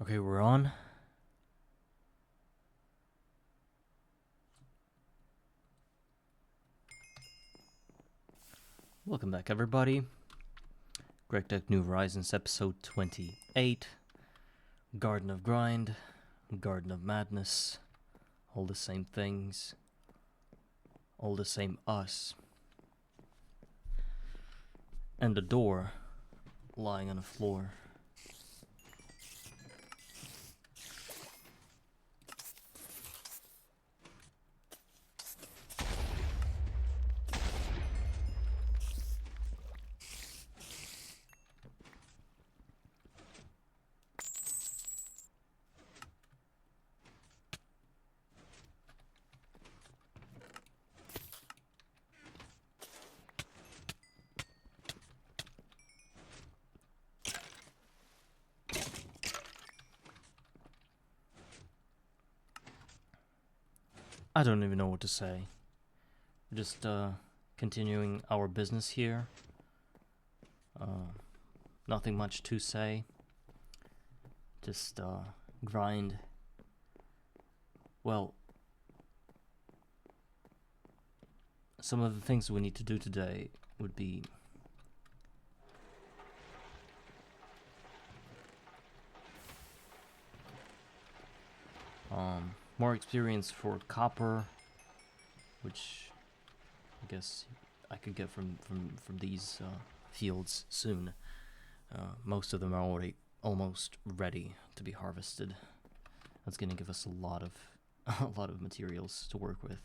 Okay, we're on. Welcome back, everybody. Greg Tech New Horizons, episode 28. Garden of Grind, Garden of Madness. All the same things. All the same us. And the door lying on the floor. I don't even know what to say. We're just continuing our business here. Nothing much to say. Just grind. Well, some of the things we need to do today would be more experience for copper, which I guess I could get from these fields soon. Most of them are already almost ready to be harvested. That's gonna give us a lot of materials to work with,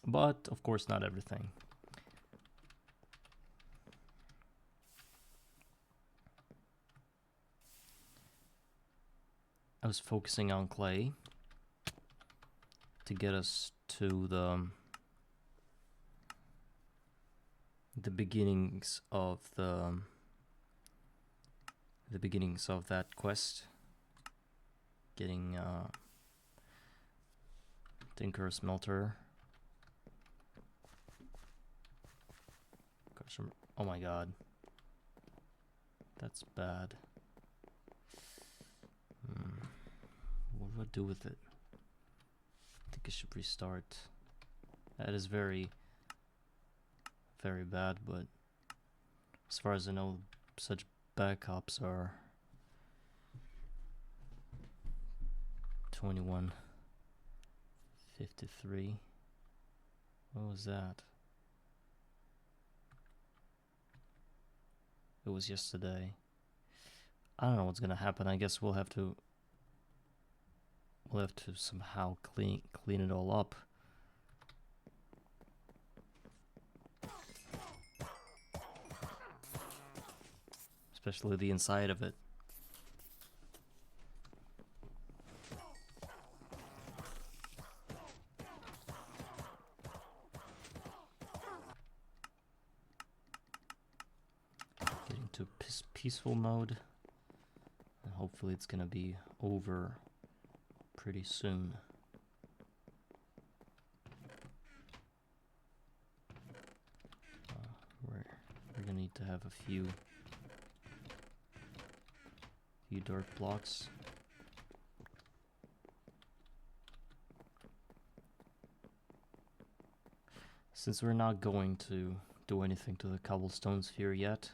but of course not everything. I was focusing on clay to get us to the beginnings of the beginnings of that quest, getting Tinker Smelter. Gosh, oh my god, that's bad. What do I do with it? I think I should restart. That is very, very bad, but as far as I know, such backups are 2153. What was that? It was yesterday. I don't know what's gonna happen. I guess we'll have to somehow clean it all up. Especially the inside of it. Getting to peaceful mode. And hopefully it's gonna be over pretty soon. We're gonna need to have a few dirt blocks. Since we're not going to do anything to the cobblestone sphere yet,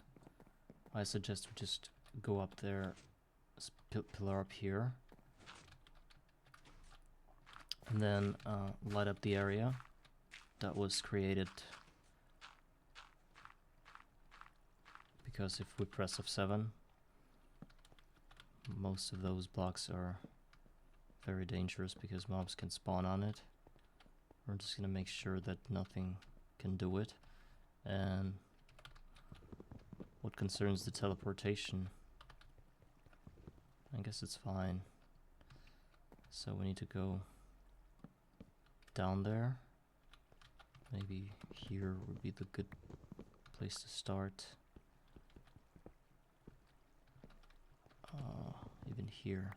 I suggest we just go up there, pillar up here, and then light up the area that was created, because if we press F7, most of those blocks are very dangerous because mobs can spawn on it. We're just gonna make sure that nothing can do it. And what concerns the teleportation, I guess it's fine. So we need to go down there. Maybe here would be the good place to start. Even here.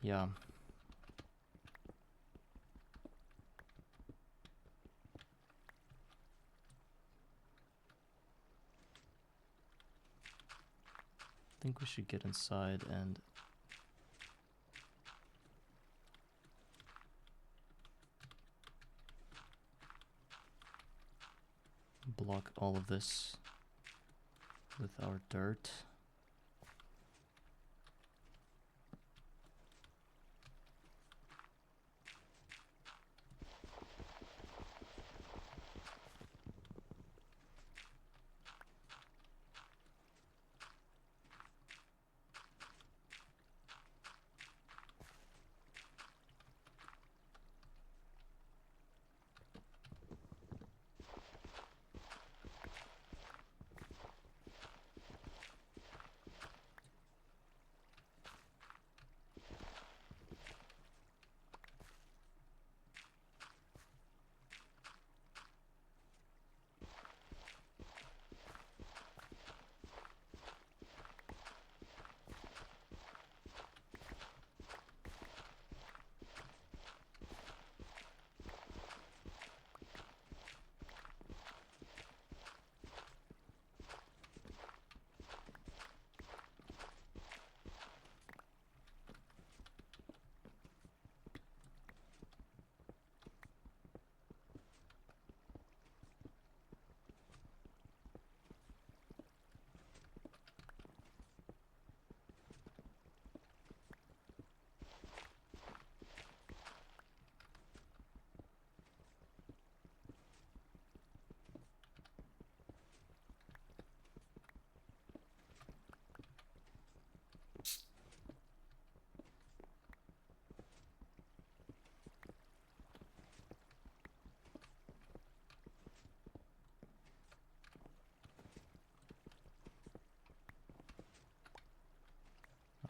Yeah. think we should get inside and block all of this with our dirt.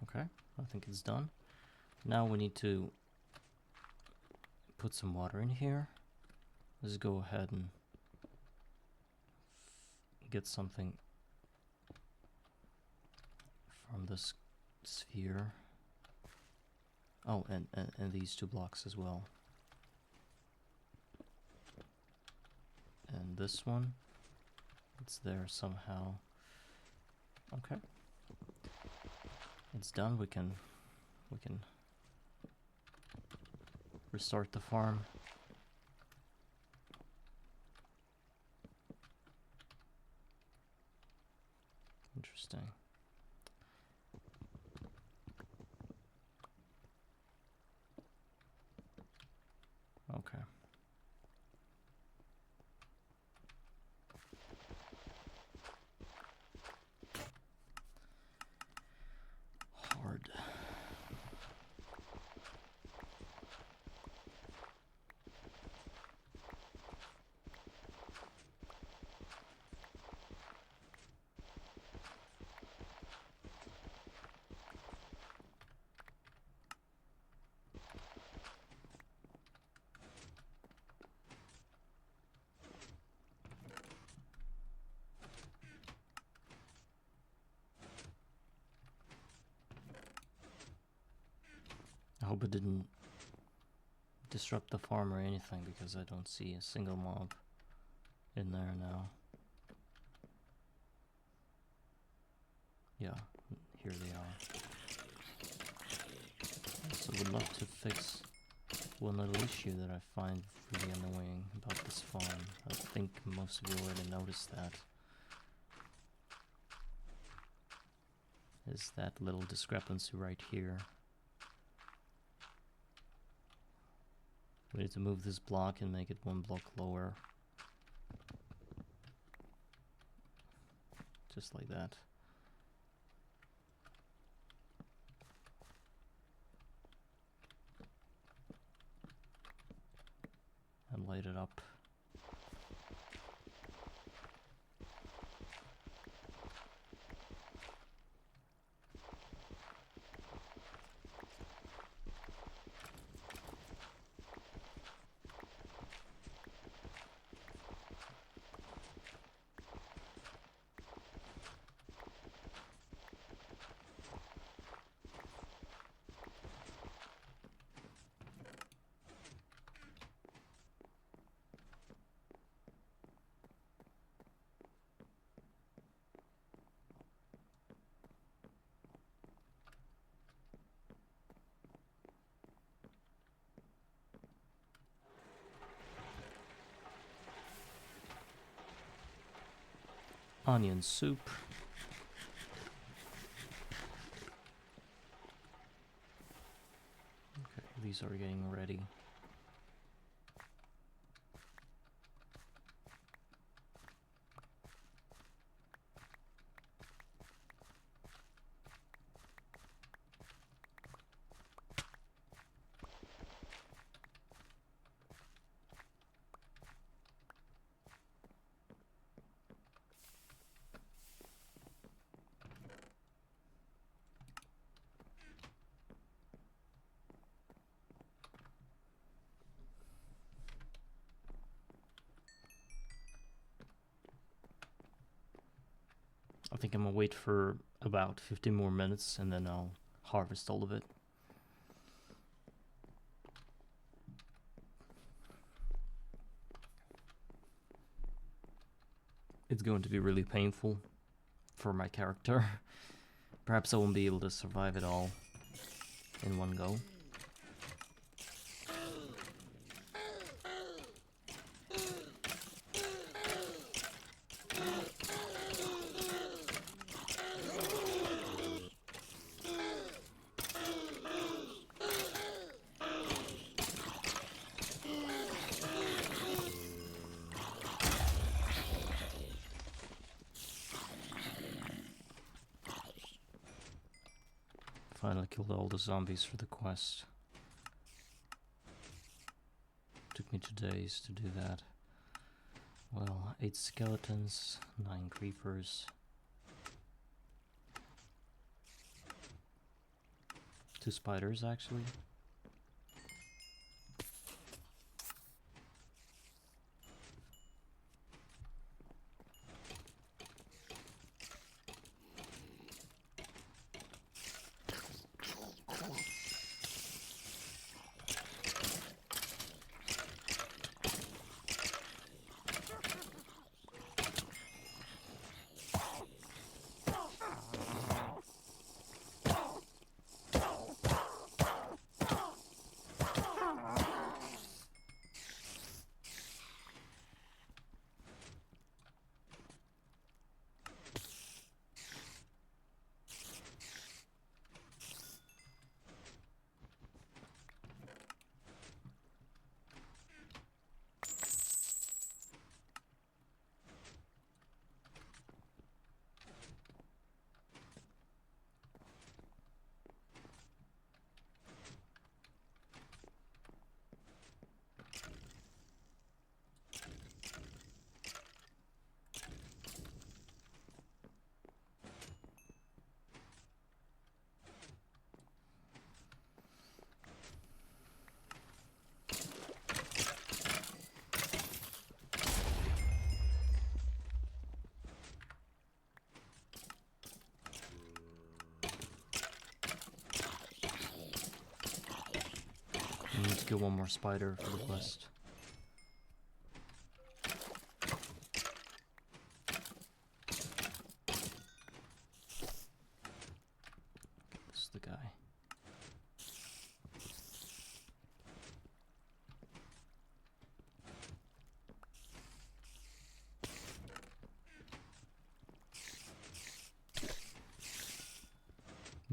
Okay, I think it's done. Now we need to put some water in here. Let's go ahead and get something from this sphere. Oh, and these two blocks as well. And this one, it's there somehow. Okay. It's done. We can restart the farm. Interesting. Okay. Hard. I hope it didn't disrupt the farm or anything, because I don't see a single mob in there now. Yeah, here they are. So would love to fix one little issue that I find really annoying about this farm. I think most of you already noticed that. Is that little discrepancy right here. We need to move this block and make it one block lower. Just like that. And light it up. onion soup. Okay, these are getting ready. I think I'm gonna wait for about 15 more minutes and then I'll harvest all of it. It's going to be really painful for my character. Perhaps I won't be able to survive it all in one go. Finally killed all the zombies for the quest. Took me 2 days to do that. Well, 8 skeletons, 9 creepers. 2 spiders, actually. I need to kill one more spider for the quest. This is the guy.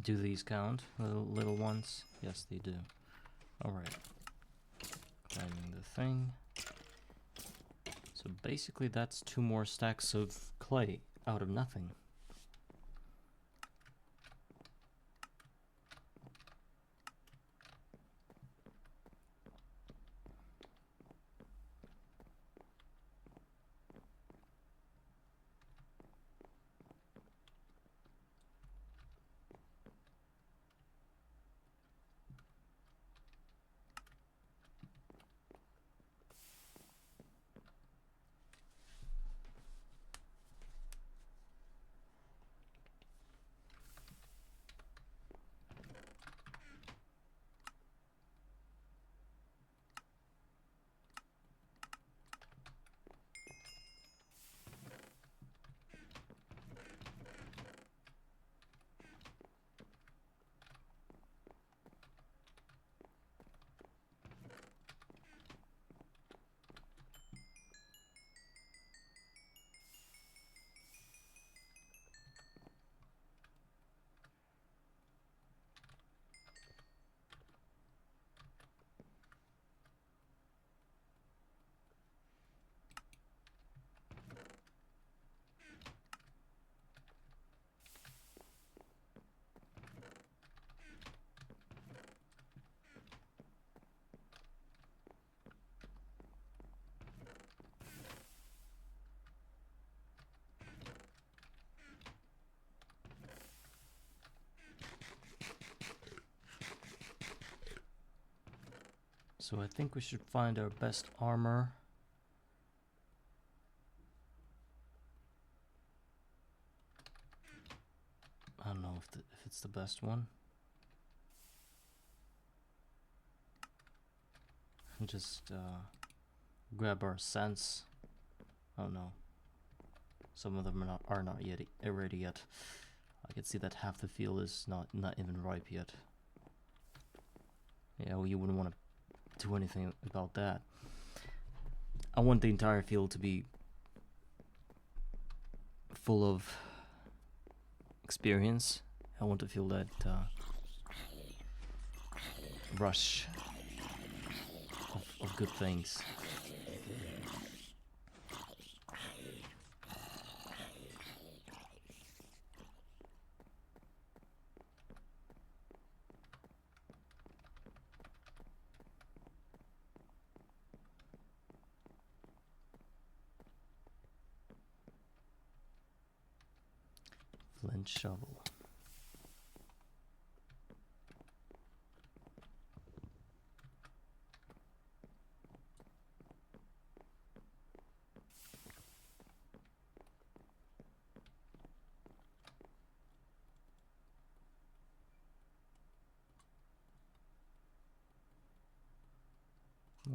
Do these count, little ones? Yes, they do. Alright. Climbing the thing. So basically that's 2 more stacks of clay out of nothing. So I think we should find our best armor. I don't know if it's the best one. Just grab our scents. Oh no. Some of them are not yet ready yet. I can see that half the field is not even ripe yet. Yeah, well, you wouldn't want to do anything about that. I want the entire field to be full of experience. I want to feel that rush of good things. Flint shovel.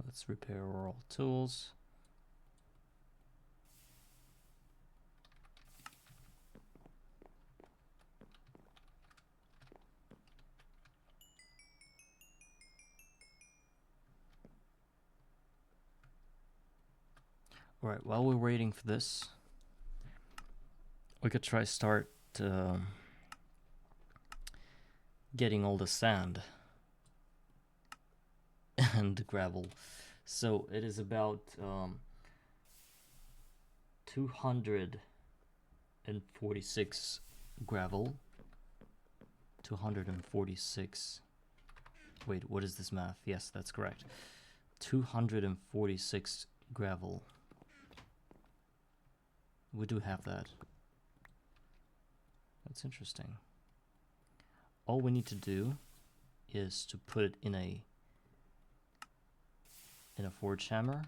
Let's repair all tools. Alright, while we're waiting for this, we could try start getting all the sand and the gravel. So it is about 246 gravel. 246. Wait, what is this math? Yes, that's correct. 246 gravel. We do have that. That's interesting. All we need to do is to put it in a forge hammer.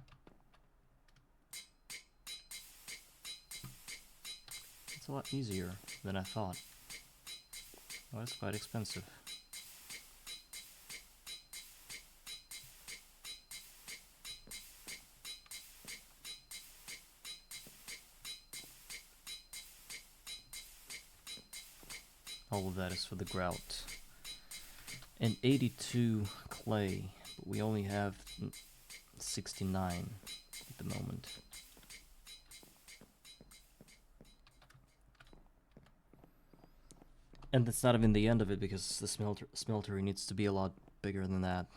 It's a lot easier than I thought. Well, it's quite expensive. All of that is for the grout. And 82 clay, but we only have 69 at the moment. And that's not even the end of it, because the smeltery needs to be a lot bigger than that.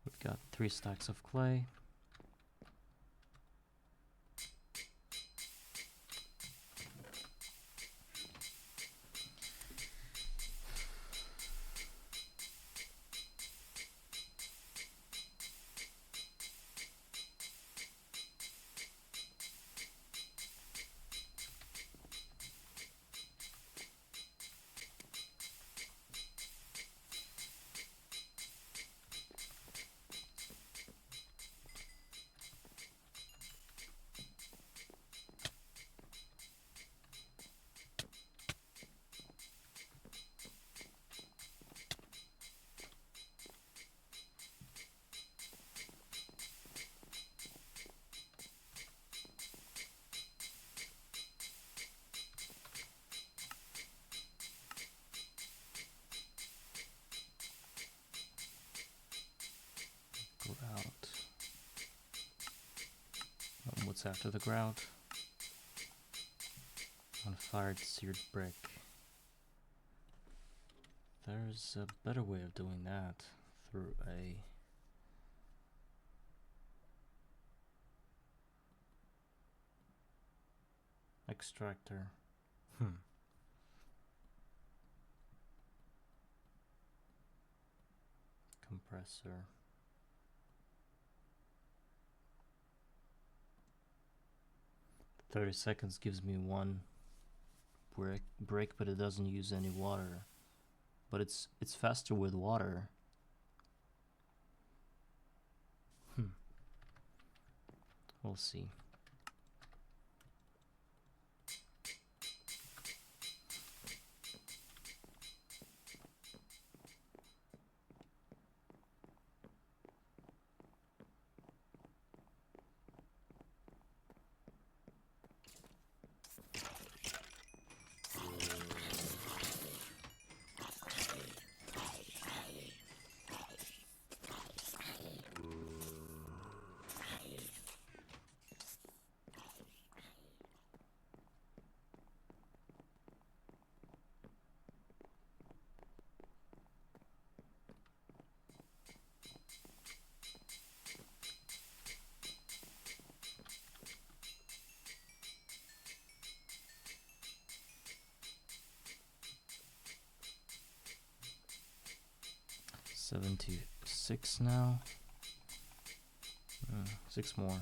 We've got 3 stacks of clay. what's after the grout? Unfired seared brick. There's a better way of doing that through a extractor. Compressor. "30 seconds gives me one brick, but it doesn't use any water. But it's faster with water. We'll see. $76 now. 6 more.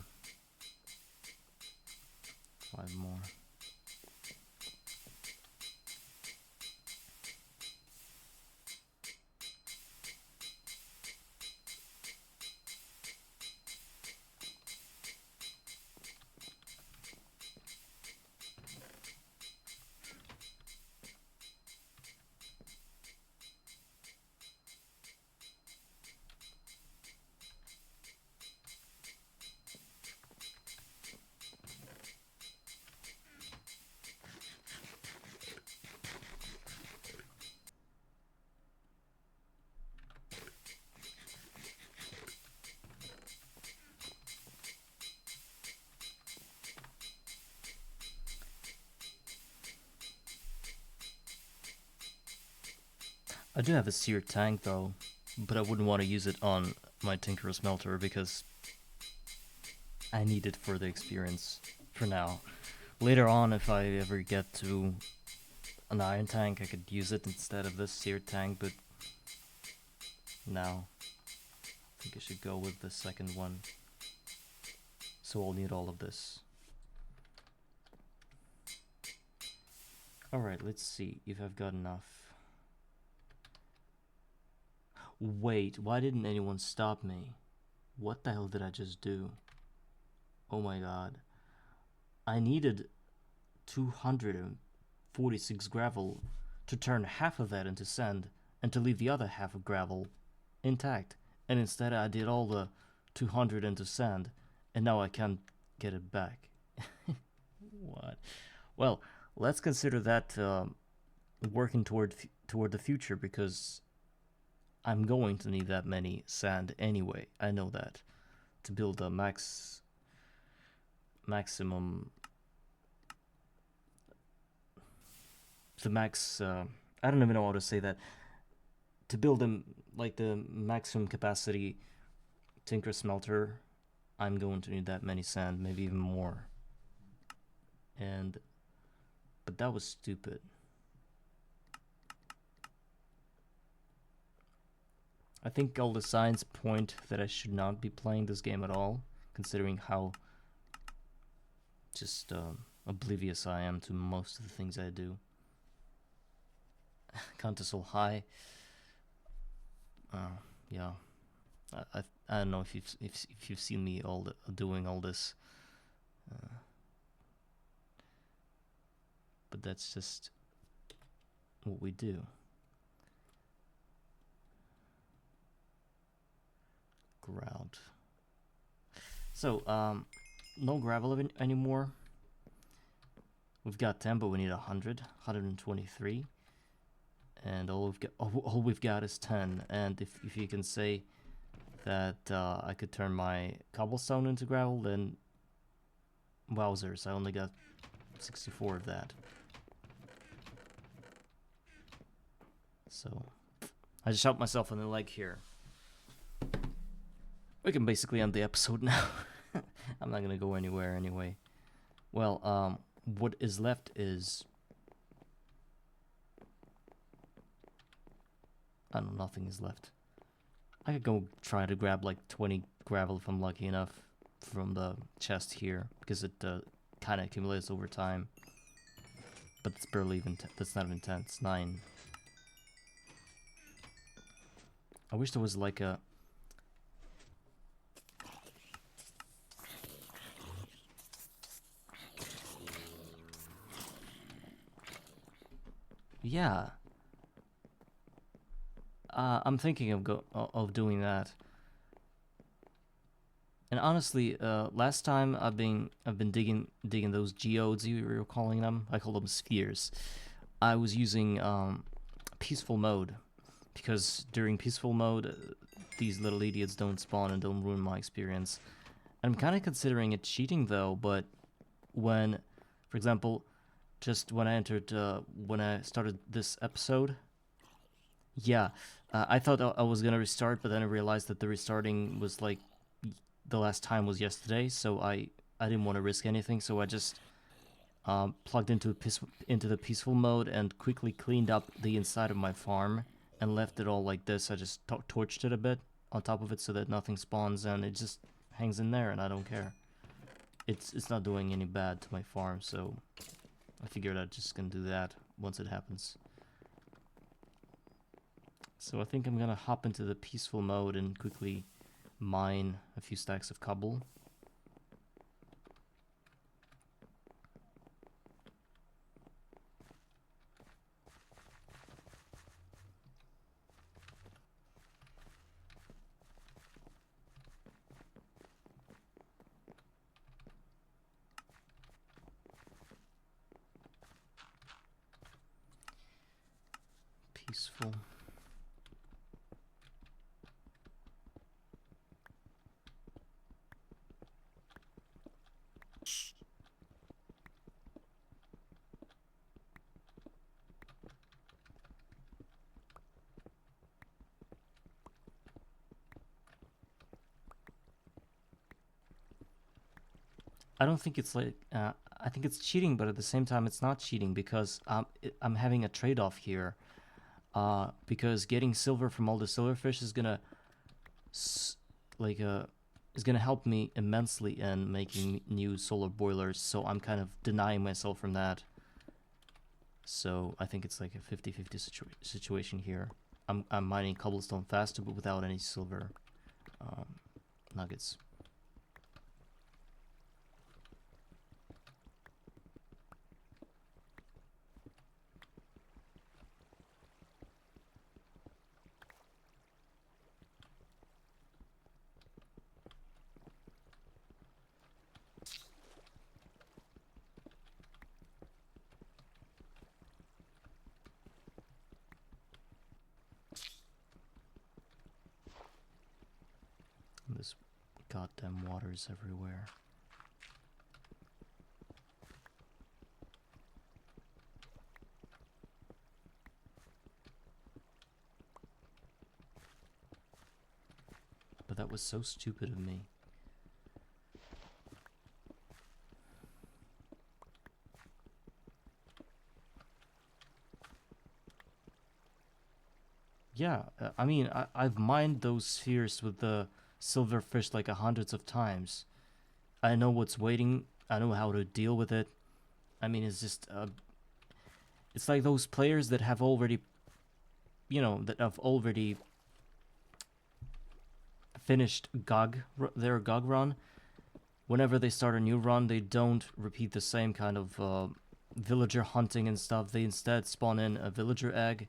5 more. I do have a seared tank though, but I wouldn't want to use it on my Tinkerer smelter because I need it for the experience for now. Later on, if I ever get to an iron tank, I could use it instead of this seared tank, but now I think I should go with the second one. So I'll need all of this. Alright, let's see if I've got enough. Wait, why didn't anyone stop me? What the hell did I just do? Oh my god. I needed 246 gravel to turn half of that into sand and to leave the other half of gravel intact. And instead I did all the 200 into sand and now I can't get it back. What? Well, let's consider that working toward the future, because I'm going to need that many sand anyway. I know that, to build a maximum, the max, I don't even know how to say that, to build them like the maximum capacity Tinker smelter. I'm going to need that many sand, maybe even more. But that was stupid. I think all the signs point that I should not be playing this game at all, considering how just oblivious I am to most of the things I do. Count is so high. Yeah, I don't know if you've seen me doing all this, but that's just what we do. Grout. So no gravel anymore. We've got 10, but we need 123, and all we've got is 10. And if you can say that I could turn my cobblestone into gravel, then Wowzers, I only got 64 of that. So, I just shot myself in the leg here. We can basically end the episode now. I'm not gonna go anywhere anyway. Well, what is left is... I don't know, nothing is left. I could go try to grab like 20 gravel if I'm lucky enough from the chest here, because it kind of accumulates over time. But it's barely even, that's not even 10, it's 9. I wish there was like a... Yeah. I'm thinking of doing that. And honestly, last time I've been digging those geodes, you were calling them. I call them spheres. I was using peaceful mode, because during peaceful mode, these little idiots don't spawn and don't ruin my experience. And I'm kind of considering it cheating though. But when, for example, just when I started this episode, yeah, I thought I was gonna restart, but then I realized that the restarting was like the last time was yesterday, so I didn't want to risk anything, so I just plugged into the peaceful mode and quickly cleaned up the inside of my farm and left it all like this. I just torched it a bit on top of it so that nothing spawns, and it just hangs in there, and I don't care. It's not doing any bad to my farm, so I figured I'm just gonna do that once it happens. So I think I'm gonna hop into the peaceful mode and quickly mine a few stacks of cobble. Peaceful. I don't think it's like, I think it's cheating, but at the same time it's not cheating, because I'm having a trade-off here. Because getting silver from all the silverfish is gonna, is gonna help me immensely in making new solar boilers, so I'm kind of denying myself from that. So I think it's like a 50-50 situation here. I'm mining cobblestone faster, but without any silver nuggets. This goddamn water is everywhere. But that was so stupid of me. Yeah, I mean, I've mined those spheres with the silverfish like hundreds of times. I know what's waiting. I know how to deal with it. I mean, it's just, it's like those players that have already, that have already finished their GOG run. Whenever they start a new run, they don't repeat the same kind of villager hunting and stuff. They instead spawn in a villager egg,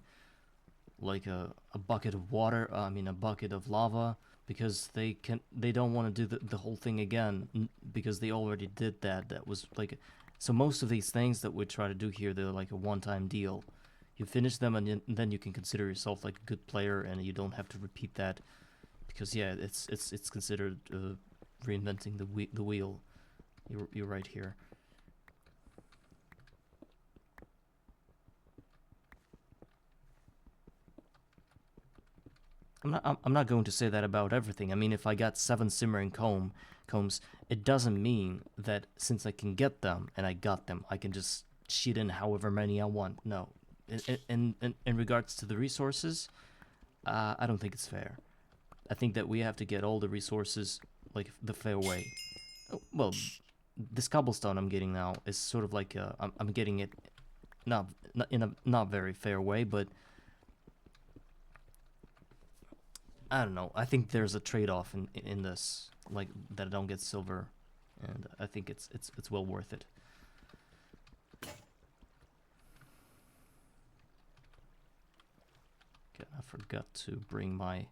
like a bucket of water, a bucket of lava, because they don't want to do the whole thing again, because they already did that. That was like, so most of these things that we try to do here, they're like a one-time deal. You finish them, and then you can consider yourself like a good player, and you don't have to repeat that, because yeah, it's considered reinventing the wheel. You're right here. I'm not going to say that about everything. I mean, if I got 7 simmering combs, it doesn't mean that since I can get them and I got them, I can just sheet in however many I want. No. In regards to the resources, I don't think it's fair. I think that we have to get all the resources like the fair way. Well, this cobblestone I'm getting now is sort of like I'm getting it not in a not very fair way, but I don't know. I think there's a trade-off in this, like that I don't get silver, and I think it's well worth it. Okay, I forgot to bring my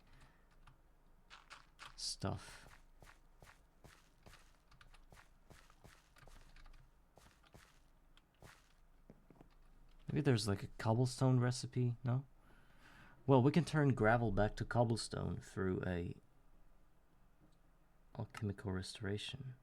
stuff. Maybe there's like a cobblestone recipe, no? Well, we can turn gravel back to cobblestone through a alchemical restoration.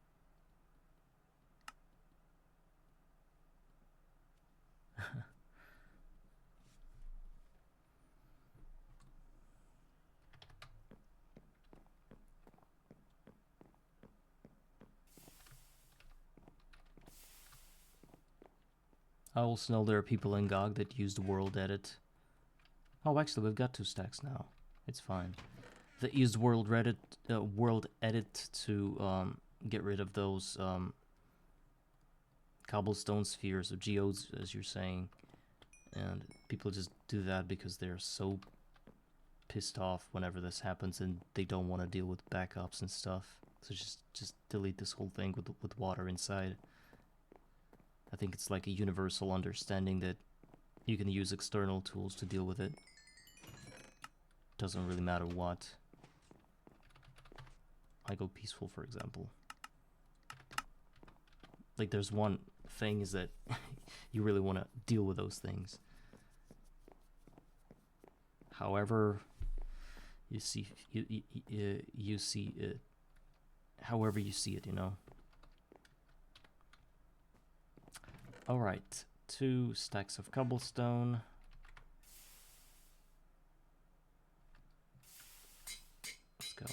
I also know there are people in GOG that use the world edit. Oh, actually, we've got 2 stacks now. It's fine. That used world edit to get rid of those cobblestone spheres or geodes, as you're saying, and people just do that because they're so pissed off whenever this happens and they don't want to deal with backups and stuff. So just delete this whole thing with water inside. I think it's like a universal understanding that you can use external tools to deal with it. Doesn't really matter what. I go peaceful, for example. Like there's one thing is that you really want to deal with those things. However, you see it. However you see it, you know. All right, 2 stacks of cobblestone. Let's go.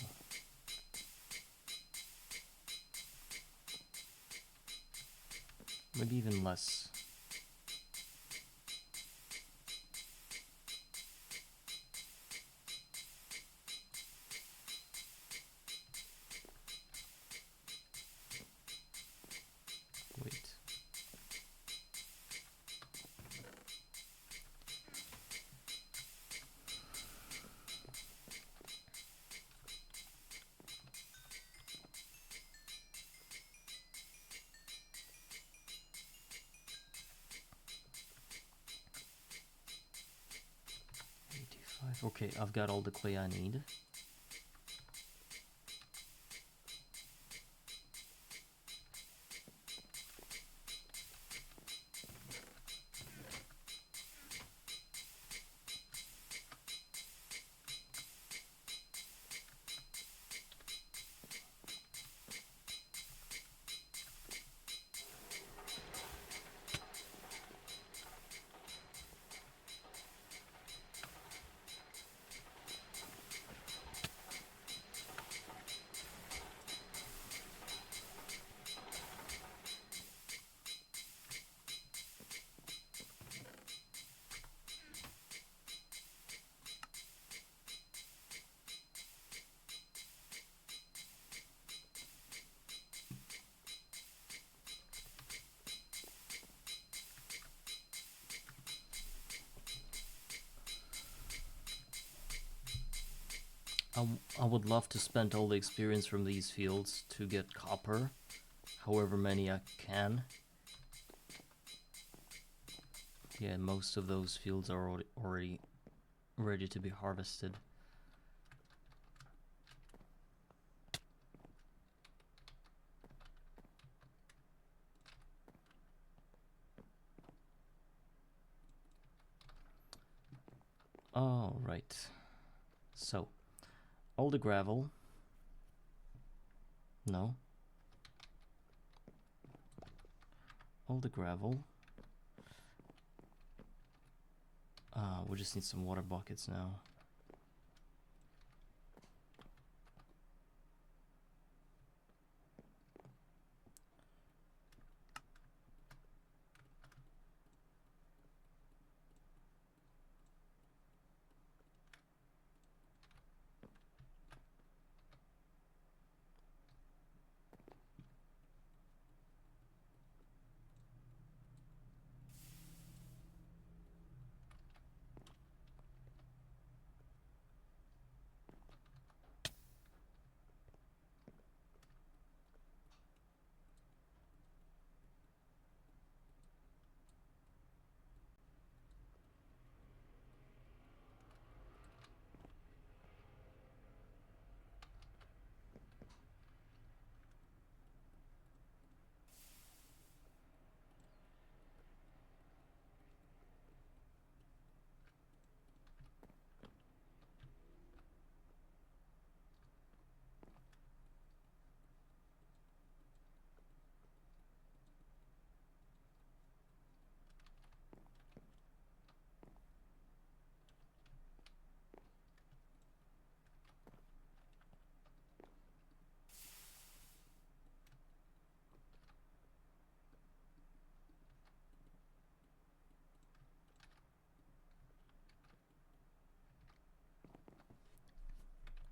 Maybe even less. Wait. Okay, I've got all the clay I need. I would love to spend all the experience from these fields to get copper, however many I can. Yeah, most of those fields are already ready to be harvested. All right. So, all the gravel. No. all the gravel. We just need some water buckets now.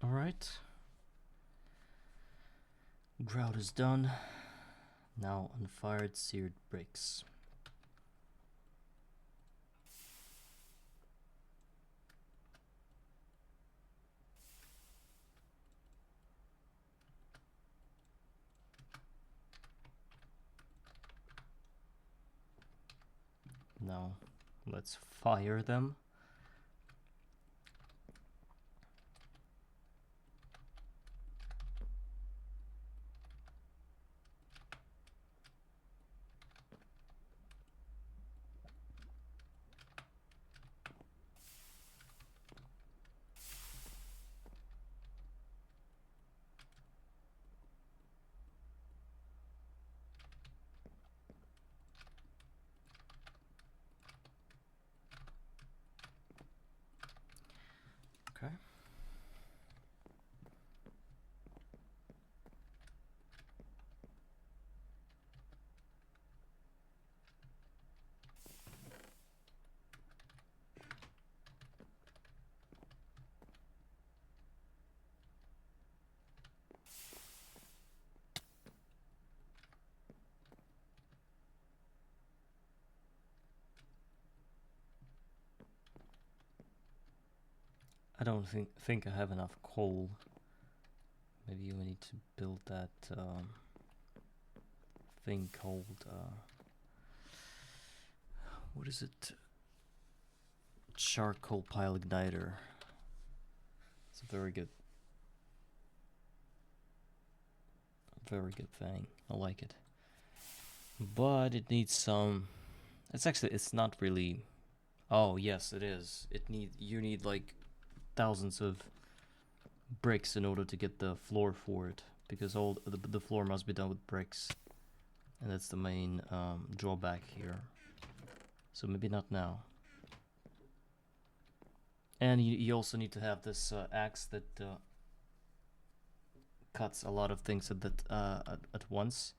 Alright. Grout is done. Now unfired seared bricks. Now let's fire them. Okay. I don't think I have enough coal. Maybe we need to build that thing called what is it? Charcoal pile igniter. It's a very good thing. I like it. But it needs some. It's not really. Oh yes, it is. You need like thousands of bricks in order to get the floor for it, because all the floor must be done with bricks, and that's the main drawback here. So maybe not now. And you also need to have this axe that cuts a lot of things at once.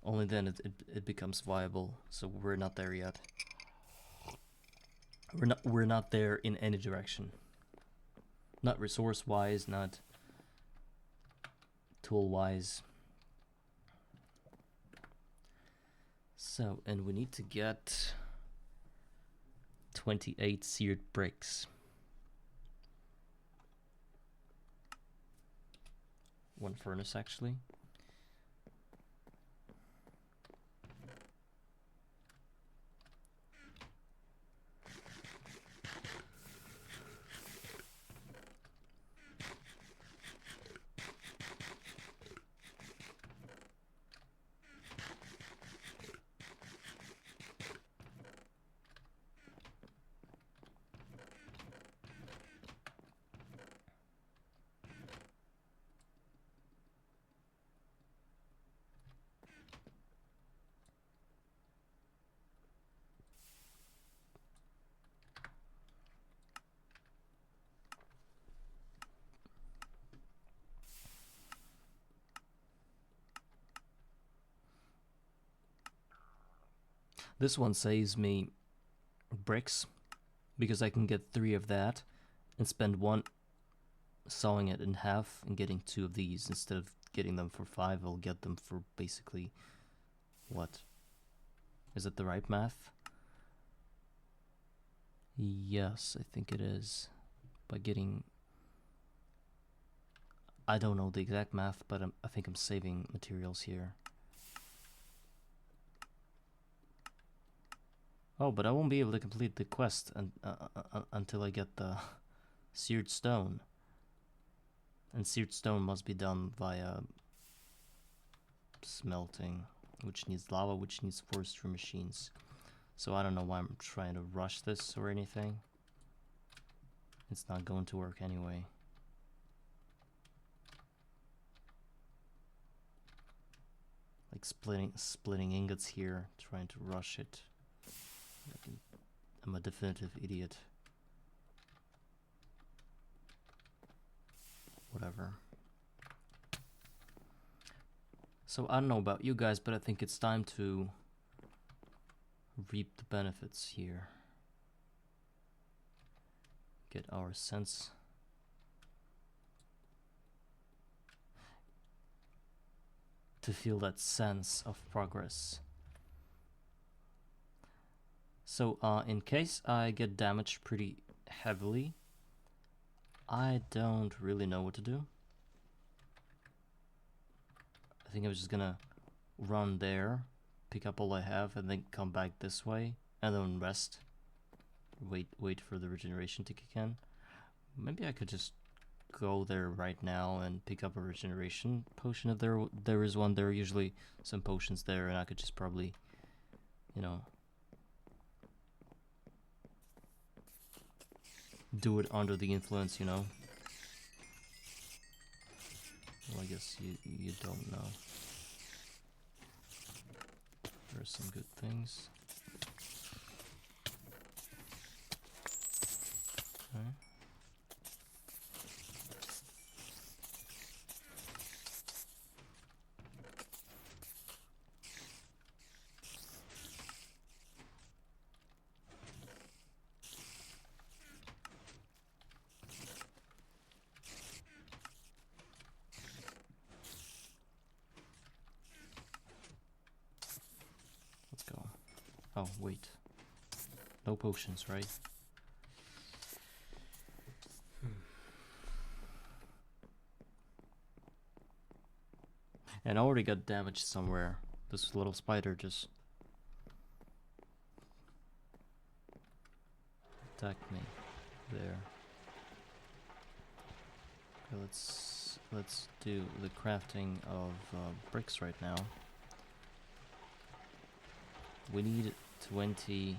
Only then it becomes viable. So we're not there yet. We're not there in any direction. Not resource wise, not tool wise. So, and we need to get 28 seared bricks. One furnace actually. This one saves me bricks because I can get 3 of that and spend 1 sawing it in half and getting 2 of these. Instead of getting them for 5, I'll get them for basically what? Is it the right math? Yes, I think it is. By getting... I don't know the exact math, but I think I'm saving materials here. Oh, but I won't be able to complete the quest until I get the seared stone. And seared stone must be done via smelting, which needs lava, which needs forestry machines. So I don't know why I'm trying to rush this or anything. It's not going to work anyway. Like splitting ingots here, trying to rush it. I'm a definitive idiot. Whatever. So I don't know about you guys, but I think it's time to reap the benefits here. Get our sense. To feel that sense of progress. So in case I get damaged pretty heavily, I don't really know what to do. I think I'm just gonna run there, pick up all I have, and then come back this way, and then rest. Wait for the regeneration to kick in. Maybe I could just go there right now and pick up a regeneration potion if there is one. There are usually some potions there, and I could just probably, you know, do it under the influence, you know. Well, I guess you don't know. There are some good things. Okay. Let's go. Oh, wait. No potions, right? And I already got damaged somewhere. This little spider just attacked me there. Okay, let's do the crafting of bricks right now. We need 28.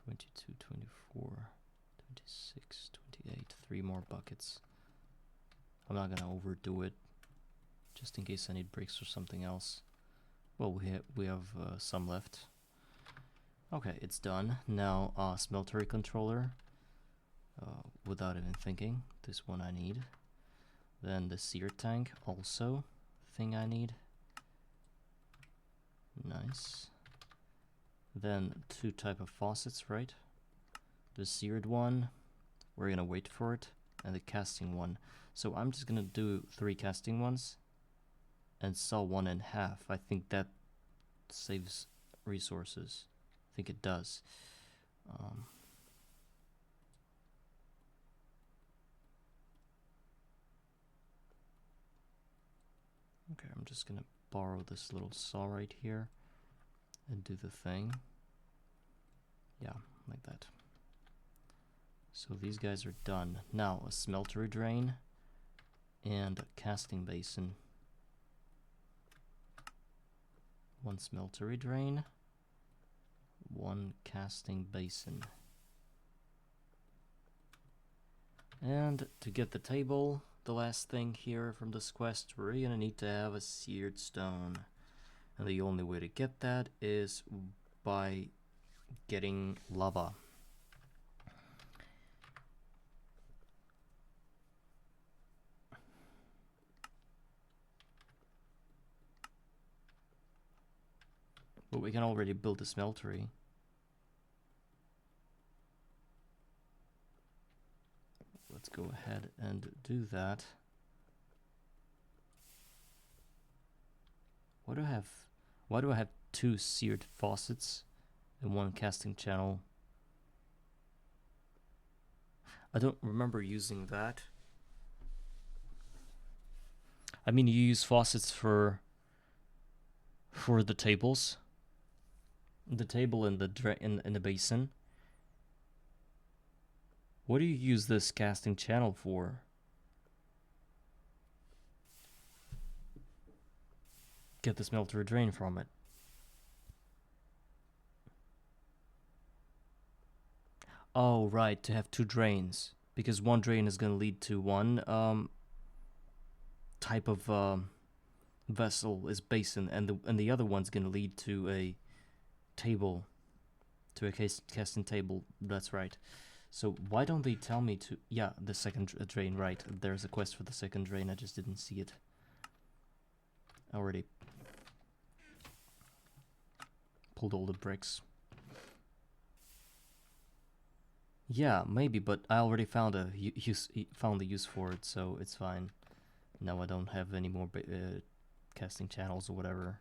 22, 24, 26, 28, 3 more buckets. I'm not gonna overdo it, just in case I need bricks or something else. Well, we have some left. Okay, it's done. Now, smeltery controller. Without even thinking, this one I need. Then the sear tank, also thing I need. Nice. Then 2 type of faucets, right? The seared one, we're gonna wait for it, and the casting one. So I'm just gonna do 3 casting ones and saw 1 in half. I think that saves resources. I think it does. Okay, I'm just gonna borrow this little saw right here and do the thing. Yeah, like that. So these guys are done. Now a smeltery drain and a casting basin. 1 smeltery drain, 1 casting basin. And to get the table, the last thing here from this quest, we're gonna need to have a seared stone. And the only way to get that is by getting lava. But we can already build a smeltery. Let's go ahead and do that. Why do I have 2 seared faucets and 1 casting channel? I don't remember using that. I mean, you use faucets for the tables, the table and the in the basin. What do you use this casting channel for? Get the smelter drain from it. Oh, right, to have 2 drains, because 1 drain is going to lead to 1 type of vessel is basin, and the other one's going to lead to a table, to a casting table. That's right. So why don't they tell me to... Yeah, the second drain, right. There's a quest for the second drain, I just didn't see it. I already pulled all the bricks. Yeah, maybe, but I already found a use for it, so it's fine. Now I don't have any more casting channels or whatever.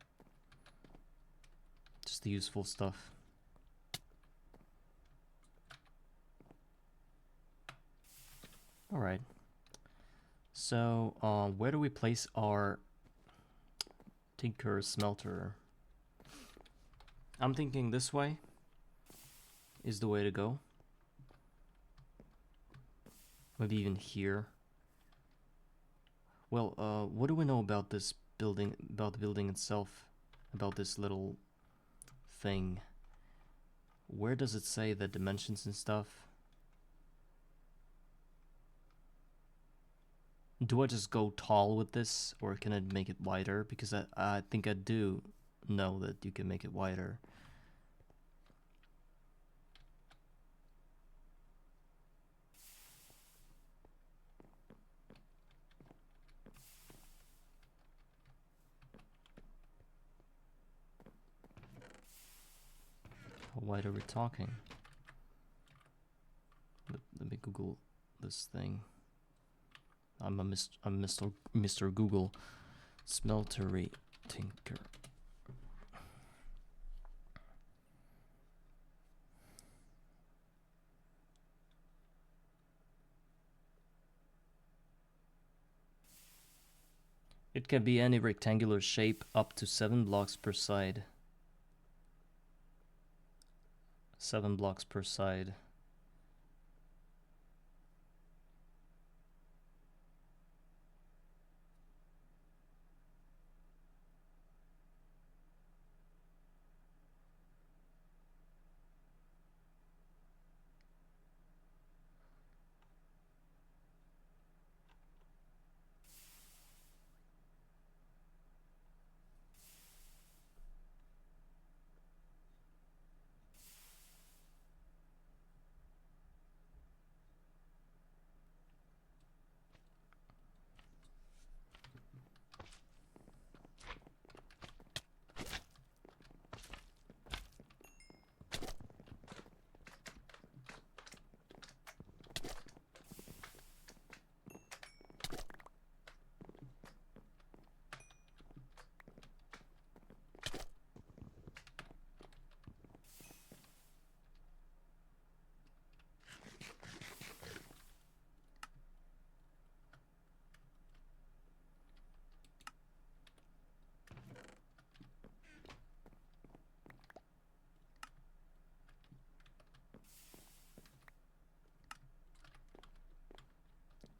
Just the useful stuff. Alright. So, where do we place our Tinker Smelter? I'm thinking this way is the way to go. Maybe even here. Well, what do we know about this building, about the building itself, about this little thing? Where does it say the dimensions and stuff? Do I just go tall with this, or can I make it wider? Because I think I do know that you can make it wider. How wide are we talking? Let me Google this thing. I'm Mr. Google. Smeltery Tinker. It can be any rectangular shape up to 7 blocks per side. 7 blocks per side.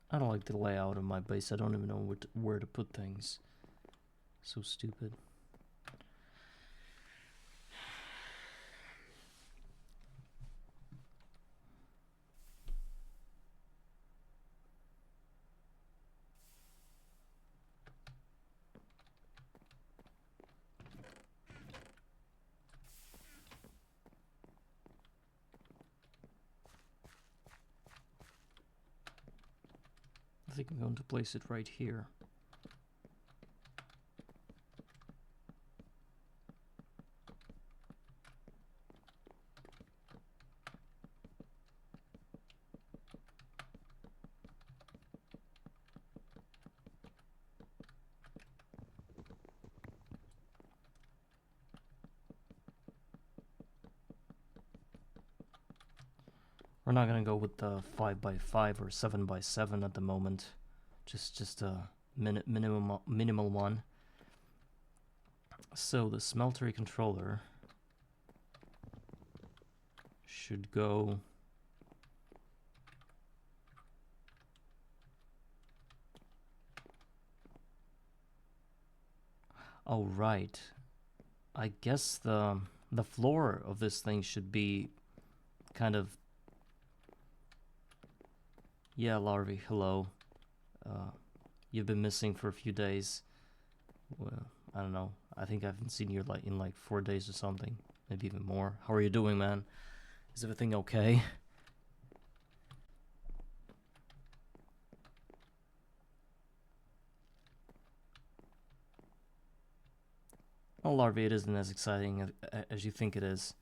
I don't like the layout of my base. I don't even know where to put things. So stupid. think I'm going to place it right here. We're not gonna go with the 5x5 or 7x7 at the moment. Just a minimal one. So the smeltery controller should go oh right. I guess the floor of this thing should be kind of. Yeah, Larvae, hello. You've been missing for a few days. Well, I don't know. I think I haven't seen you in like 4 days or something. Maybe even more. How are you doing, man? Is everything okay? Well, Larvae, it isn't as exciting as you think it is.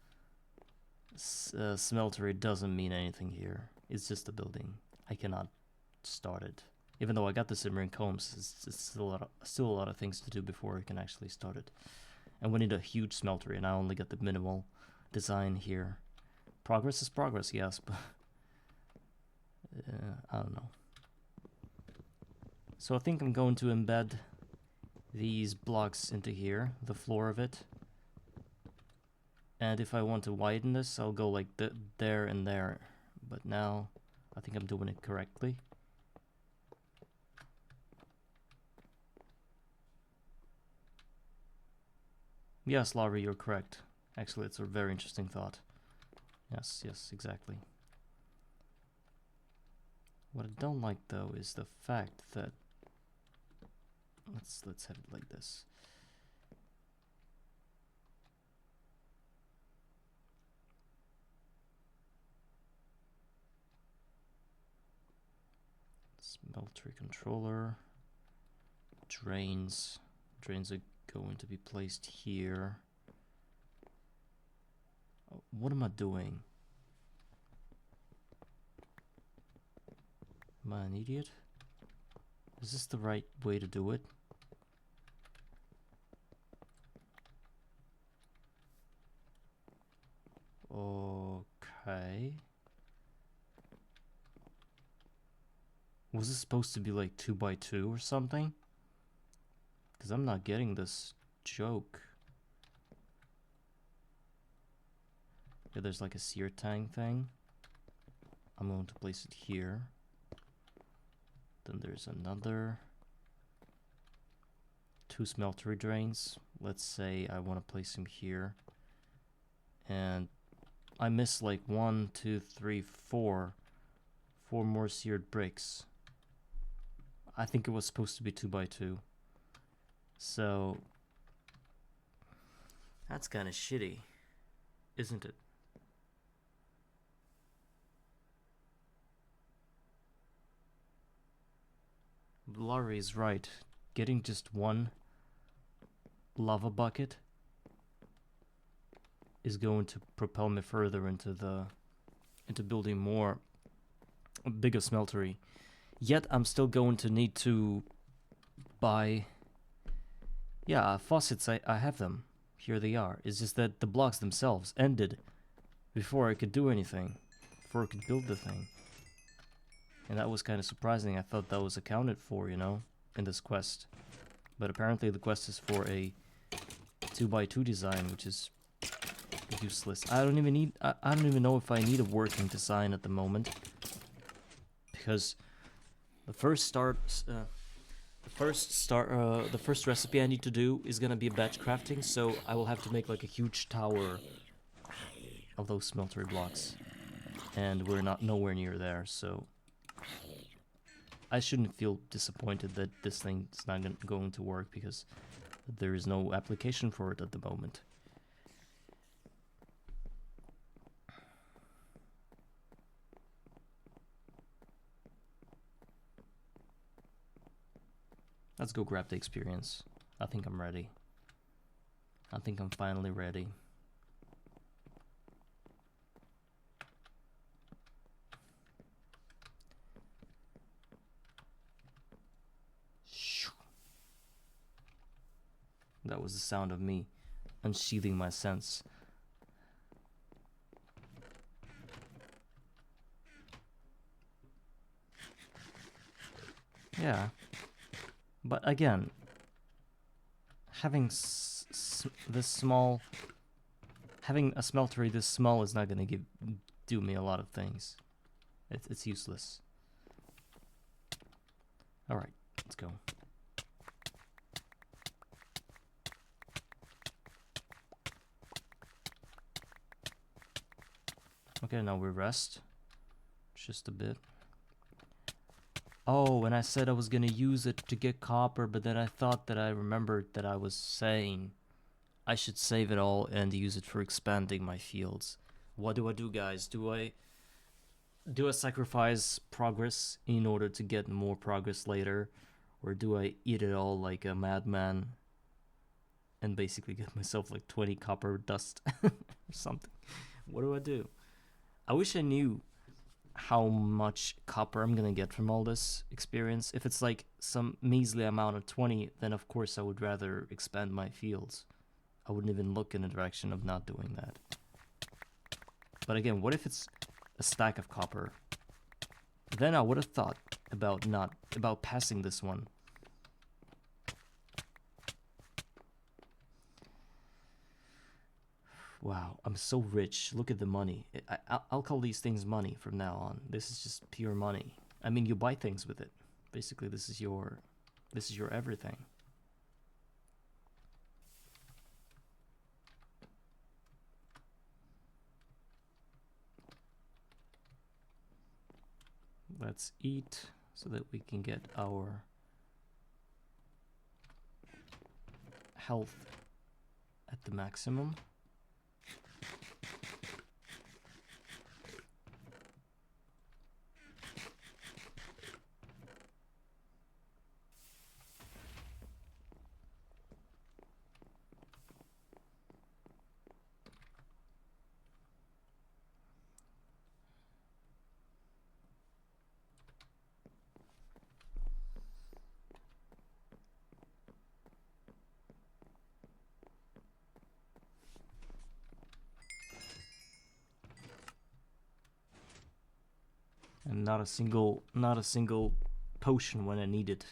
Smeltery doesn't mean anything here. It's just a building. I cannot start it. Even though I got the simmering combs, it's still a lot of things to do before I can actually start it. And we need a huge smeltery, and I only got the minimal design here. Progress is progress, yes, but I don't know. So I think I'm going to embed these blocks into here, the floor of it. And if I want to widen this, I'll go like there and there. But now I think I'm doing it correctly. Yes, Larry, you're correct. Actually, it's a very interesting thought. Yes, exactly. What I don't like though is the fact that let's have it like this. Smeltery controller. Drains. Drains are going to be placed here. Oh, what am I doing? Am I an idiot? Is this the right way to do it? Okay. Was this supposed to be like 2x2 or something? Because I'm not getting this joke. Yeah, there's like a sear tank thing. I'm going to place it here. Then there's another 2 smeltery drains. Let's say I want to place him here. And I miss like 1, 2, 3, 4. 4 more seared bricks. I think it was supposed to be 2x2. So that's kind of shitty, isn't it? Laurie is right. Getting just one lava bucket is going to propel me further into building more bigger smeltery. Yet I'm still going to need to buy. Yeah, faucets. I have them. Here they are. It's just that the blocks themselves ended before I could do anything, before I could build the thing. And that was kind of surprising. I thought that was accounted for, you know, in this quest. But apparently the quest is for a 2x2 design, which is useless. I don't even know if I need a working design at the moment. Because the first recipe I need to do is gonna be batch crafting, so I will have to make like a huge tower of those smeltery blocks. And we're not nowhere near there, so I shouldn't feel disappointed that this thing's not going to work because there is no application for it at the moment. Let's go grab the experience. I think I'm ready. I think I'm finally ready. That was the sound of me unsheathing my sense. Yeah. But again, having this small, having a smeltery this small is not gonna do me a lot of things. It's useless. All right, let's go. Okay, now we rest just a bit. Oh, and I said I was gonna use it to get copper, but then I thought that I remembered that I was saying I should save it all and use it for expanding my fields. What do I do, guys? Do I sacrifice progress in order to get more progress later? Or do I eat it all like a madman and basically get myself like 20 copper dust or something? What do I do? I wish I knew how much copper I'm gonna get from all this experience. If it's like some measly amount of 20, then of course I would rather expand my fields. I wouldn't even look in the direction of not doing that. But again, what if it's a stack of copper? Then I would have thought about passing this one. Wow, I'm so rich. Look at the money. I'll call these things money from now on. This is just pure money. I mean, you buy things with it. Basically, this is your everything. Let's eat so that we can get our health at the maximum. And not a single potion when I need it.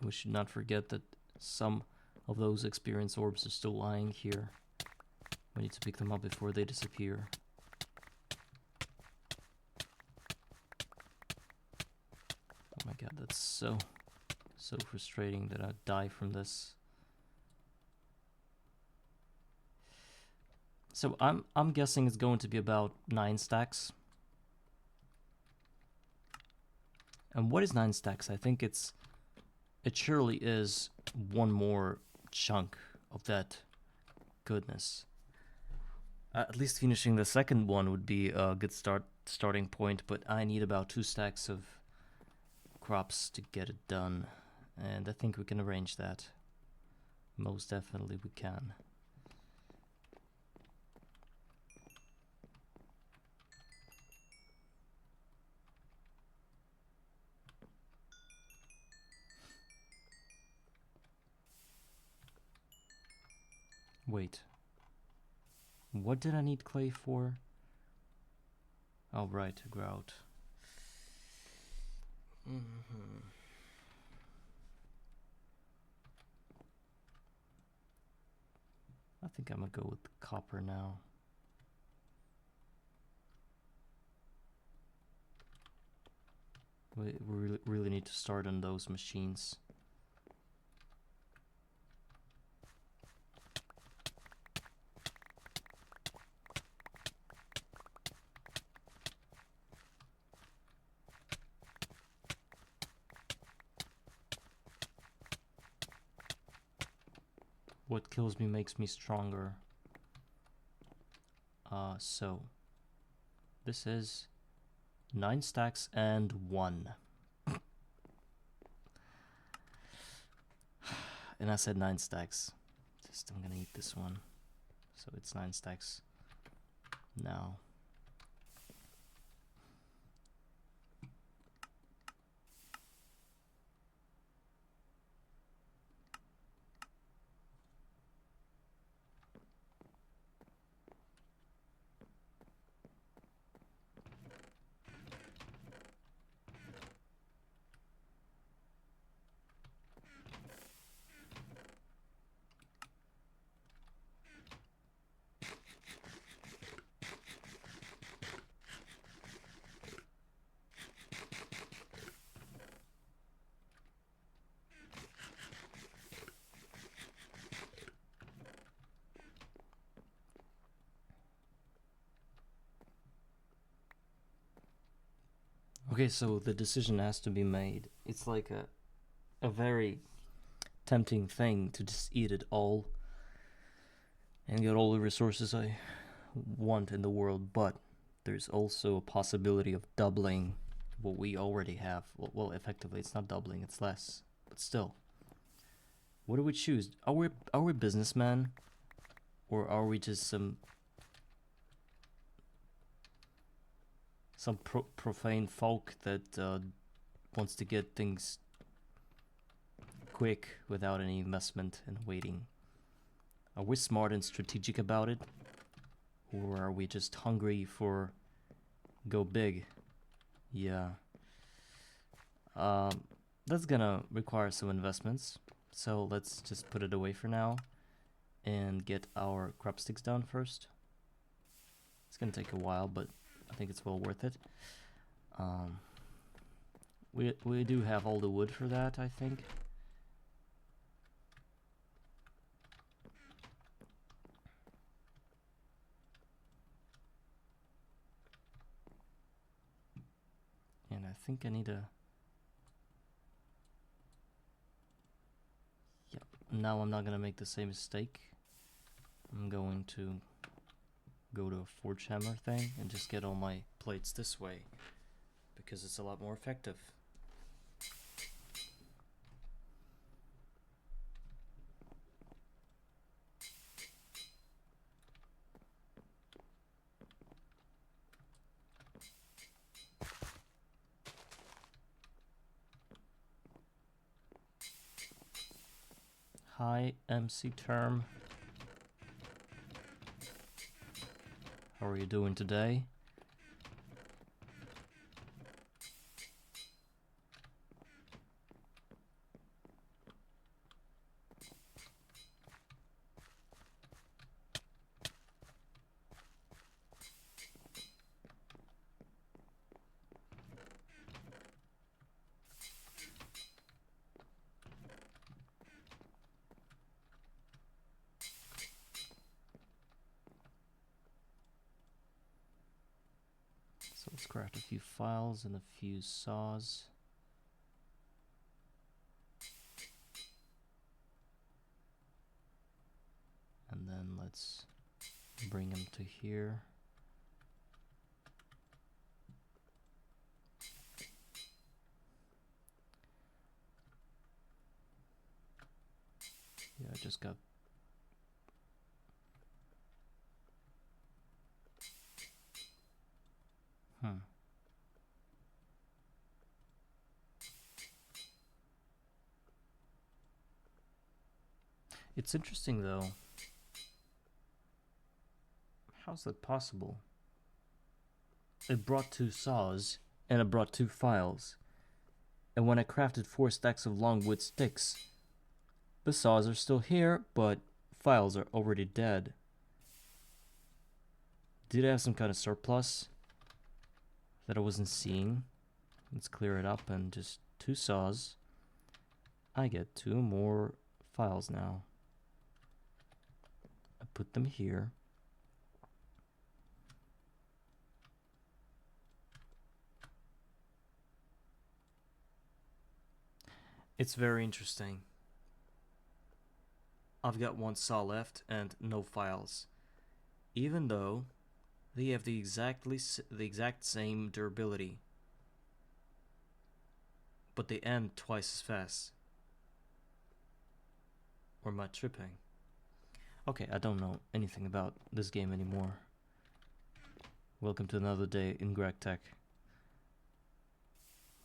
We should not forget that some of those experience orbs are still lying here. We need to pick them up before they disappear. Oh my god, that's so frustrating that I die from this. So I'm guessing it's going to be about 9 stacks. And what is 9 stacks? I think it surely is one more chunk of that goodness. At least finishing the second one would be a good starting point, but I need about 2 stacks of crops to get it done, and I think we can arrange that. Most definitely we can. Wait. What did I need clay for? Oh, right, grout. I think I'm gonna go with copper now. We really need to start on those machines. What kills me makes me stronger. So this is 9 stacks and 1. And I said 9 stacks. Just I'm gonna eat this one. So it's 9 stacks now. Okay, so the decision has to be made. It's like a very tempting thing to just eat it all and get all the resources I want in the world, but there's also a possibility of doubling what we already have. Well, effectively, it's not doubling, it's less, but still. What do we choose? Are we businessmen, or are we just some profane folk that wants to get things quick without any investment and waiting? Are we smart and strategic about it, or are we just hungry for go big? Yeah. That's gonna require some investments, so let's just put it away for now and get our crop sticks down first. It's gonna take a while, but I think it's well worth it. We do have all the wood for that, I think. And I think I need a... Yep, now I'm not gonna make the same mistake. I'm going to go to a forge hammer thing and just get all my plates this way, because it's a lot more effective. Hi, MC Term. How are you doing today? So let's craft a few files and a few saws. And then let's bring them to here. Yeah, I just got... It's interesting though. How's that possible? It brought 2 saws and it brought 2 files. And when I crafted 4 stacks of longwood sticks, the saws are still here, but files are already dead. Did I have some kind of surplus that I wasn't seeing? Let's clear it up and just 2 saws. I get 2 more files now. I put them here. It's very interesting. I've got 1 saw left and no files. Even though They have the exact same durability, but they end twice as fast. Or am I tripping? Okay, I don't know anything about this game anymore. Welcome to another day in Greg Tech.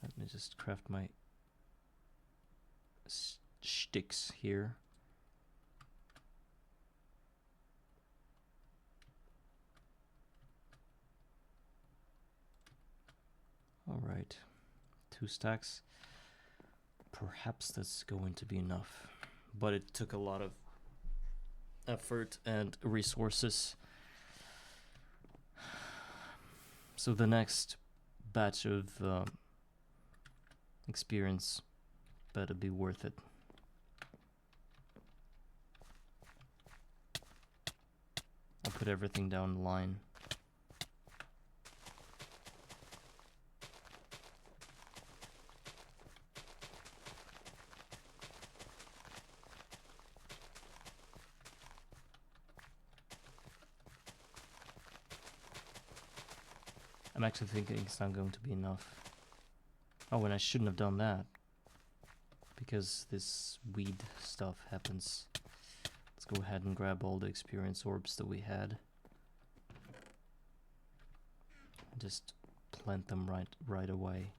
Let me just craft my sticks here. Alright, 2 stacks. Perhaps that's going to be enough. But it took a lot of effort and resources. So the next batch of experience better be worth it. I'll put everything down the line. I'm actually thinking it's not going to be enough. Oh, and I shouldn't have done that, because this weed stuff happens. Let's go ahead and grab all the experience orbs that we had. Just plant them right away.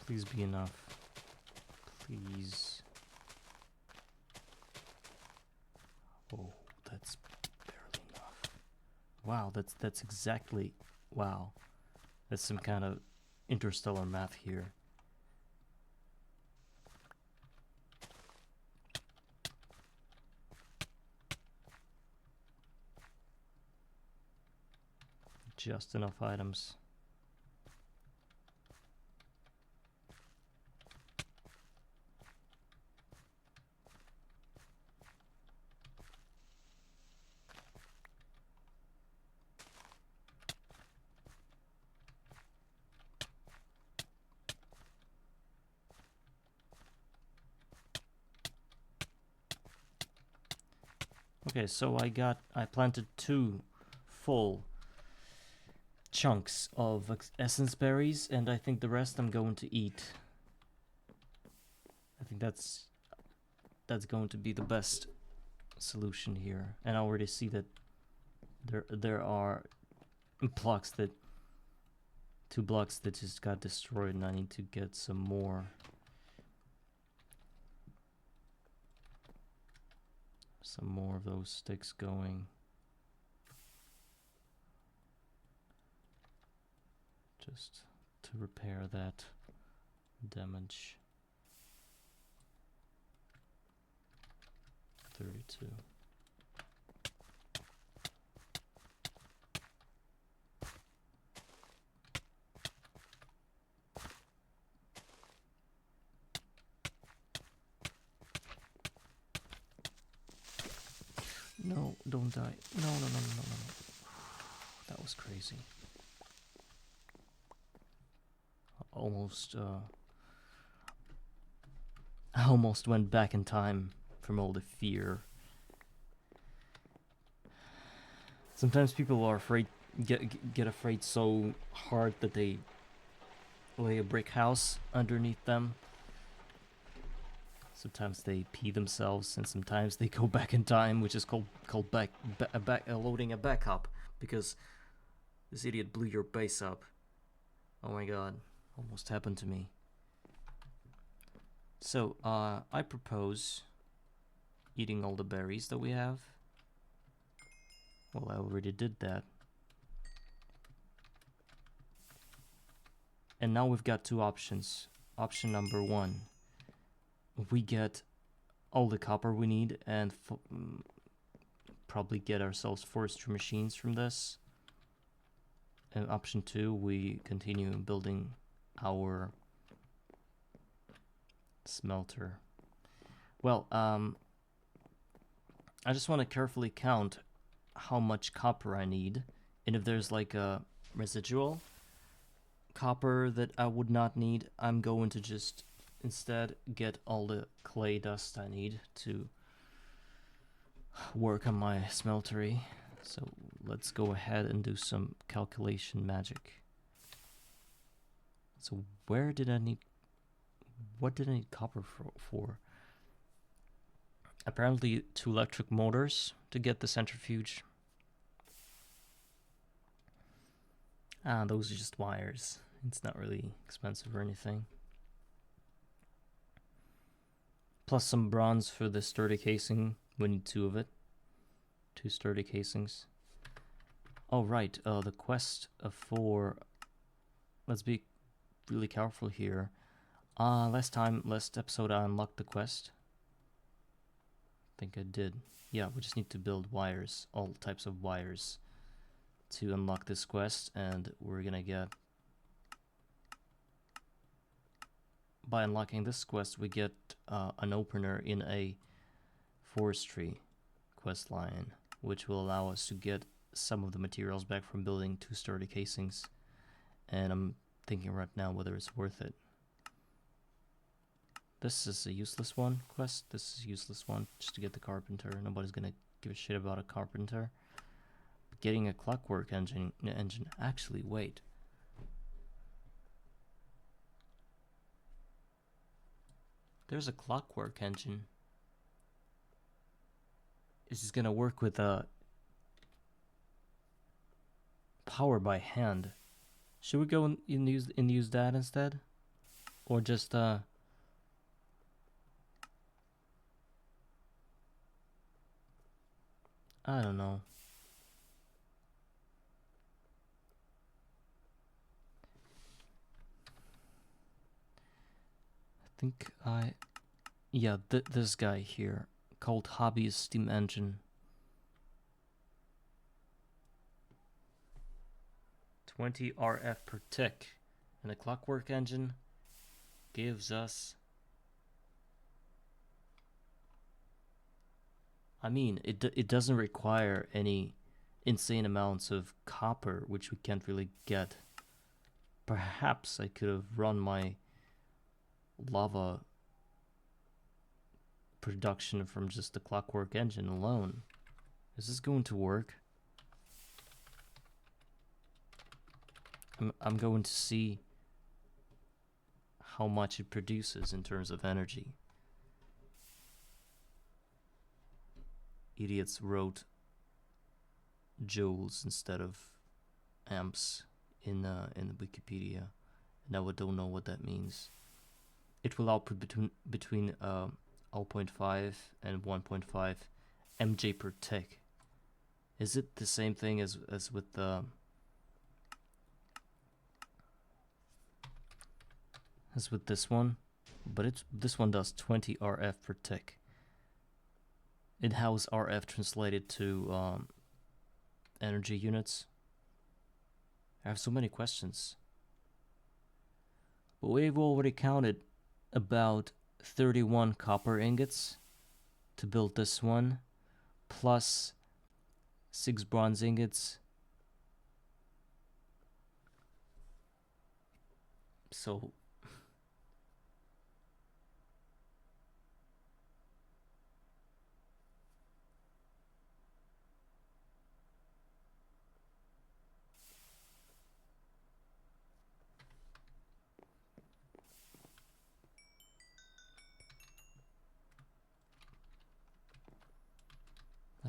Please be enough. Please. Oh, that's barely enough. Wow, that's exactly, wow. That's some kind of interstellar math here. Just enough items. Okay, so I planted 2 full chunks of essence berries, and I think the rest I'm going to eat. I think that's going to be the best solution here. And I already see that there are blocks that 2 blocks that just got destroyed, and I need to get some more. Some more of those sticks going. Just to repair that damage. 32. No, don't die. No. That was crazy. Almost I almost went back in time from all the fear. Sometimes people are afraid, get afraid so hard that they lay a brick house underneath them. Sometimes they pee themselves, and sometimes they go back in time, which is called loading a backup, because this idiot blew your base up. Oh my god, almost happened to me. So, I propose eating all the berries that we have. Well, I already did that. And now we've got two options. Option number one, we get all the copper we need and probably get ourselves forestry machines from this. And option two, we continue building our smelter. Well, I just want to carefully count how much copper I need, and if there's like a residual copper that I would not need, I'm going to just instead get all the clay dust I need to work on my smeltery. So let's go ahead and do some calculation magic. So what did I need copper for? Apparently 2 electric motors to get the centrifuge. Those are just wires. It's not really expensive or anything. Plus some bronze for the sturdy casing. We need 2 of it. 2 sturdy casings. Oh right, the quest for... Let's be really careful here. Last episode I unlocked the quest. I think I did. Yeah, we just need to build wires, all types of wires, to unlock this quest, and we're gonna get... By unlocking this quest, we get an opener in a forestry quest line, which will allow us to get some of the materials back from building 2 sturdy casings. And I'm thinking right now whether it's worth it. This is a useless one quest. This is a useless one just to get the carpenter. Nobody's gonna give a shit about a carpenter. But getting a clockwork engine. Actually, wait. There's a clockwork engine. This is gonna work with power by hand. Should we go and use that instead, or just I don't know. I think yeah, this guy here, called Hobbyist Steam Engine. 20 RF per tick, and a clockwork engine gives us... I mean, it doesn't require any insane amounts of copper, which we can't really get. Perhaps I could have run my lava production from just the clockwork engine alone. Is this going to work? I'm going to see how much it produces in terms of energy. Idiots wrote joules instead of amps in the Wikipedia. Now I don't know what that means. It will output between 0.5 and 1.5 mj per tick. Is it the same thing as with the as with this one? But this one does 20 RF per tick. And how is RF translated to energy units? I have so many questions. But we've already counted about 31 copper ingots to build this one, plus 6 bronze ingots. So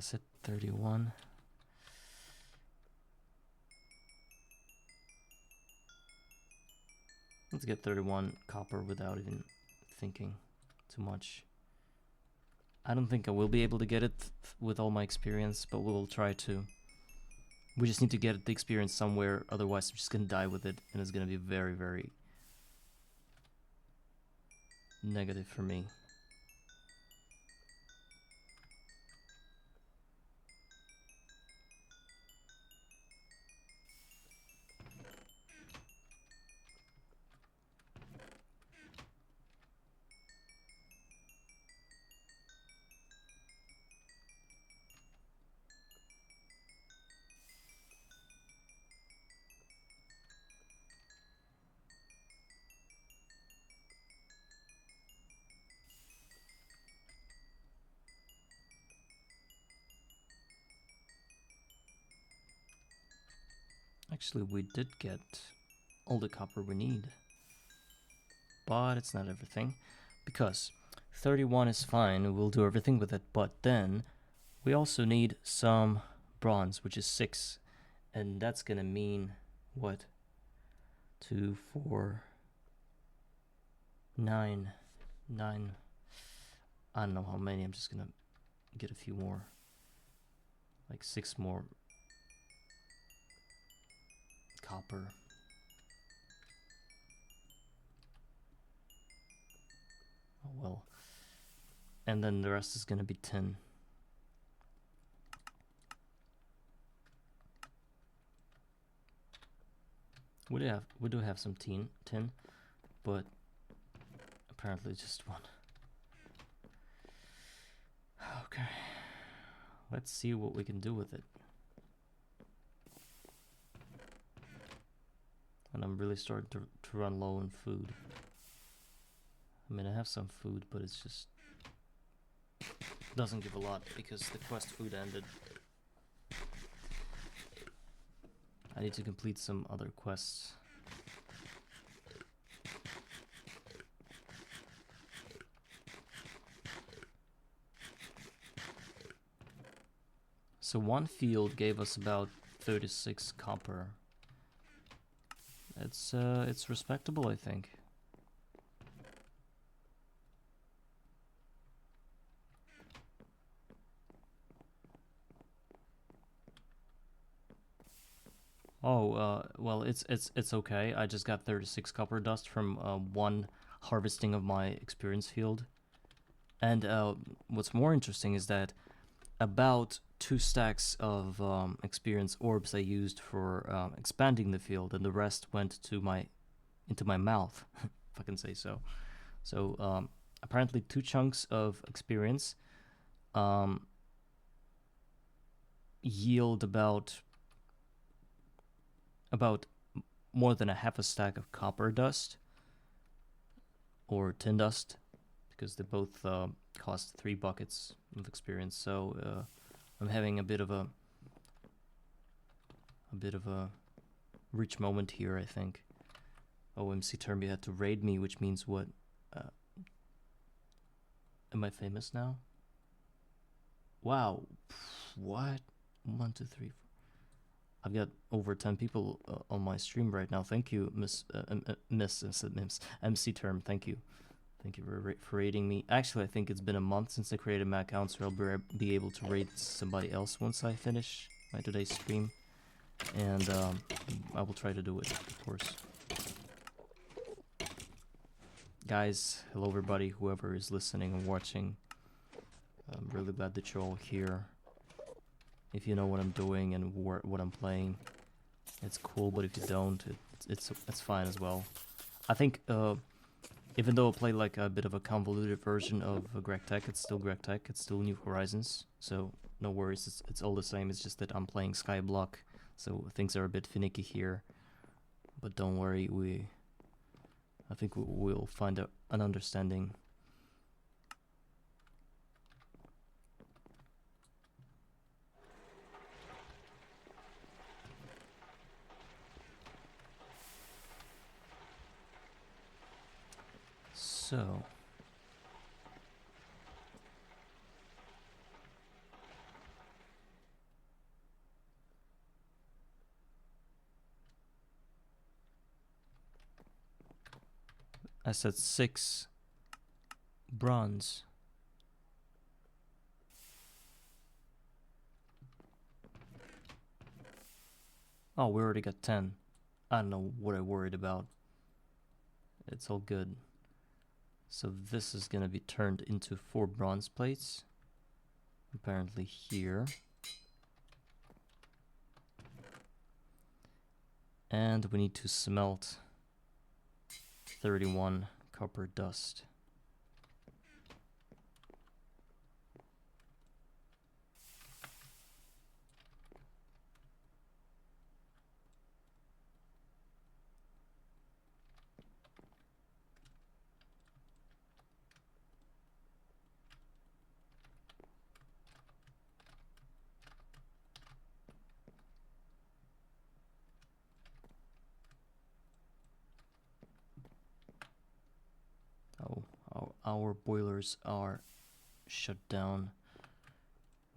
I said 31. Let's get 31 copper without even thinking too much. I don't think I will be able to get it with all my experience, but we'll try to. We just need to get the experience somewhere, otherwise I'm just gonna die with it, and it's gonna be very, very negative for me. Actually, we did get all the copper we need, but it's not everything, because 31 is fine, we'll do everything with it, but then we also need some bronze, which is 6, and that's gonna mean what? 2, 4, 9. I don't know how many, I'm just gonna get a few more, like 6 more copper. Oh well. And then the rest is gonna be 10. We do have some tin, but apparently just 1. Okay. Let's see what we can do with it. And I'm really starting to run low on food. I mean, I have some food, but it's just doesn't give a lot because the quest food ended. I need to complete some other quests. So one field gave us about 36 copper. It's respectable, I think. Oh, well, it's okay. I just got 36 copper dust from one harvesting of my experience field. And what's more interesting is that about 2 stacks of experience orbs I used for expanding the field, and the rest went to into my mouth, if I can say so. So apparently 2 chunks of experience yield about more than a half a stack of copper dust or tin dust, because they both cost 3 buckets of experience. So I'm having a bit of a rich moment here, I think. Oh, MC Term, you had to raid me, which means what? Am I famous now? Wow. What? 1, 2, 3, 4. I've got over 10 people on my stream right now. Thank you, Miss MC Term. Thank you. Thank you for raiding me. Actually, I think it's been a month since I created my account, so I'll be able to raid somebody else once I finish my today's stream. And I will try to do it, of course. Guys, hello everybody, whoever is listening and watching. I'm really glad that you're all here. If you know what I'm doing and what I'm playing, it's cool, but if you don't, it's fine as well. I think even though I play like a bit of a convoluted version of Greg Tech, it's still Greg Tech, it's still New Horizons, so no worries, it's all the same. It's just that I'm playing Skyblock, so things are a bit finicky here. But don't worry, I think we'll find an understanding. So I said 6 bronze. Oh, we already got 10. I don't know what I worried about. It's all good. So this is gonna be turned into 4 bronze plates. Apparently here. And we need to smelt 31 copper dust. Oh, our boilers are shut down.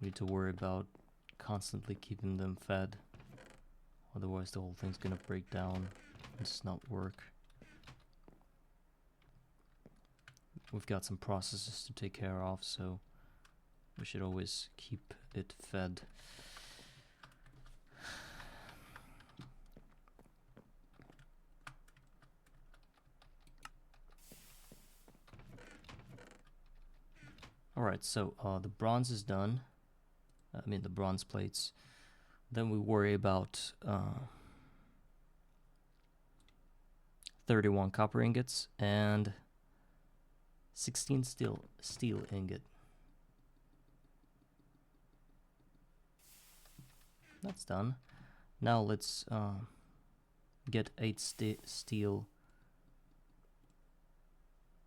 We need to worry about constantly keeping them fed. Otherwise the whole thing's gonna break down and just not work. We've got some processes to take care of, so we should always keep it fed. Alright, so the bronze is done. I mean the bronze plates. Then we worry about 31 copper ingots and 16 steel ingot. That's done. Now let's get 8 steel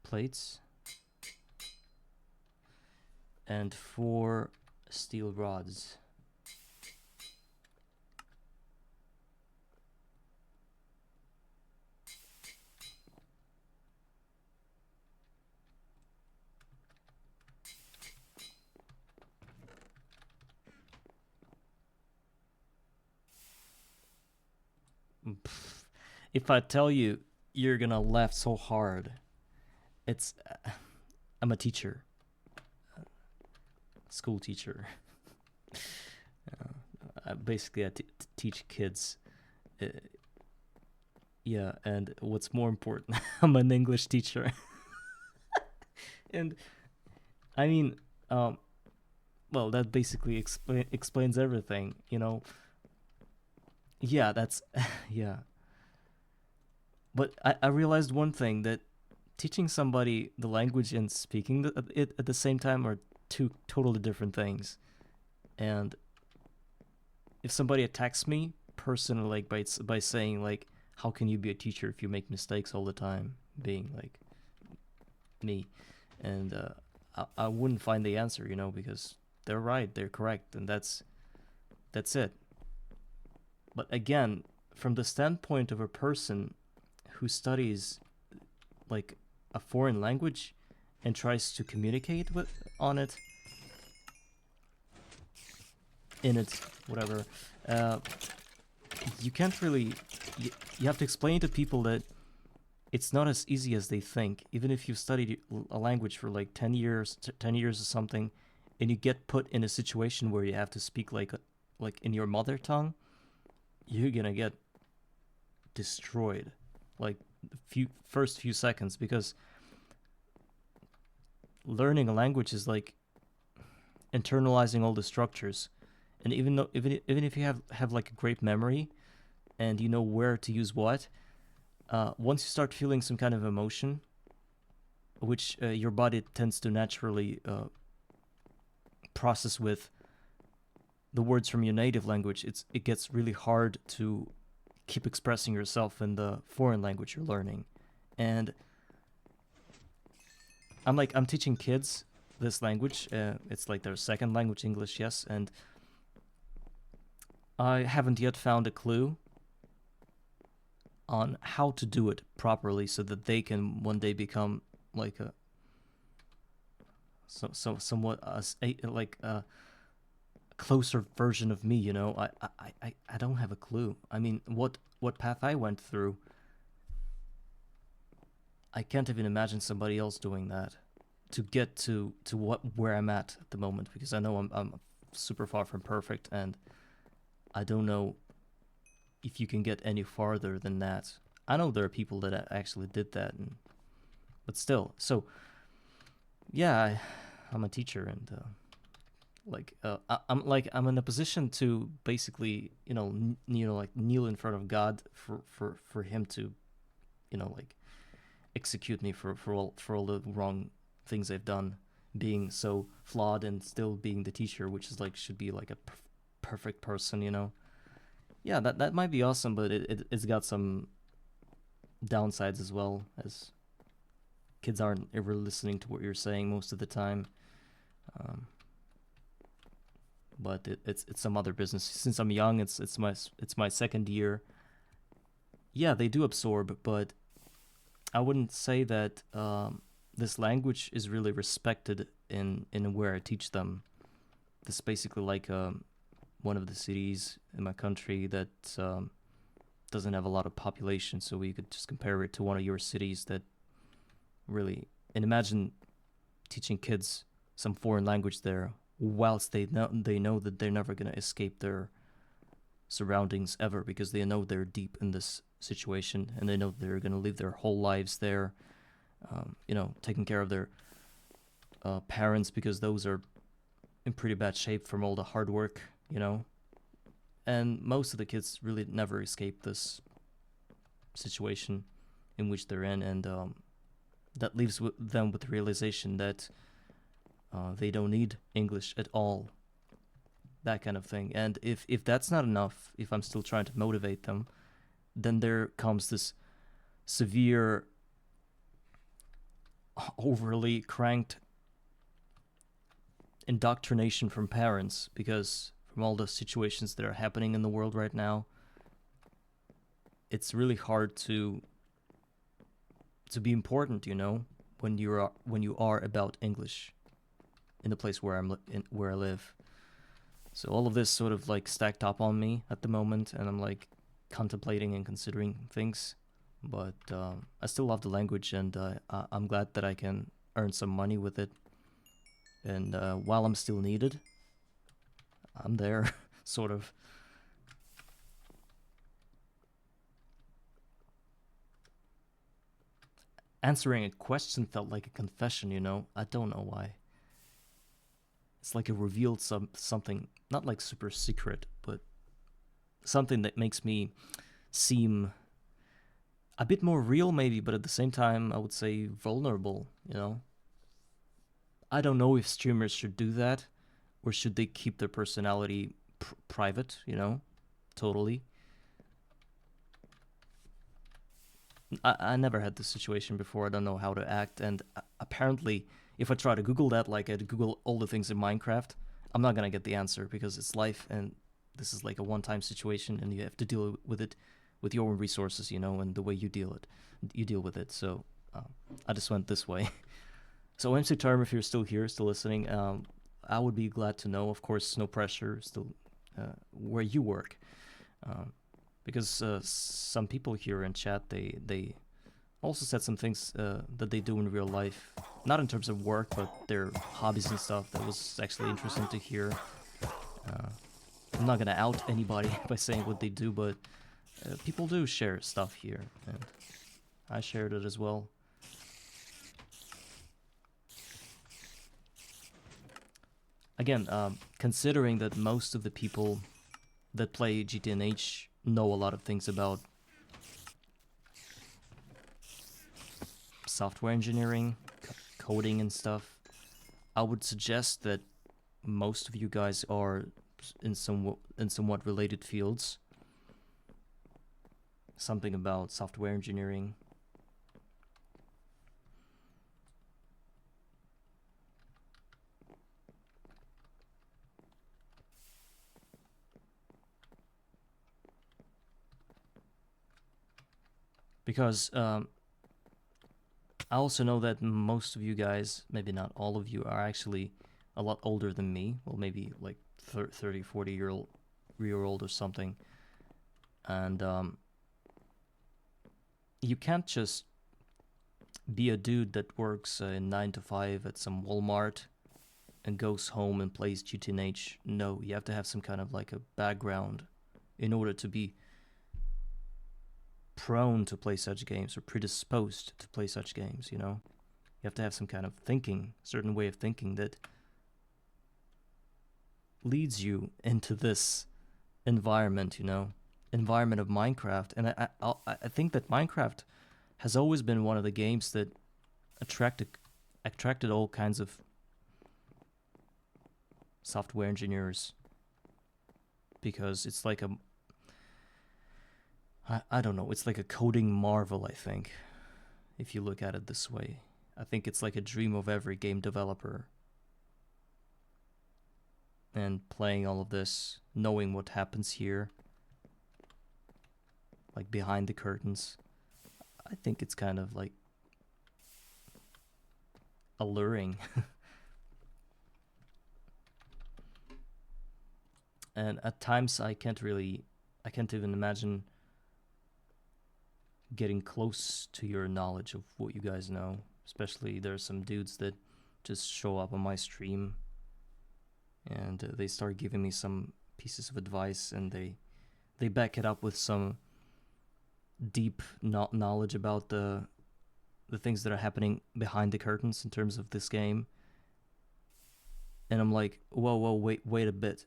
plates and 4 steel rods. If I tell you, you're gonna laugh so hard. It's I'm a teacher, school teacher. Basically, I teach kids. Yeah, and what's more important, I'm an English teacher. And I mean, well, that basically explains everything, you know. Yeah, that's yeah. But I realized one thing, that teaching somebody the language and speaking it at the same time are 2 totally different things. And if somebody attacks me personally, like by saying like, how can you be a teacher if you make mistakes all the time, being like me, and I wouldn't find the answer, you know, because they're right, they're correct, and that's it. But again, from the standpoint of a person who studies like a foreign language and tries to communicate on it, in it, whatever, you can't really, you have to explain to people that it's not as easy as they think. Even if you've studied a language for like 10 years or something, and you get put in a situation where you have to speak like in your mother tongue, you're gonna get destroyed like first few seconds, because learning a language is like internalizing all the structures. And even if you have like a great memory and you know where to use what, once you start feeling some kind of emotion, which your body tends to naturally process with the words from your native language, it gets really hard to keep expressing yourself in the foreign language you're learning. And I'm teaching kids this language. It's like their second language, English, yes, and I haven't yet found a clue on how to do it properly so that they can one day become like a somewhat like a closer version of me, you know. I don't have a clue. I mean, what path I went through, I can't even imagine somebody else doing that to get to what where I'm at the moment, because I know I'm super far from perfect, and I don't know if you can get any farther than that. I know there are people that actually did that, but still. So yeah, I'm a teacher, and I'm in a position to basically like kneel in front of God for Him to like execute me for all the wrong things I've done, being so flawed and still being the teacher, which is like should be like a perfect person, Yeah, that might be awesome, but it's got some downsides as well, as kids aren't ever listening to what you're saying most of the time. Um, but it's some other business. Since I'm young, it's my second year. Yeah, they do absorb, but I wouldn't say that this language is really respected in where I teach them. This is basically like one of the cities in my country that doesn't have a lot of population, so we could just compare it to one of your cities that really. And imagine teaching kids some foreign language there, whilst they know that they're never gonna escape their surroundings ever, because they know they're deep in this situation, and they know they're gonna live their whole lives there. Taking care of their parents, because those are in pretty bad shape from all the hard work, And most of the kids really never escape this situation in which they're in, and that leaves them with the realization that they don't need English at all, that kind of thing. And if that's not enough, if I'm still trying to motivate them, then there comes this severe, overly cranked indoctrination from parents, because from all the situations that are happening in the world right now, it's really hard to be important, when you are about English in the place where I live. So all of this sort of like stacked up on me at the moment, and I'm like contemplating and considering things. But I still love the language, and I'm glad that I can earn some money with it. And while I'm still needed, I'm there, sort of. Answering a question felt like a confession, I don't know why. It's like it revealed something, not like super secret, but something that makes me seem a bit more real, maybe, but at the same time, I would say vulnerable, I don't know if streamers should do that, or should they keep their personality private, totally. I never had this situation before. I don't know how to act, and apparently, if I try to Google that, like I Google all the things in Minecraft, I'm not gonna get the answer, because it's life, and this is like a one-time situation, and you have to deal with it with your own resources, and the way you deal with it. So I just went this way. So MC Term, if you're still here, still listening, I would be glad to know. Of course, no pressure. Still, where you work. Because some people here in chat, they also said some things that they do in real life, not in terms of work, but their hobbies and stuff. That was actually interesting to hear. I'm not gonna out anybody by saying what they do, but people do share stuff here, and I shared it as well. Again, considering that most of the people that play GTNH know a lot of things about software engineering, coding and stuff, I would suggest that most of you guys are in somewhat related fields. Something about software engineering. Because I also know that most of you guys, maybe not all of you, are actually a lot older than me. Well, maybe like 30, 40-year-old or something. And you can't just be a dude that works in 9 to 5 at some Walmart and goes home and plays GTNH. No, you have to have some kind of like a background in order to be prone to play such games or predisposed to play such games, you know? You have to have some kind of thinking, certain way of thinking that leads you into this environment, you know? Environment of Minecraft. And I think that Minecraft has always been one of the games that attracted all kinds of software engineers, because it's like I don't know, it's like a coding marvel, I think, if you look at it this way. I think it's like a dream of every game developer. And playing all of this, knowing what happens here, like behind the curtains, I think it's kind of like alluring. And at times I can't even imagine getting close to your knowledge of what you guys know. Especially there's some dudes that just show up on my stream and they start giving me some pieces of advice, and they back it up with some deep knowledge about the things that are happening behind the curtains in terms of this game. And I'm like, whoa, wait a bit.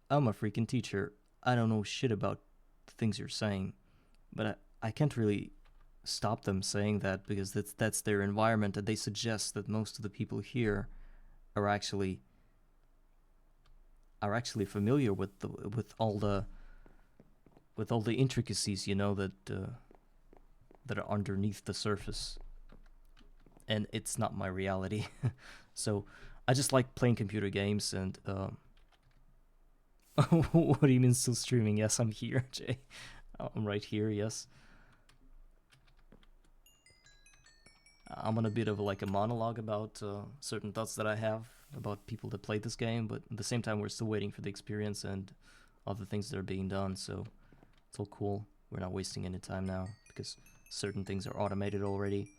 I'm a freaking teacher. I don't know shit about the things you're saying. But I can't really stop them saying that, because that's their environment, and they suggest that most of the people here are actually familiar with all the intricacies, you know, that are underneath the surface. And it's not my reality. So I just like playing computer games. And what do you mean still streaming? Yes, I'm here, Jay. I'm right here, yes. I'm on a bit of like a monologue about certain thoughts that I have about people that play this game, but at the same time we're still waiting for the experience and other things that are being done, so it's all cool. We're not wasting any time now, because certain things are automated already.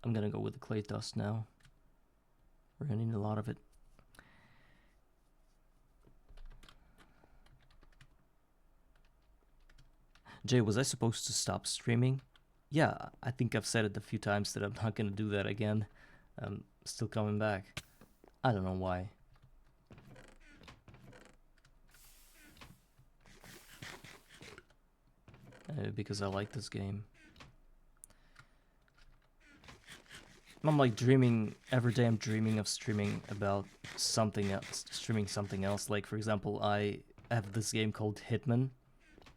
I'm gonna go with the clay dust now. We're gonna need a lot of it. Jay, was I supposed to stop streaming? Yeah, I think I've said it a few times that I'm not gonna do that again. I'm still coming back. I don't know why. Because I like this game. I'm like dreaming every day. I'm dreaming of streaming about something else, streaming something else. Like, for example, I have this game called Hitman.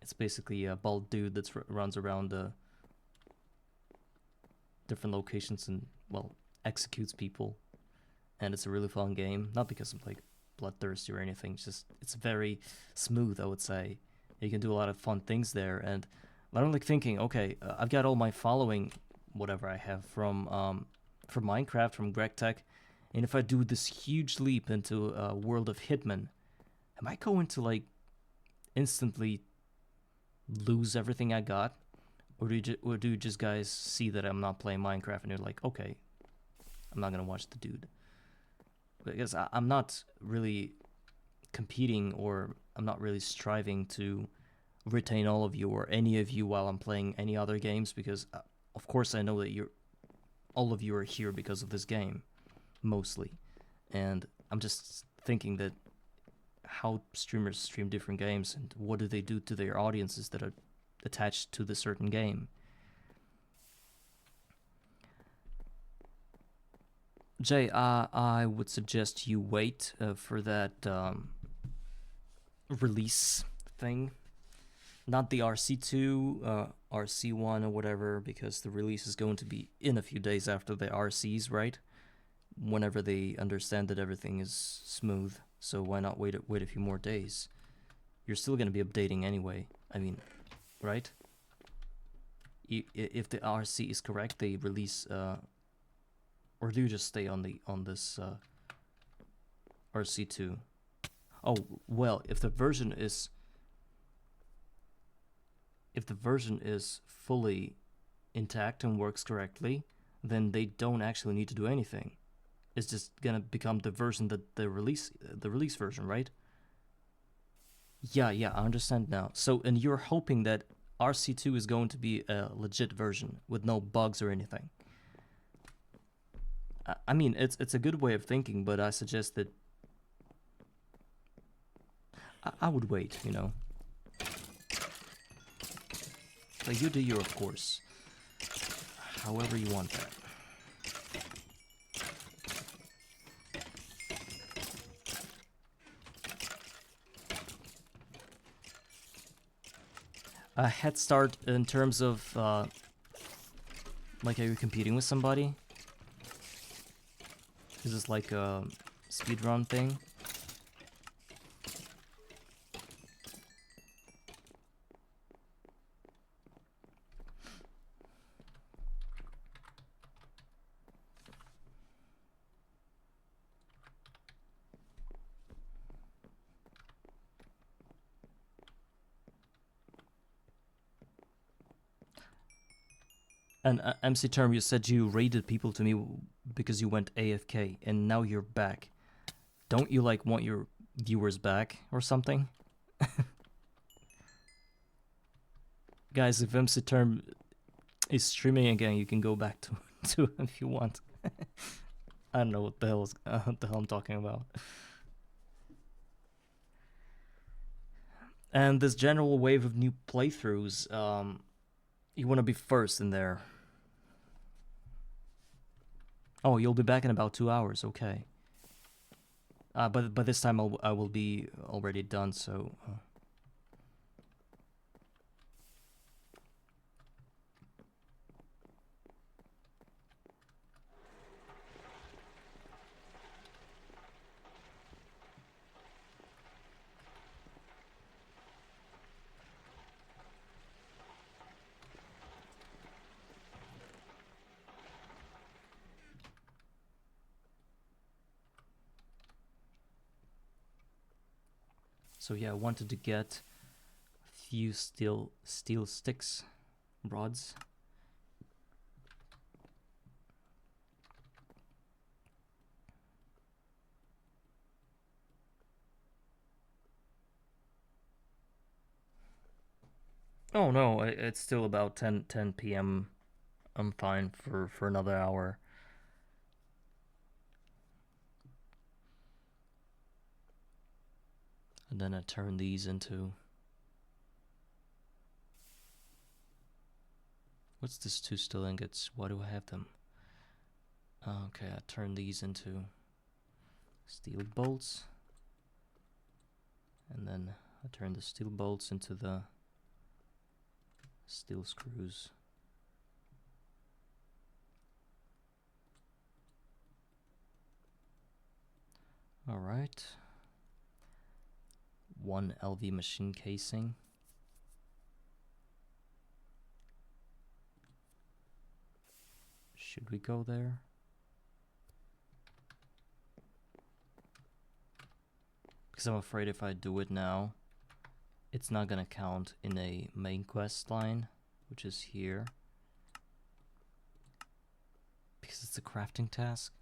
It's basically a bald dude that runs around different locations and, well, executes people. And it's a really fun game. Not because I'm like bloodthirsty or anything. It's very smooth, I would say. You can do a lot of fun things there. And I'm like thinking, okay, I've got all my following, whatever I have from Minecraft, from Greg Tech, and if I do this huge leap into a world of Hitman, am I going to like instantly lose everything I got, or do you just guys see that I'm not playing Minecraft and you're like, okay, I'm not gonna watch the dude? Because I'm not really competing, or I'm not really striving to retain all of you or any of you while I'm playing any other games, because of course I know that all of you are here because of this game, mostly. And I'm just thinking that how streamers stream different games, and what do they do to their audiences that are attached to the certain game. Jay, I would suggest you wait for that release thing. Not the RC2, RC1 or whatever, because the release is going to be in a few days after the RCs, right? Whenever they understand that everything is smooth. So why not wait a few more days? You're still going to be updating anyway. I mean, right? If the RC is correct, they release, or do you just stay on this RC2? Oh well, if the version is fully intact and works correctly, then they don't actually need to do anything. It's just gonna become the version that the release version, right? Yeah, I understand now. So, and you're hoping that RC2 is going to be a legit version with no bugs or anything. I mean, it's a good way of thinking, but I suggest that I would wait, you know. Like, you do your, of course. However you want that. A head start in terms of, like, are you competing with somebody? Is this like a speedrun thing? And MC Term, you said you raided people to me because you went AFK, and now you're back. Don't you like want your viewers back or something? Guys, if MC Term is streaming again, you can go back to him if you want. I don't know what the hell I'm talking about. And this general wave of new playthroughs, you want to be first in there. Oh, you'll be back in about 2 hours. Okay. But by this time I will be already done. So. So yeah, I wanted to get a few steel sticks, rods. Oh no, it's still about 10 p.m. I'm fine for another hour. And then I turn these into... What's this 2 steel ingots? Why do I have them? Okay, I turn these into steel bolts. And then I turn the steel bolts into the steel screws. Alright. 1 LV machine casing. Should we go there? Because I'm afraid if I do it now, it's not gonna count in a main quest line, which is here. Because it's a crafting task.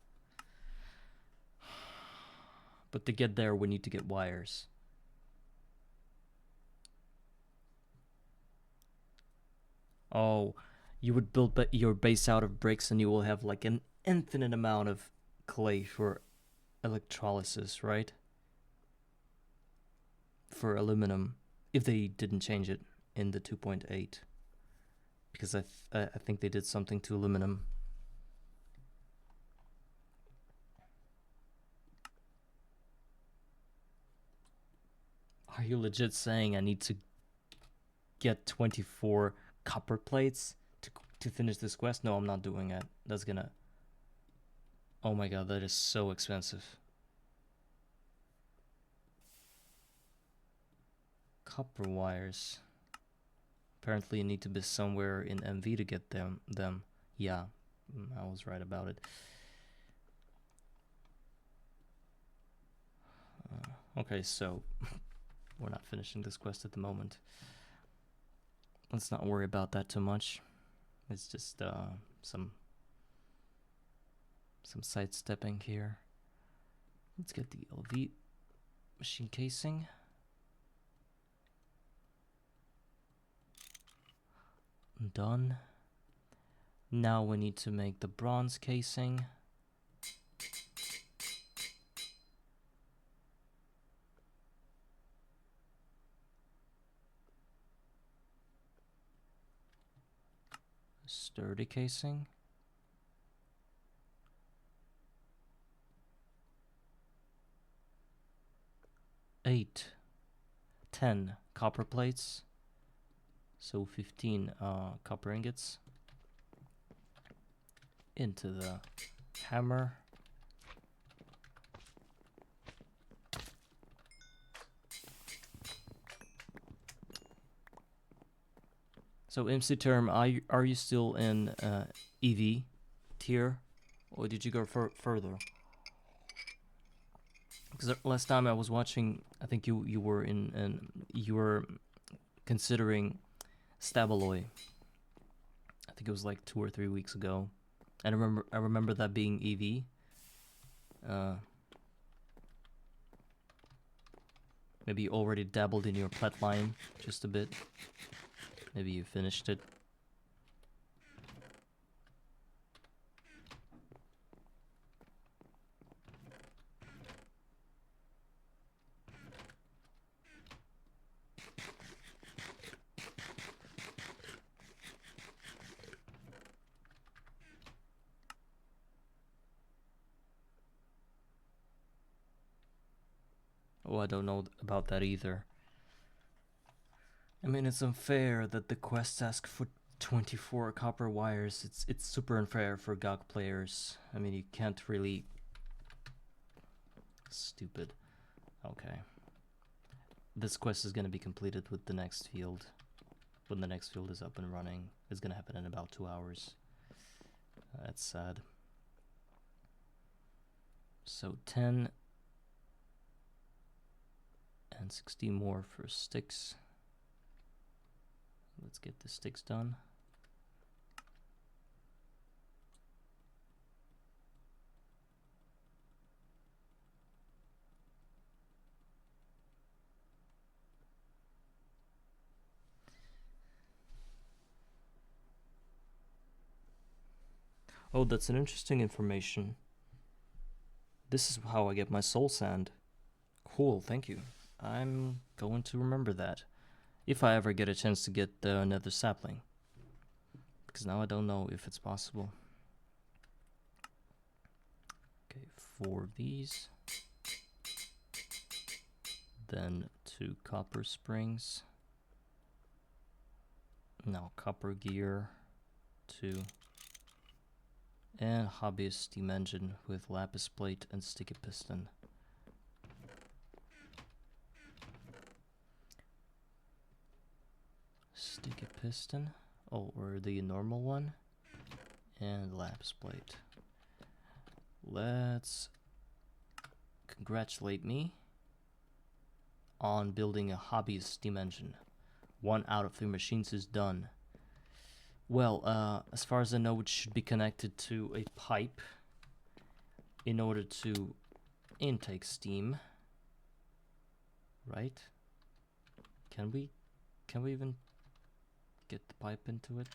But to get there, we need to get wires. Oh, you would build your base out of bricks and you will have like an infinite amount of clay for electrolysis, right? For aluminum, if they didn't change it in the 2.8. Because I think they did something to aluminum. Are you legit saying I need to get 24 copper plates to finish this quest? No, I'm not doing it. That's gonna... Oh my god, that is so expensive. Copper wires. Apparently you need to be somewhere in MV to get them. Yeah, I was right about it. Okay, so we're not finishing this quest at the moment. Let's not worry about that too much. It's just some sidestepping here. Let's get the LV machine casing. Done. Now we need to make the bronze casing. Sturdy casing. 8, 10 copper plates. So 15 copper ingots into the hammer. So MC Term, are you still in EV tier, or did you go further? Because last time I was watching, I think you were you were considering Stabaloy. I think it was like 2 or 3 weeks ago, and I remember that being EV. Maybe you already dabbled in your plat line just a bit. Maybe you finished it. Oh, I don't know about that either. I mean, it's unfair that the quests ask for 24 copper wires. It's super unfair for GOG players. I mean, you can't really... Stupid. Okay. This quest is gonna be completed with the next field. When the next field is up and running. It's gonna happen in about 2 hours. That's sad. So 10 and 60 more for sticks. Let's get the sticks done. Oh, that's an interesting information. This is how I get my soul sand. Cool, thank you. I'm going to remember that. If I ever get a chance to get another sapling. Because now I don't know if it's possible. Okay, 4 of these. Then 2 copper springs. Now copper gear. 2. And hobbyist steam engine with lapis plate and sticky piston. Sticky piston. Oh, or the normal one. And lapis plate. Let's congratulate me on building a hobbyist steam engine. 1 out of 3 machines is done. Well, as far as I know, it should be connected to a pipe in order to intake steam. Right? Can we even get the pipe into it?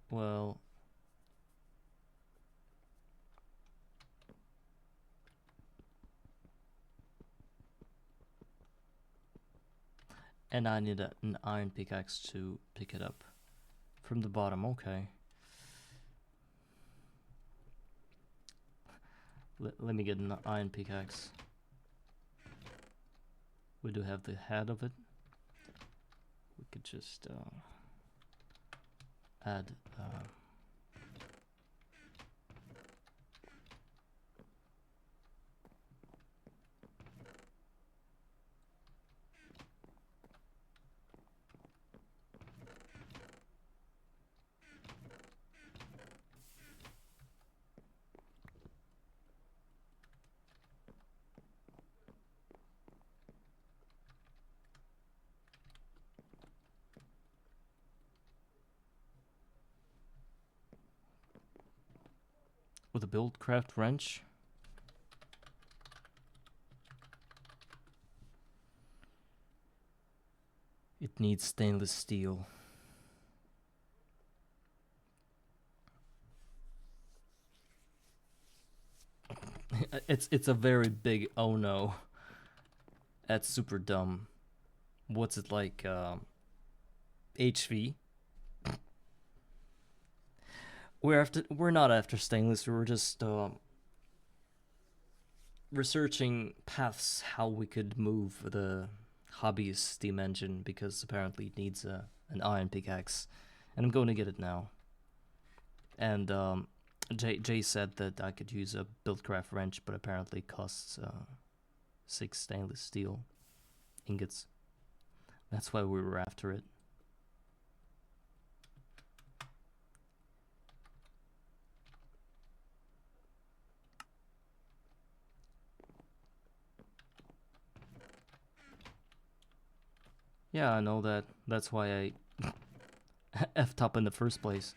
Well, and I need an iron pickaxe to pick it up from the bottom. Okay. Let me get an iron pickaxe. We do have the head of it. We could just add with a Buildcraft wrench. It needs stainless steel. It's a very big oh no. That's super dumb. What's it like? HV. We're not after stainless. We were just researching paths how we could move the hobbyist steam engine, because apparently it needs an iron pickaxe, and I'm going to get it now. And Jay said that I could use a Buildcraft wrench, but apparently it costs 6 stainless steel ingots. That's why we were after it. Yeah, I know that. That's why I effed up in the first place.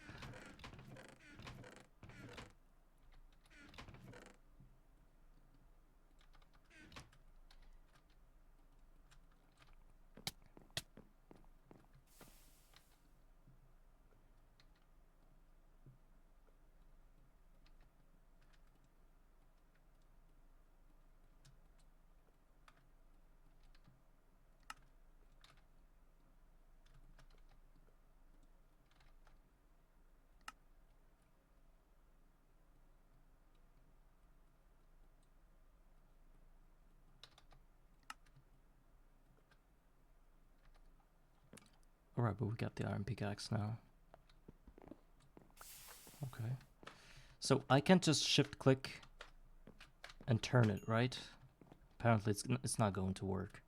Alright, but we got the iron pickaxe now. Okay. So I can't just shift click and turn it, right? Apparently it's not going to work.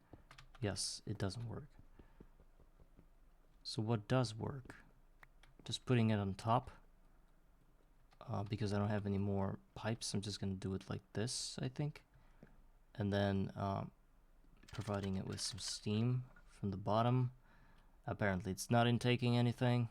Yes, it doesn't work. So what does work? Just putting it on top. Because I don't have any more pipes, I'm just gonna do it like this, I think. And then providing it with some steam from the bottom. Apparently it's not intaking anything.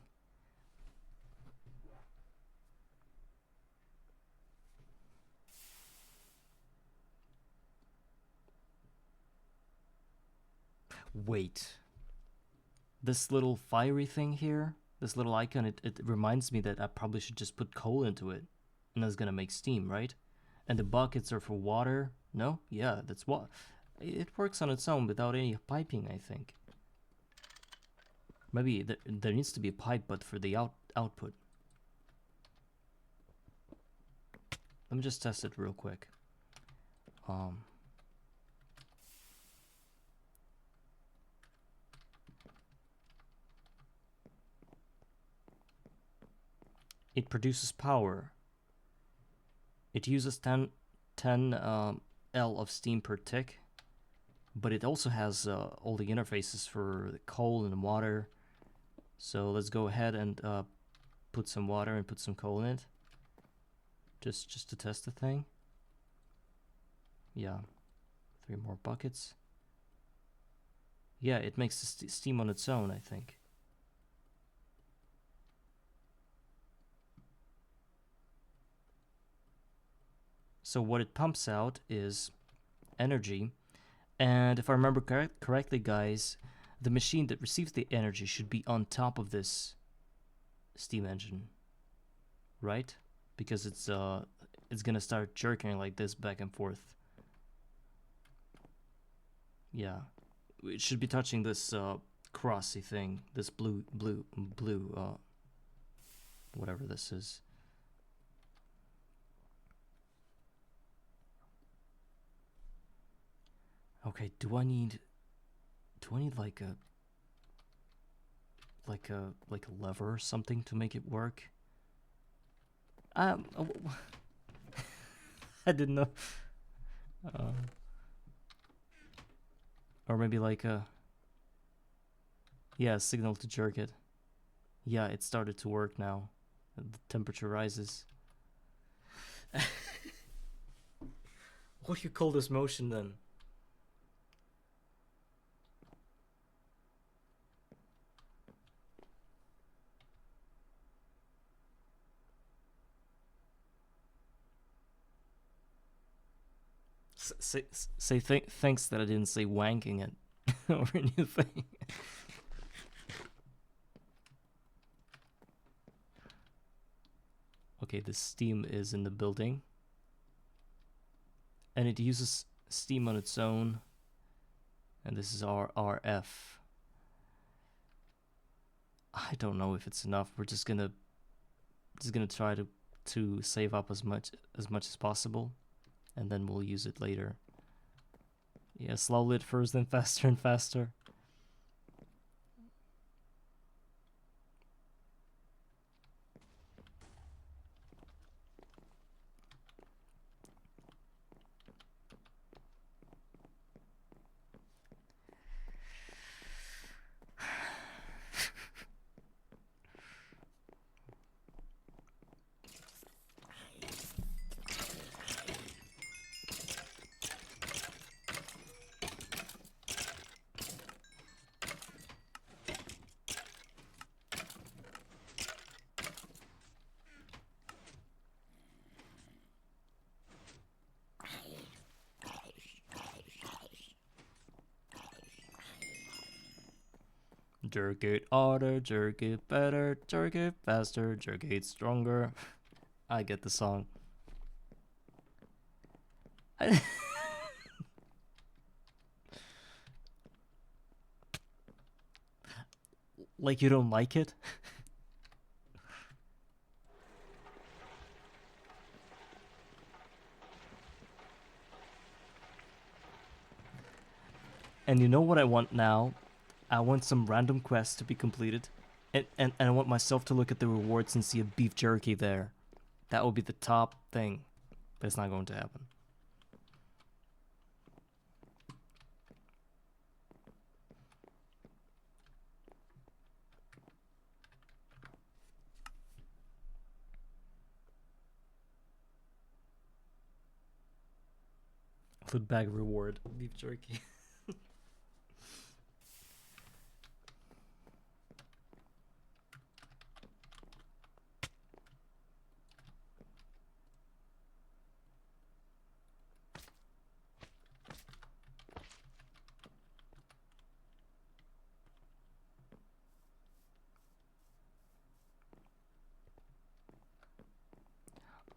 Wait. This little fiery thing here, this little icon, it reminds me that I probably should just put coal into it. And that's gonna make steam, right? And the buckets are for water. No? Yeah, that's what. It works on its own without any piping, I think. Maybe there needs to be a pipe, but for the output. Let me just test it real quick. It produces power. It uses 10 L of steam per tick, but it also has all the interfaces for the coal and water. So let's go ahead and put some water and put some coal in it. Just to test the thing. Yeah, 3 more buckets. Yeah, it makes the steam on its own, I think. So what it pumps out is energy. And if I remember correctly, guys, the machine that receives the energy should be on top of this steam engine, right? Because it's gonna start jerking like this back and forth. Yeah, it should be touching this crossy thing, this blue, whatever this is. Okay, do I need like a lever or something to make it work? I didn't know. Or maybe like a signal to jerk it. Yeah, it started to work now. The temperature rises. What do you call this motion then? Thanks that I didn't say wanking it or anything. Okay, the steam is in the building. And it uses steam on its own. And this is our RF. I don't know if it's enough. We're just gonna try to save up as much as possible, and then we'll use it later. Yeah, slowly at first, then faster and faster. Jerk it harder, jerk it better, jerk it faster, jerk it stronger. I get the song. Like you don't like it? And you know what I want now? I want some random quests to be completed. And I want myself to look at the rewards and see a beef jerky there. That would be the top thing. But it's not going to happen. Food bag reward. Beef jerky.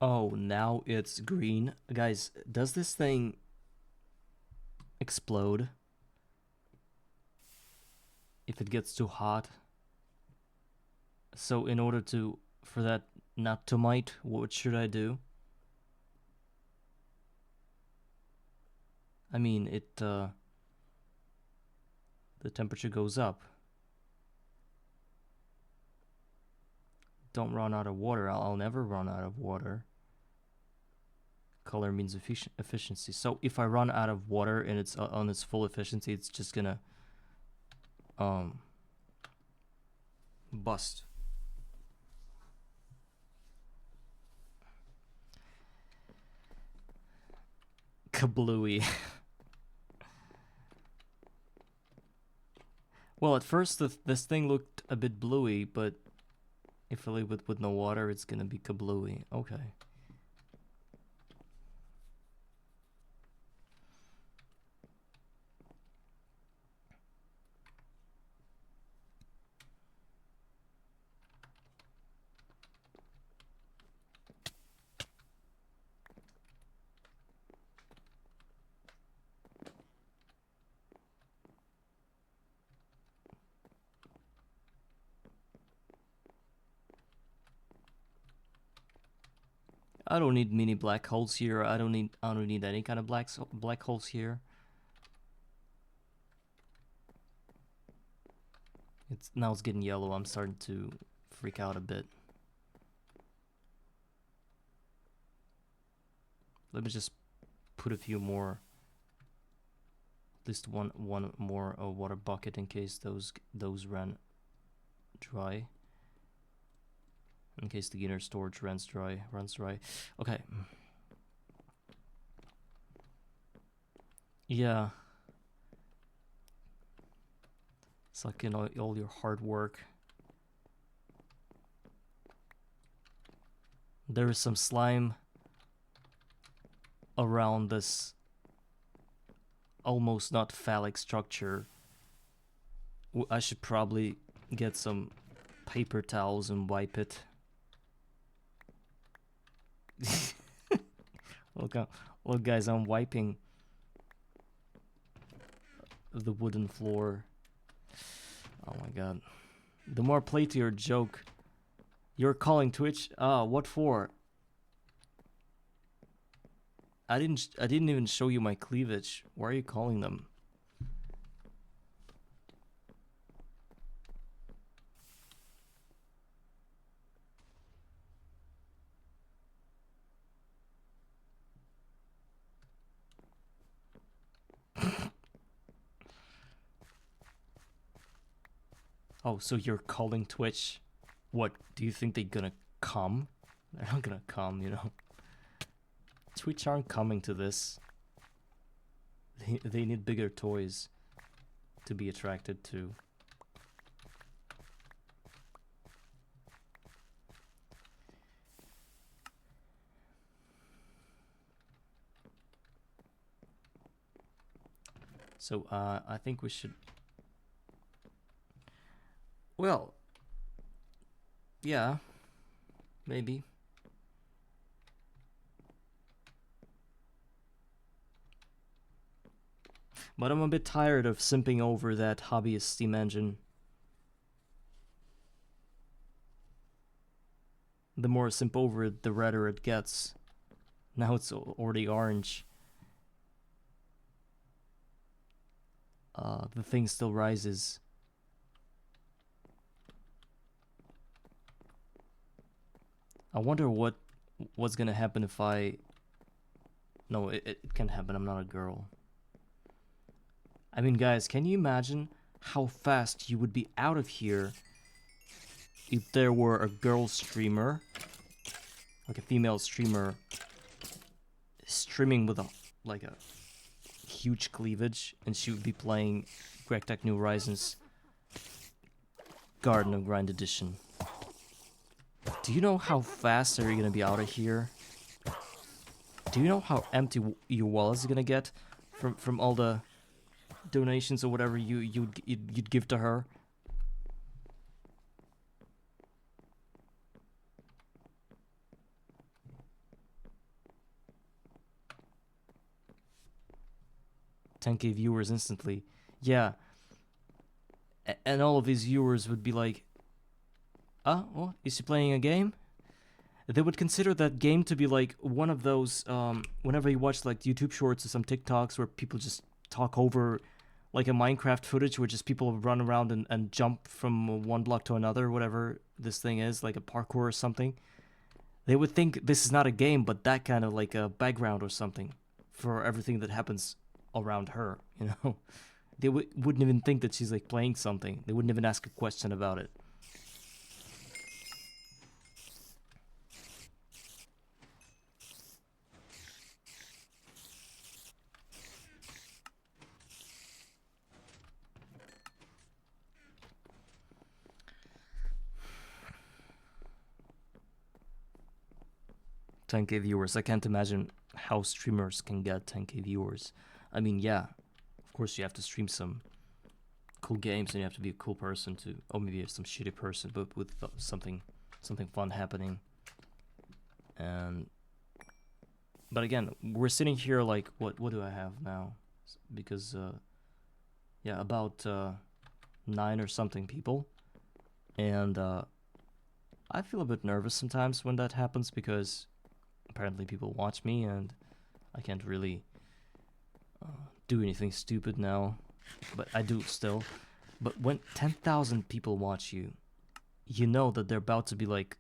Oh, now it's green. Guys, does this thing explode if it gets too hot? So in order for that not to mite, what should I do? I mean, the temperature goes up. Don't run out of water. I'll never run out of water. Color means efficiency. So if I run out of water and it's on its full efficiency, it's just gonna bust. Kablooey. Well, at first this thing looked a bit bluey, but if I leave it with no water, it's gonna be kablooey. Okay. I don't need mini black holes here. I don't need any kind of black holes here. It's getting yellow. I'm starting to freak out a bit. Let me just put a few more, at least one more water bucket in case those run dry. In case the inner storage runs dry. Okay. Yeah. Suck in all your hard work. There is some slime around this almost not phallic structure. I should probably get some paper towels and wipe it. Look, guys, I'm wiping the wooden floor. Oh my god. The more play to your joke. You're calling Twitch? What for? I didn't even show you my cleavage. Why are you calling them? Oh, so you're calling Twitch? What, do you think they're gonna come? They're not gonna come, you know. Twitch aren't coming to this. They need bigger toys to be attracted to. So, I think we should... Well, yeah, maybe. But I'm a bit tired of simping over that hobbyist steam engine. The more I simp over it, the redder it gets. Now it's already orange. The thing still rises. I wonder what's gonna happen if I... No, it can't happen. I'm not a girl. I mean, guys, can you imagine how fast you would be out of here if there were a girl streamer, like a female streamer, streaming with a huge cleavage, and she would be playing Greg Tech New Horizons Garden of Grind Edition. Do you know how fast are you gonna be out of here? Do you know how empty your wallet is gonna get from all the donations or whatever you'd give to her? $10K viewers instantly. Yeah. And all of these viewers would be like, well, is he playing a game? They would consider that game to be like one of those, whenever you watch like YouTube shorts or some TikToks where people just talk over like a Minecraft footage where just people run around and jump from one block to another, whatever this thing is, like a parkour or something. They would think this is not a game, but that kind of like a background or something for everything that happens around her, you know? They wouldn't even think that she's like playing something. They wouldn't even ask a question about it. $10K viewers. I can't imagine how streamers can get 10K viewers. I mean, yeah, of course you have to stream some cool games and you have to be a cool person to, or maybe some shitty person, but with something fun happening. And but again, we're sitting here like, what do I have now? Because yeah, about 9 or something people, and I feel a bit nervous sometimes when that happens because apparently people watch me and I can't really do anything stupid now, but I do still. But when 10,000 people watch you, you know that they're about to be like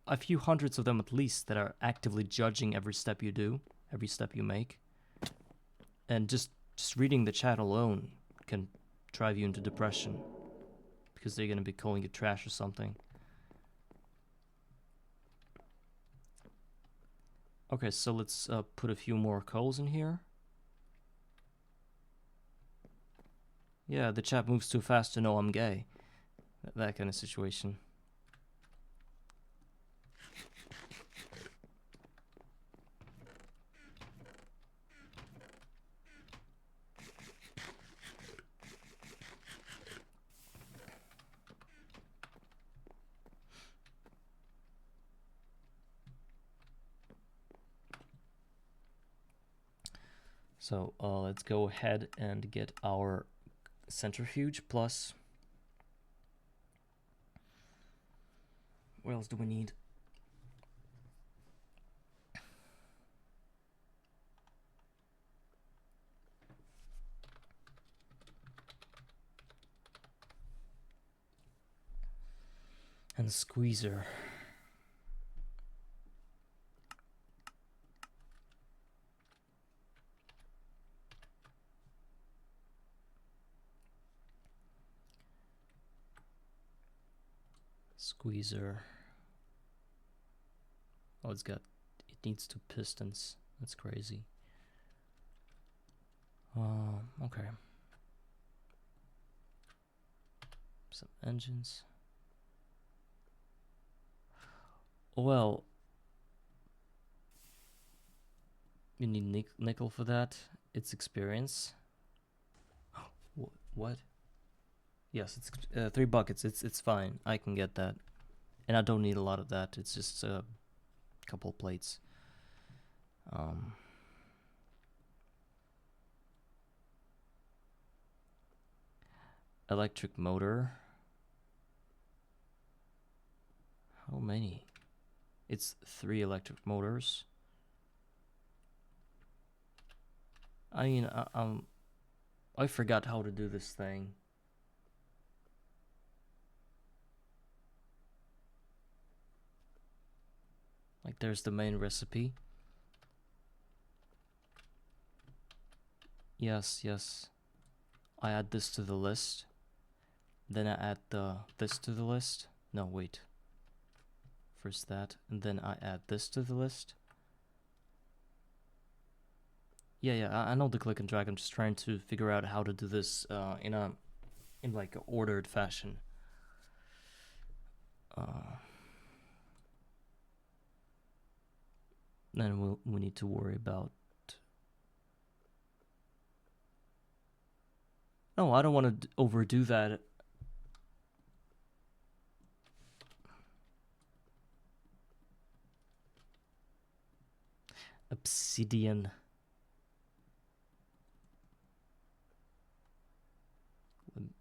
a few hundreds of them at least that are actively judging every step you do, every step you make. And just reading the chat alone can drive you into depression because they're going to be calling you trash or something. Okay, so let's put a few more coals in here. Yeah, the chat moves too fast to know I'm gay. That kind of situation. So let's go ahead and get our centrifuge plus. What else do we need? And squeezer. Squeezer. Oh, it needs 2 pistons. That's crazy. Okay. Some engines. Well, you need nickel for that. It's experience. What? Yes, it's 3 buckets. It's fine. I can get that, and I don't need a lot of that. It's just a couple plates. Electric motor. How many? It's 3 electric motors. I mean, I forgot how to do this thing. Like, there's the main recipe. Yes. I add this to the list. Then I add this to the list. No, wait. First that, and then I add this to the list. Yeah, I know the click and drag. I'm just trying to figure out how to do this in like an ordered fashion. Then we need to worry about. No, I don't want to overdo that. Obsidian.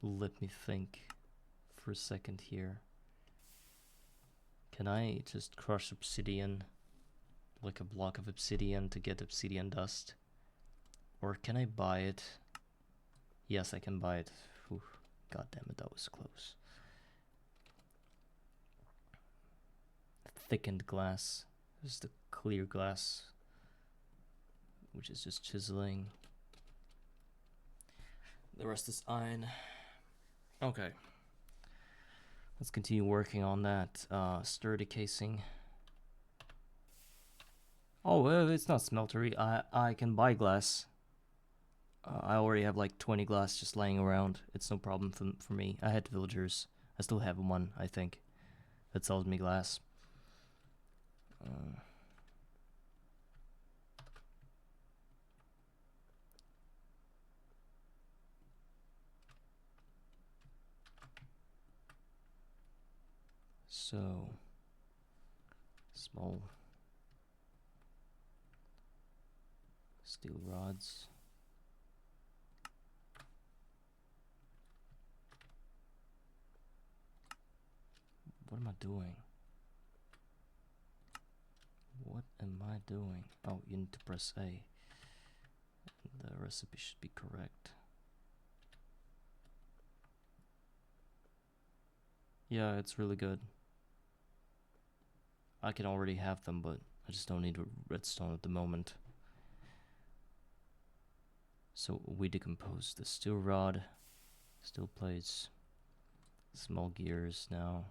Let me think for a second here. Can I just crush obsidian, like a block of obsidian, to get obsidian dust? Or can I buy it? Yes, I can buy it. Whew. God damn it, that was close. Thickened glass. This is the clear glass, which is just chiseling. The rest is iron. Okay. Let's continue working on that sturdy casing. Oh, it's not smeltery. I can buy glass. I already have like 20 glass just laying around. It's no problem for me. I had villagers. I still have one, I think, that sells me glass. So, small steel rods. What am I doing? What am I doing? Oh, you need to press A. The recipe should be correct. Yeah, it's really good. I can already have them, but I just don't need redstone at the moment. So we decompose the steel rod, steel plates, small gears now.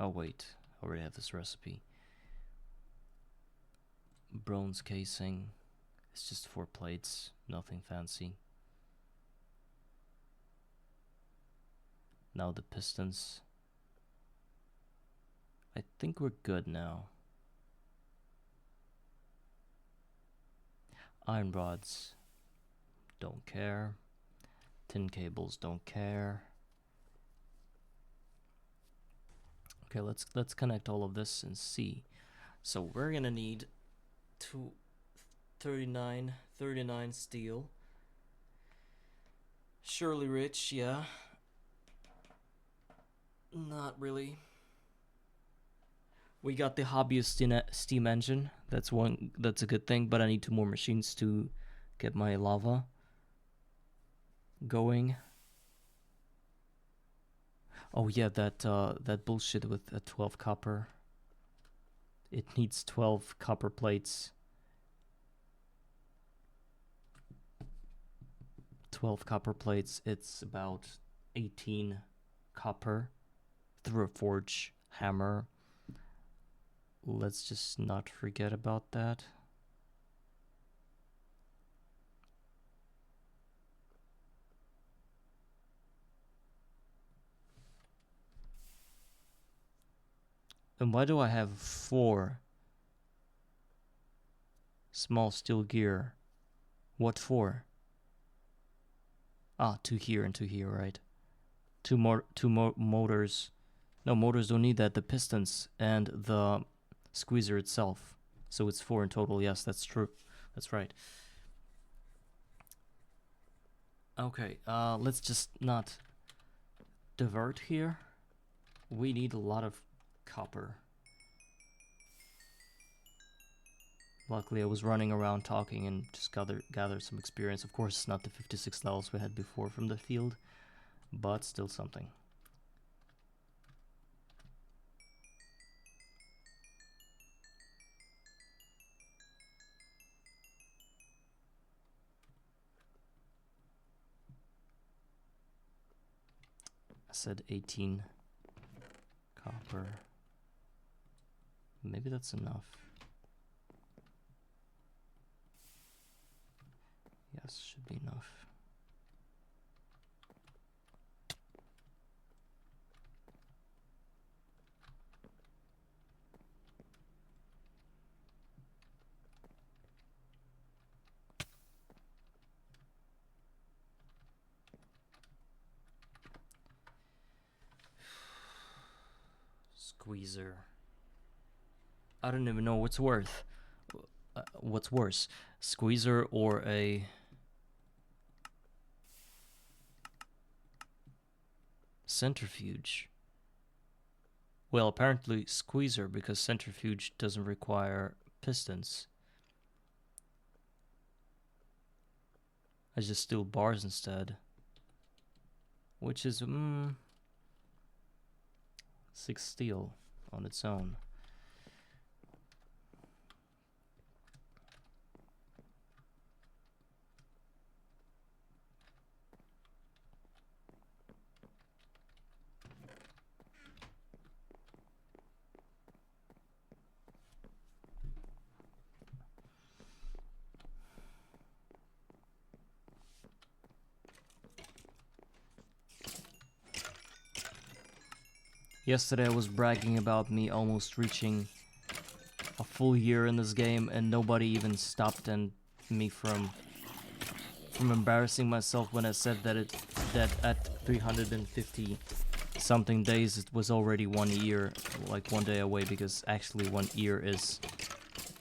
Oh wait, I already have this recipe. Bronze casing. It's just 4 plates, nothing fancy. Now the pistons. I think we're good now. Iron rods. Don't care. Tin cables, don't care. Okay, let's connect all of this and see. So we're gonna need 39 steel. Surely rich, yeah. Not really. We got the hobbyist steam engine. That's a good thing, but I need 2 more machines to get my lava going. Oh yeah, that bullshit with 12 copper. It needs 12 copper plates. 12 copper plates. It's about 18 copper through a forge hammer. Let's just not forget about that. And why do I have 4 small steel gear? What for? Ah, 2 here and 2 here, right? 2 more motors. No, motors don't need that. The pistons and the squeezer itself. So it's 4 in total. Yes, that's true. That's right. Okay, let's just not divert here. We need a lot of copper. Luckily, I was running around talking and just gather some experience. Of course, it's not the 56 levels we had before from the field, but still something. I said 18 copper. Maybe that's enough. Yes, should be enough. Squeezer. I don't even know what's worth. What's worse, squeezer or a centrifuge? Well, apparently squeezer, because centrifuge doesn't require pistons. I just steal bars instead, which is 6 steel on its own. Yesterday I was bragging about me almost reaching a full year in this game, and nobody even stopped me from embarrassing myself when I said that at 350 something days it was already 1 year, like 1 day away, because actually 1 year is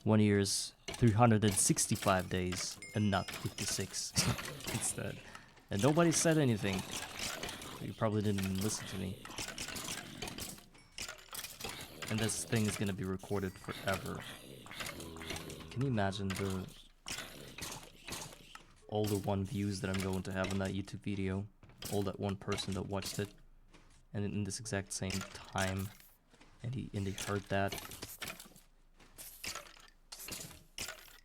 365 days and not 56 instead. And nobody said anything. You probably didn't listen to me. And this thing is gonna be recorded forever. Can you imagine all the 1 views that I'm going to have on that YouTube video? All that 1 person that watched it, and in this exact same time, and they heard that.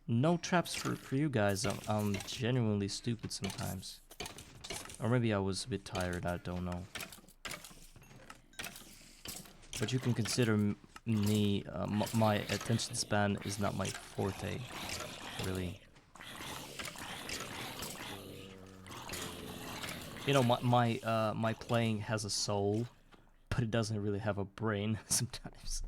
No traps for you guys. I'm genuinely stupid sometimes, or maybe I was a bit tired. I don't know. But you can consider me, my attention span is not my forte, really. You know, my playing has a soul, but it doesn't really have a brain sometimes.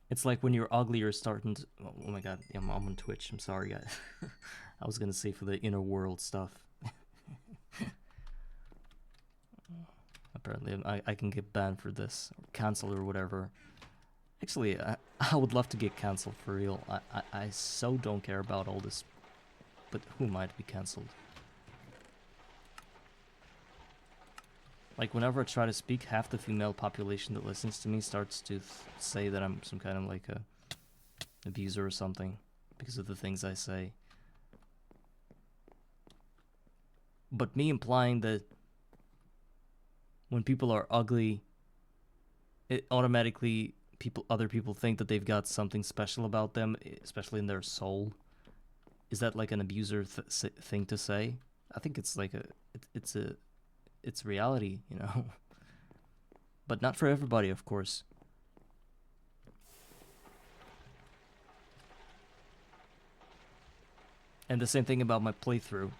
It's like when you're ugly, you're starting to. Oh my god, I'm on Twitch. I'm sorry, guys. I was gonna say for the inner world stuff. Apparently, I can get banned for this, or cancelled or whatever. Actually, I would love to get cancelled for real. I so don't care about all this, but who might be cancelled? Like, whenever I try to speak, half the female population that listens to me starts to say that I'm some kind of like a abuser or something because of the things I say. But me implying that when people are ugly, it automatically other people think that they've got something special about them, especially in their soul. Is that like an abuser thing to say? I think it's like it's reality, you know. But not for everybody, of course. And the same thing about my playthrough.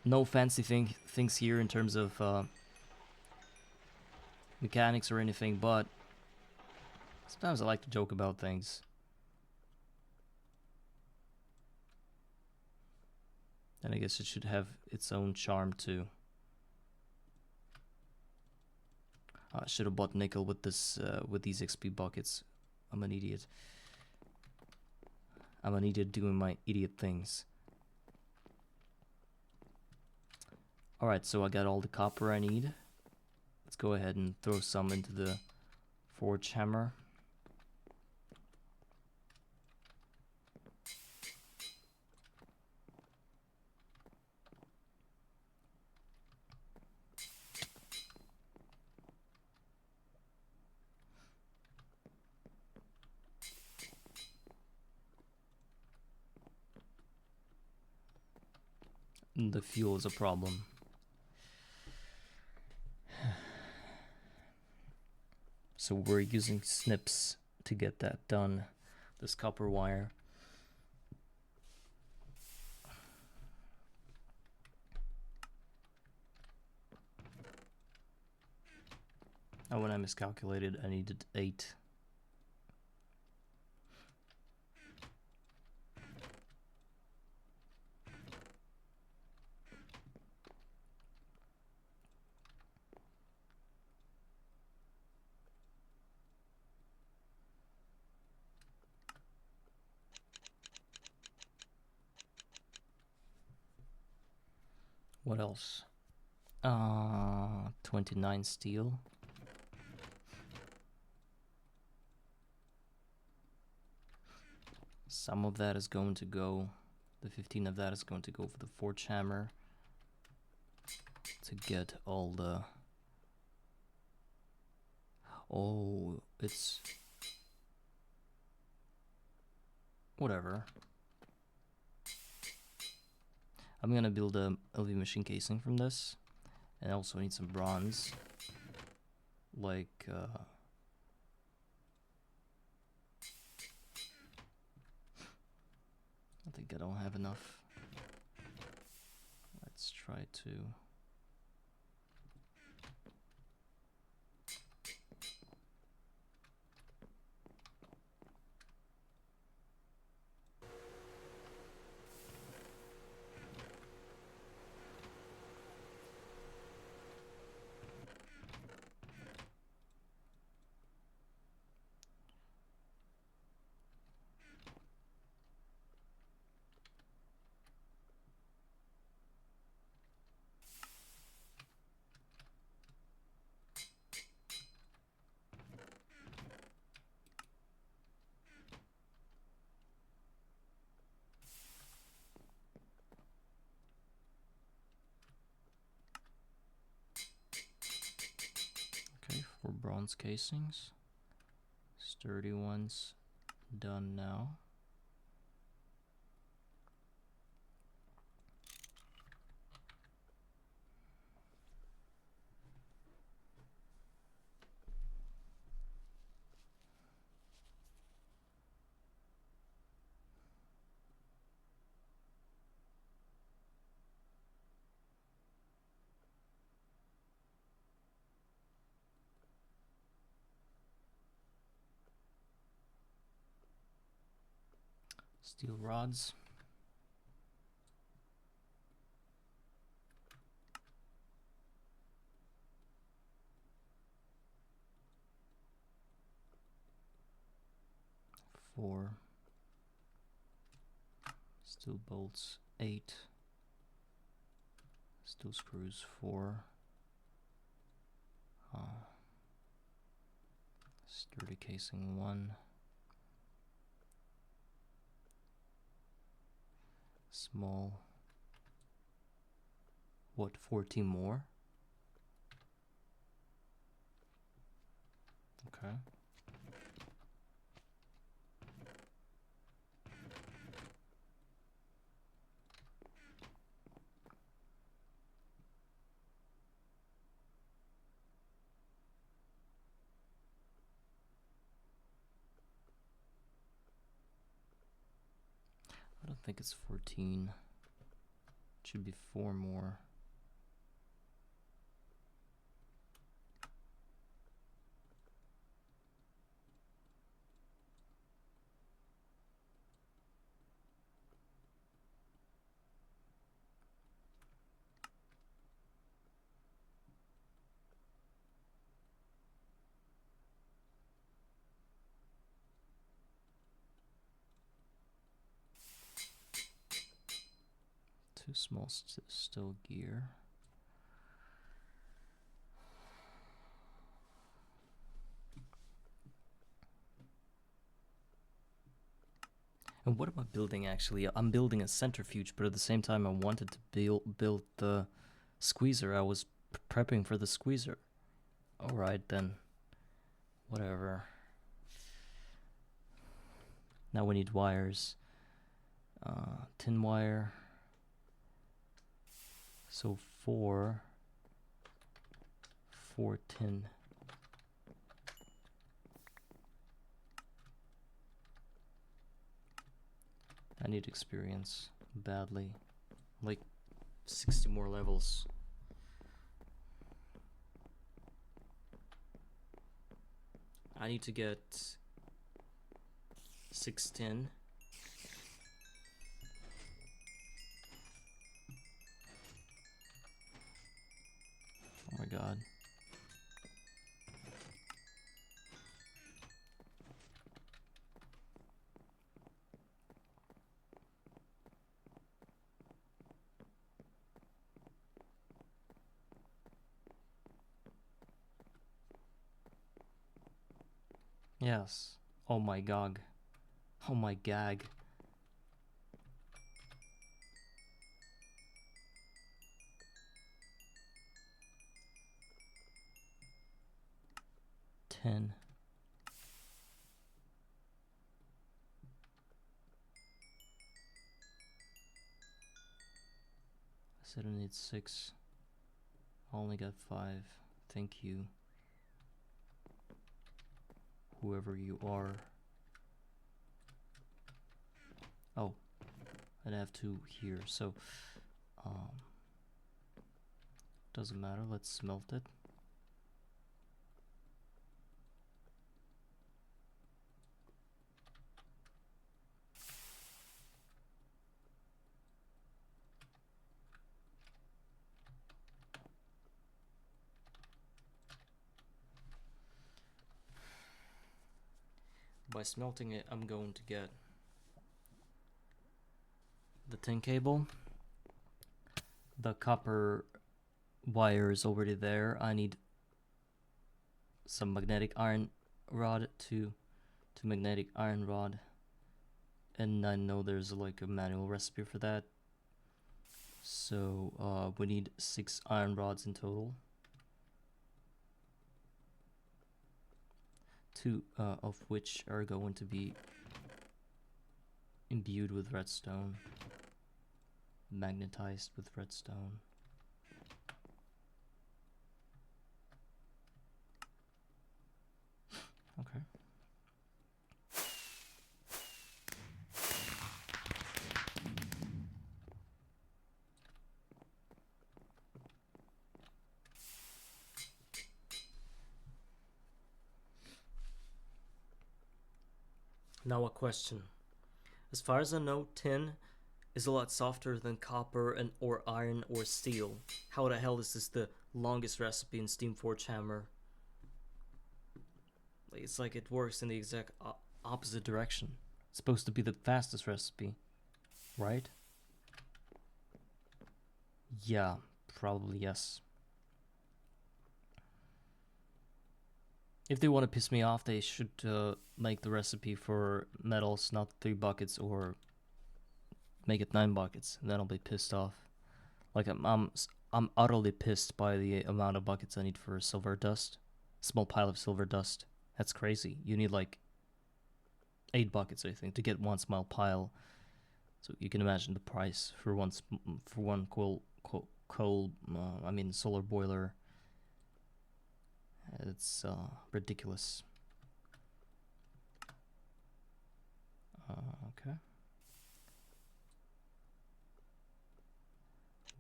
No fancy things here in terms of mechanics or anything, but sometimes I like to joke about things. And I guess it should have its own charm too. I should have bought nickel with this with these XP buckets. I'm an idiot. I'm an idiot doing my idiot things. Alright, so I got all the copper I need. Let's go ahead and throw some into the forge hammer. And the fuel is a problem. So we're using snips to get that done. This copper wire. Oh, when I miscalculated, I needed 8. What else? 29 steel. Some of that is going to go, the 15 of that is going to go for the forge hammer to get all the, oh, it's, whatever. I'm gonna build a LV machine casing from this, and I also need some bronze, like, I think I don't have enough. Let's try to. Okay, 4 bronze casings. Sturdy ones done now. Steel rods. Four. Steel bolts 8. Steel screws 4. Sturdy casing 1. Small. What, 14 more? Okay. I don't think it's 14. It should be 4 more. Too small still gear. And what am I building actually? I'm building a centrifuge, but at the same time I wanted to build the squeezer. I was prepping for the squeezer. Alright then. Whatever. Now we need wires. Tin wire. So 4 tin. I need experience badly. Like 60 more levels. I need to get 6 tin. Oh my god. Yes. Oh my god. Oh my gag. Ten. I said I need 6. I only got 5. Thank you. Whoever you are. Oh. I'd have 2 here, so doesn't matter, let's smelt it. By smelting it, I'm going to get the tin cable. The copper wire is already there. I need some magnetic iron rod to magnetic iron rod. And I know there's like a manual recipe for that. So we need 6 iron rods in total. 2 of which are going to be imbued with redstone, magnetized with redstone. Okay. Now a question. As far as I know, tin is a lot softer than copper and or iron or steel. How the hell is this the longest recipe in Steamforge Hammer? It's like it works in the exact opposite direction. It's supposed to be the fastest recipe, right? Yeah, probably yes. If they want to piss me off, they should make the recipe for metals not 3 buckets, or make it 9 buckets, and then I'll be pissed off. Like I'm utterly pissed by the amount of buckets I need for silver dust. Small pile of silver dust. That's crazy. You need like 8 buckets, I think, to get 1 small pile. So you can imagine the price for one solar boiler. It's ridiculous. Okay.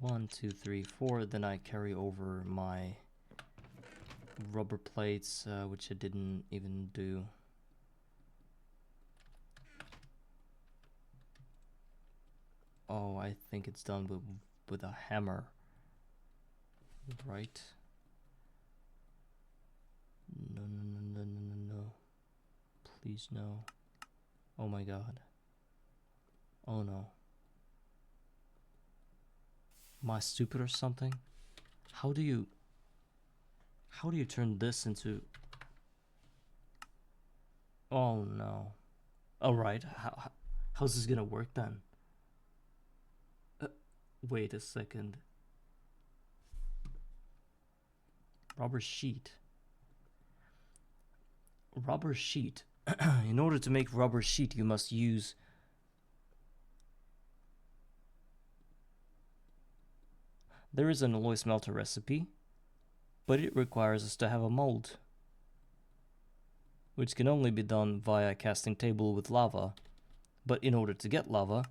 1, 2, 3, 4. Then I carry over my rubber plates, which I didn't even do. Oh, I think it's done with a hammer, right? No, no, no, no, no, no, no. Please no. Oh my god. Oh no. Am I stupid or something? How do you turn this into... Oh no. Alright, how's this gonna work then? Wait a second. Rubber sheet. Rubber sheet. In order to make rubber sheet, you must use... There is an alloy smelter recipe, but it requires us to have a mold, which can only be done via a casting table with lava. But in order to get lava,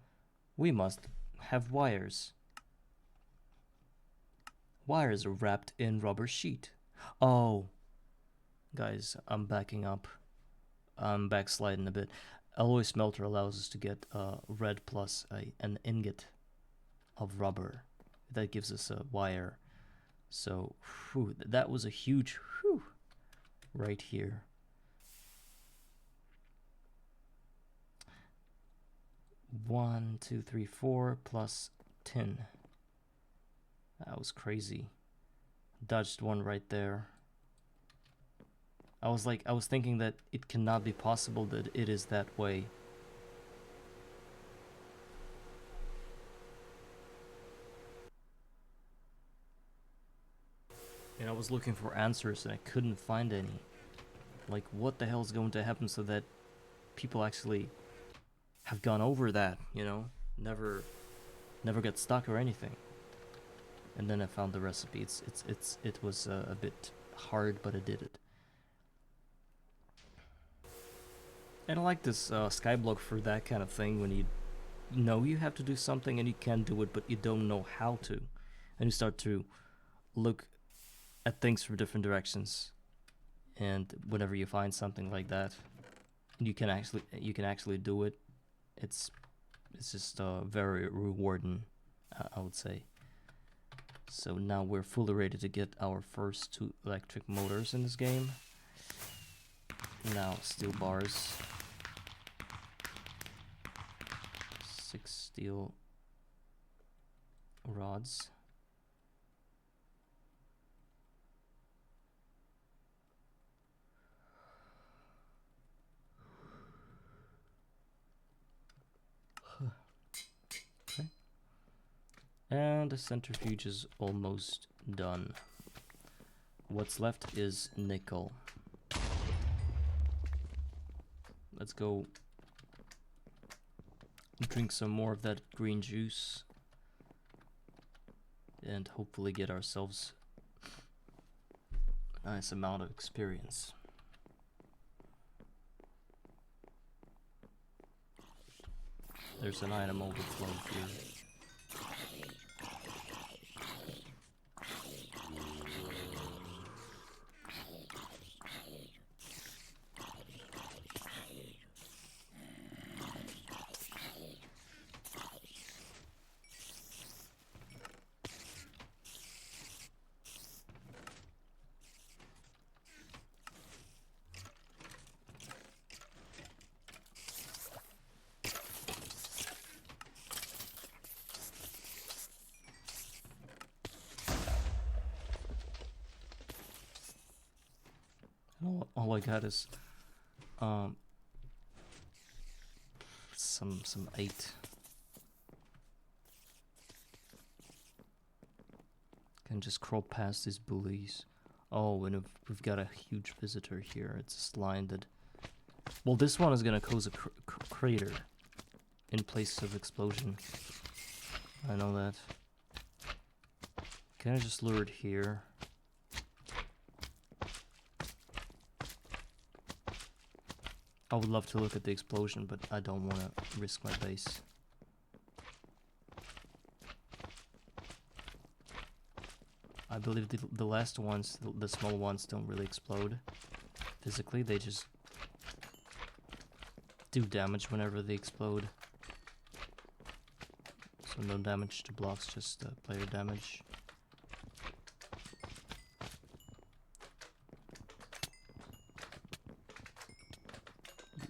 we must have wires. Wires are wrapped in rubber sheet. Oh, guys, I'm backing up. I'm backsliding a bit. Alloy smelter allows us to get red plus an ingot of rubber. That gives us a wire. So, whew, that was a huge whew right here. One, 2, 3, 4 plus 10. That was crazy. Dodged one right there. I was thinking that it cannot be possible that it is that way. And I was looking for answers and I couldn't find any. Like, what the hell is going to happen so that people actually have gone over that, you know? Never got stuck or anything. And then I found the recipe. It was a bit hard, but I did it. And I like this skyblock for that kind of thing, when you know you have to do something and you can do it, but you don't know how to. And you start to look at things from different directions. And whenever you find something like that, you can actually do it. It's just very rewarding, I would say. So now we're fully ready to get our first 2 electric motors in this game. Now steel bars, 6 steel rods. Okay. And the centrifuge is almost done. What's left is nickel. Let's go drink some more of that green juice and hopefully get ourselves a nice amount of experience. There's an item overflow here. All I got is some 8. Can just crawl past these bullies. Oh, and we've got a huge visitor here. It's a slime that... Well, this one is gonna cause a crater in place of explosion. I know that. Can I just lure it here? I would love to look at the explosion, but I don't want to risk my base. I believe the last ones, the small ones, don't really explode physically. They just do damage whenever they explode. So no damage to blocks, just player damage.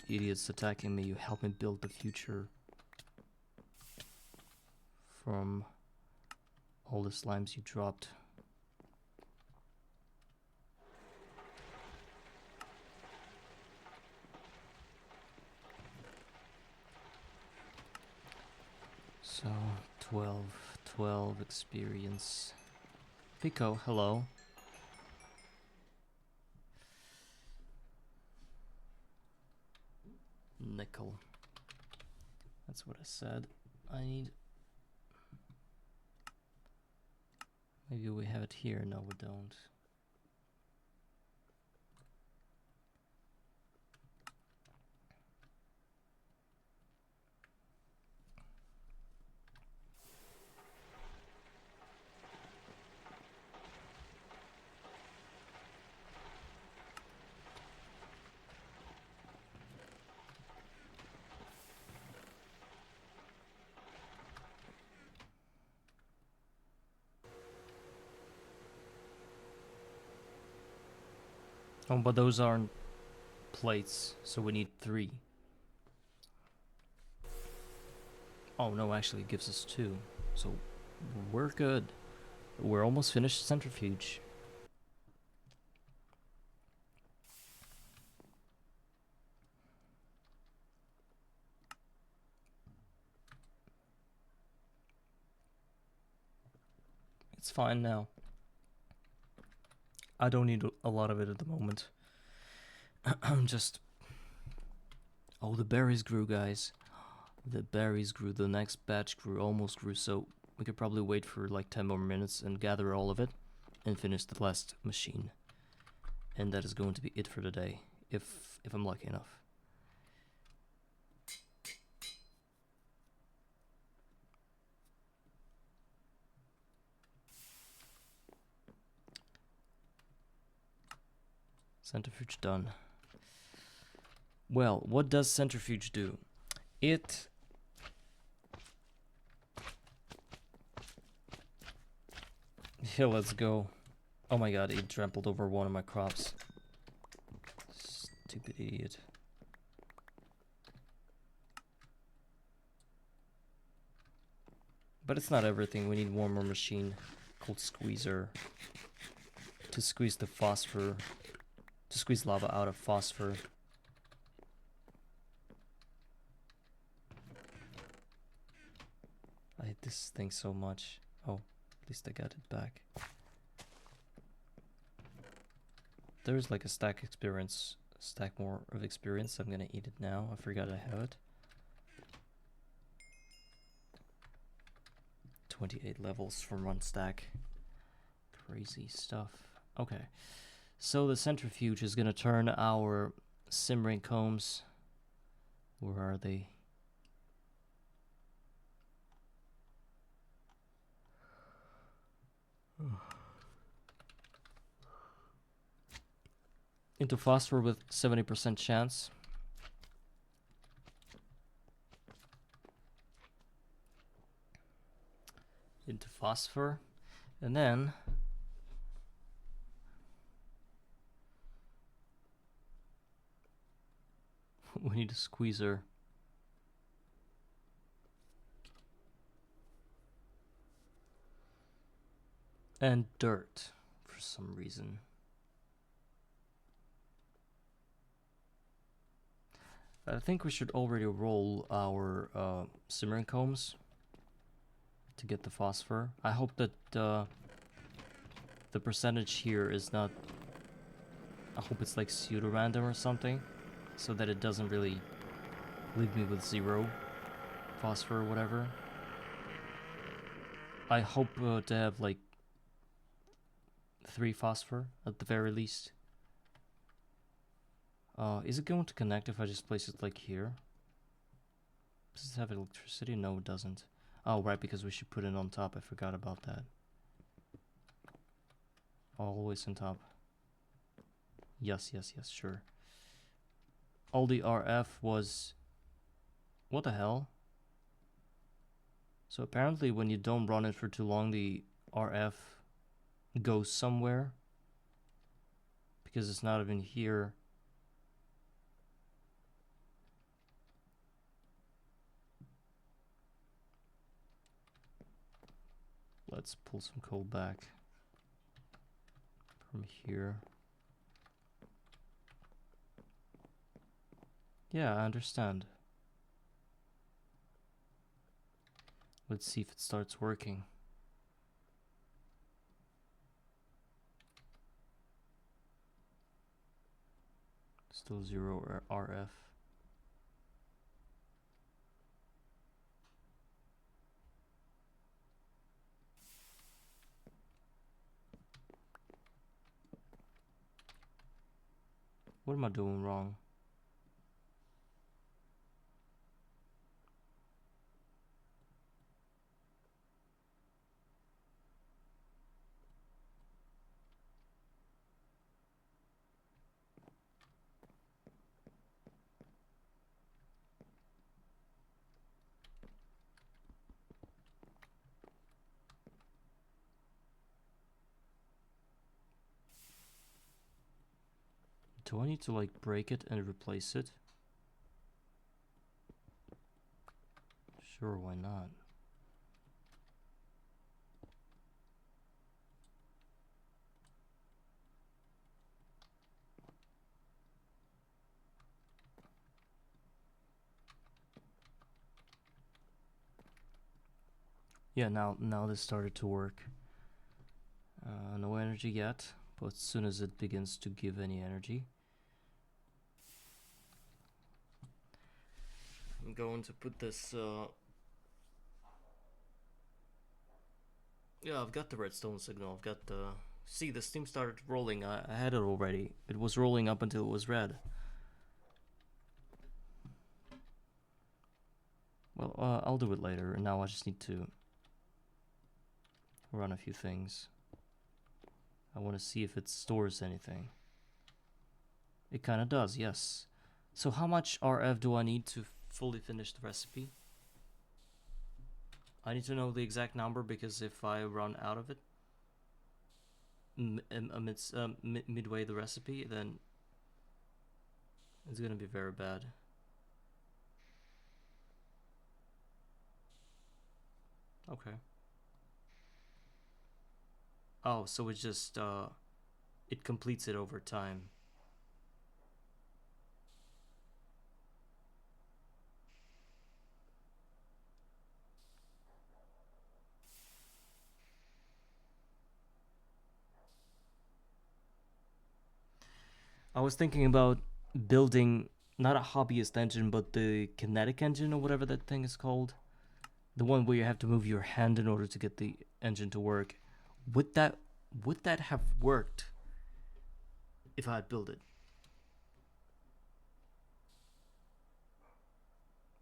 You idiots attacking me, you help me build the future from all the slimes you dropped. So, 12 experience. Pico, hello. Nickel. That's what I said. I need... Maybe we have it here. No, we don't. Oh, but those aren't plates, so we need 3. Oh no, actually it gives us 2. So we're good. We're almost finished centrifuge. It's fine now. I don't need a lot of it at the moment. I'm just... Oh, the berries grew, guys. The berries grew, the next batch grew, almost grew, so we could probably wait for like 10 more minutes and gather all of it and finish the last machine. And that is going to be it for today, if I'm lucky enough. Centrifuge done. Well, what does centrifuge do? It... Yeah, let's go. Oh my god, it trampled over one of my crops. Stupid idiot. But it's not everything. We need one more machine called Squeezer to squeeze the phosphor, to squeeze lava out of phosphor. I hate this thing so much. Oh, at least I got it back. There's like a stack more of experience. I'm gonna eat it now. I forgot I have it. 28 levels from 1 stack. Crazy stuff. Okay. So the centrifuge is gonna turn our simmering combs. Where are they? Into phosphor with 70% chance. Into phosphor. And then we need a squeezer. And dirt for some reason. I think we should already roll our simmering combs to get the phosphor. I hope that the percentage here is not... I hope it's like pseudo-random or something, so that it doesn't really leave me with 0 phosphor or whatever. I hope to have like 3 phosphor at the very least. Is it going to connect if I just place it like here? Does it have electricity? No, it doesn't. Oh, right, because we should put it on top. I forgot about that. Always on top. Yes, yes, yes, sure. All the RF was... What the hell? So apparently when you don't run it for too long, the RF goes somewhere. Because it's not even here. Let's pull some coal back from here. Yeah, I understand. Let's see if it starts working. Still 0 RF. What am I doing wrong? Do I need to like break it and replace it? Sure, why not? Yeah, now this started to work. No energy yet, but as soon as it begins to give any energy, I'm going to put this... Yeah, I've got the redstone signal. I've got the... See, the steam started rolling. I had it already. It was rolling up until it was red. Well, I'll do it later. Now I just need to run a few things. I want to see if it stores anything. It kind of does, yes. So how much RF do I need to fully finish the recipe? I need to know the exact number, because if I run out of it midway the recipe, then it's gonna be very bad. Okay. Oh, so it just it completes it over time. I was thinking about building not a hobbyist engine, but the kinetic engine or whatever that thing is called. The one where you have to move your hand in order to get the engine to work. Would that have worked if I had built it?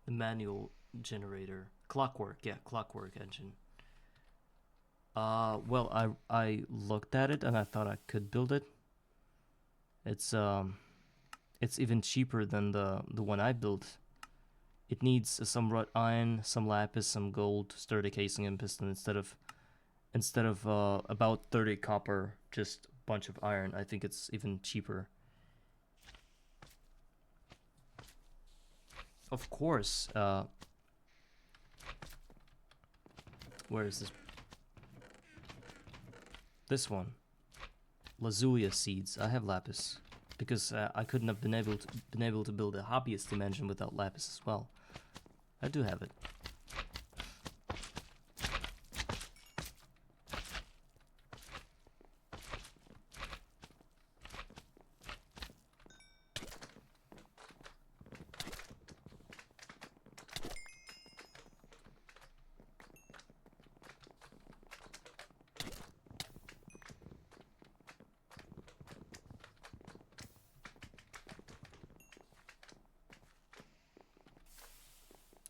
The manual generator. Clockwork, yeah, clockwork engine. Well, I looked at it and I thought I could build it. It's even cheaper than the one I built. It needs some wrought iron, some lapis, some gold, sturdy casing and piston instead of about 30 copper, just a bunch of iron. I think it's even cheaper. Of course. Where is this? This one. Lazuli seeds. I have lapis. because I couldn't have been able to build a hobbyist dimension without lapis as well. I do have it.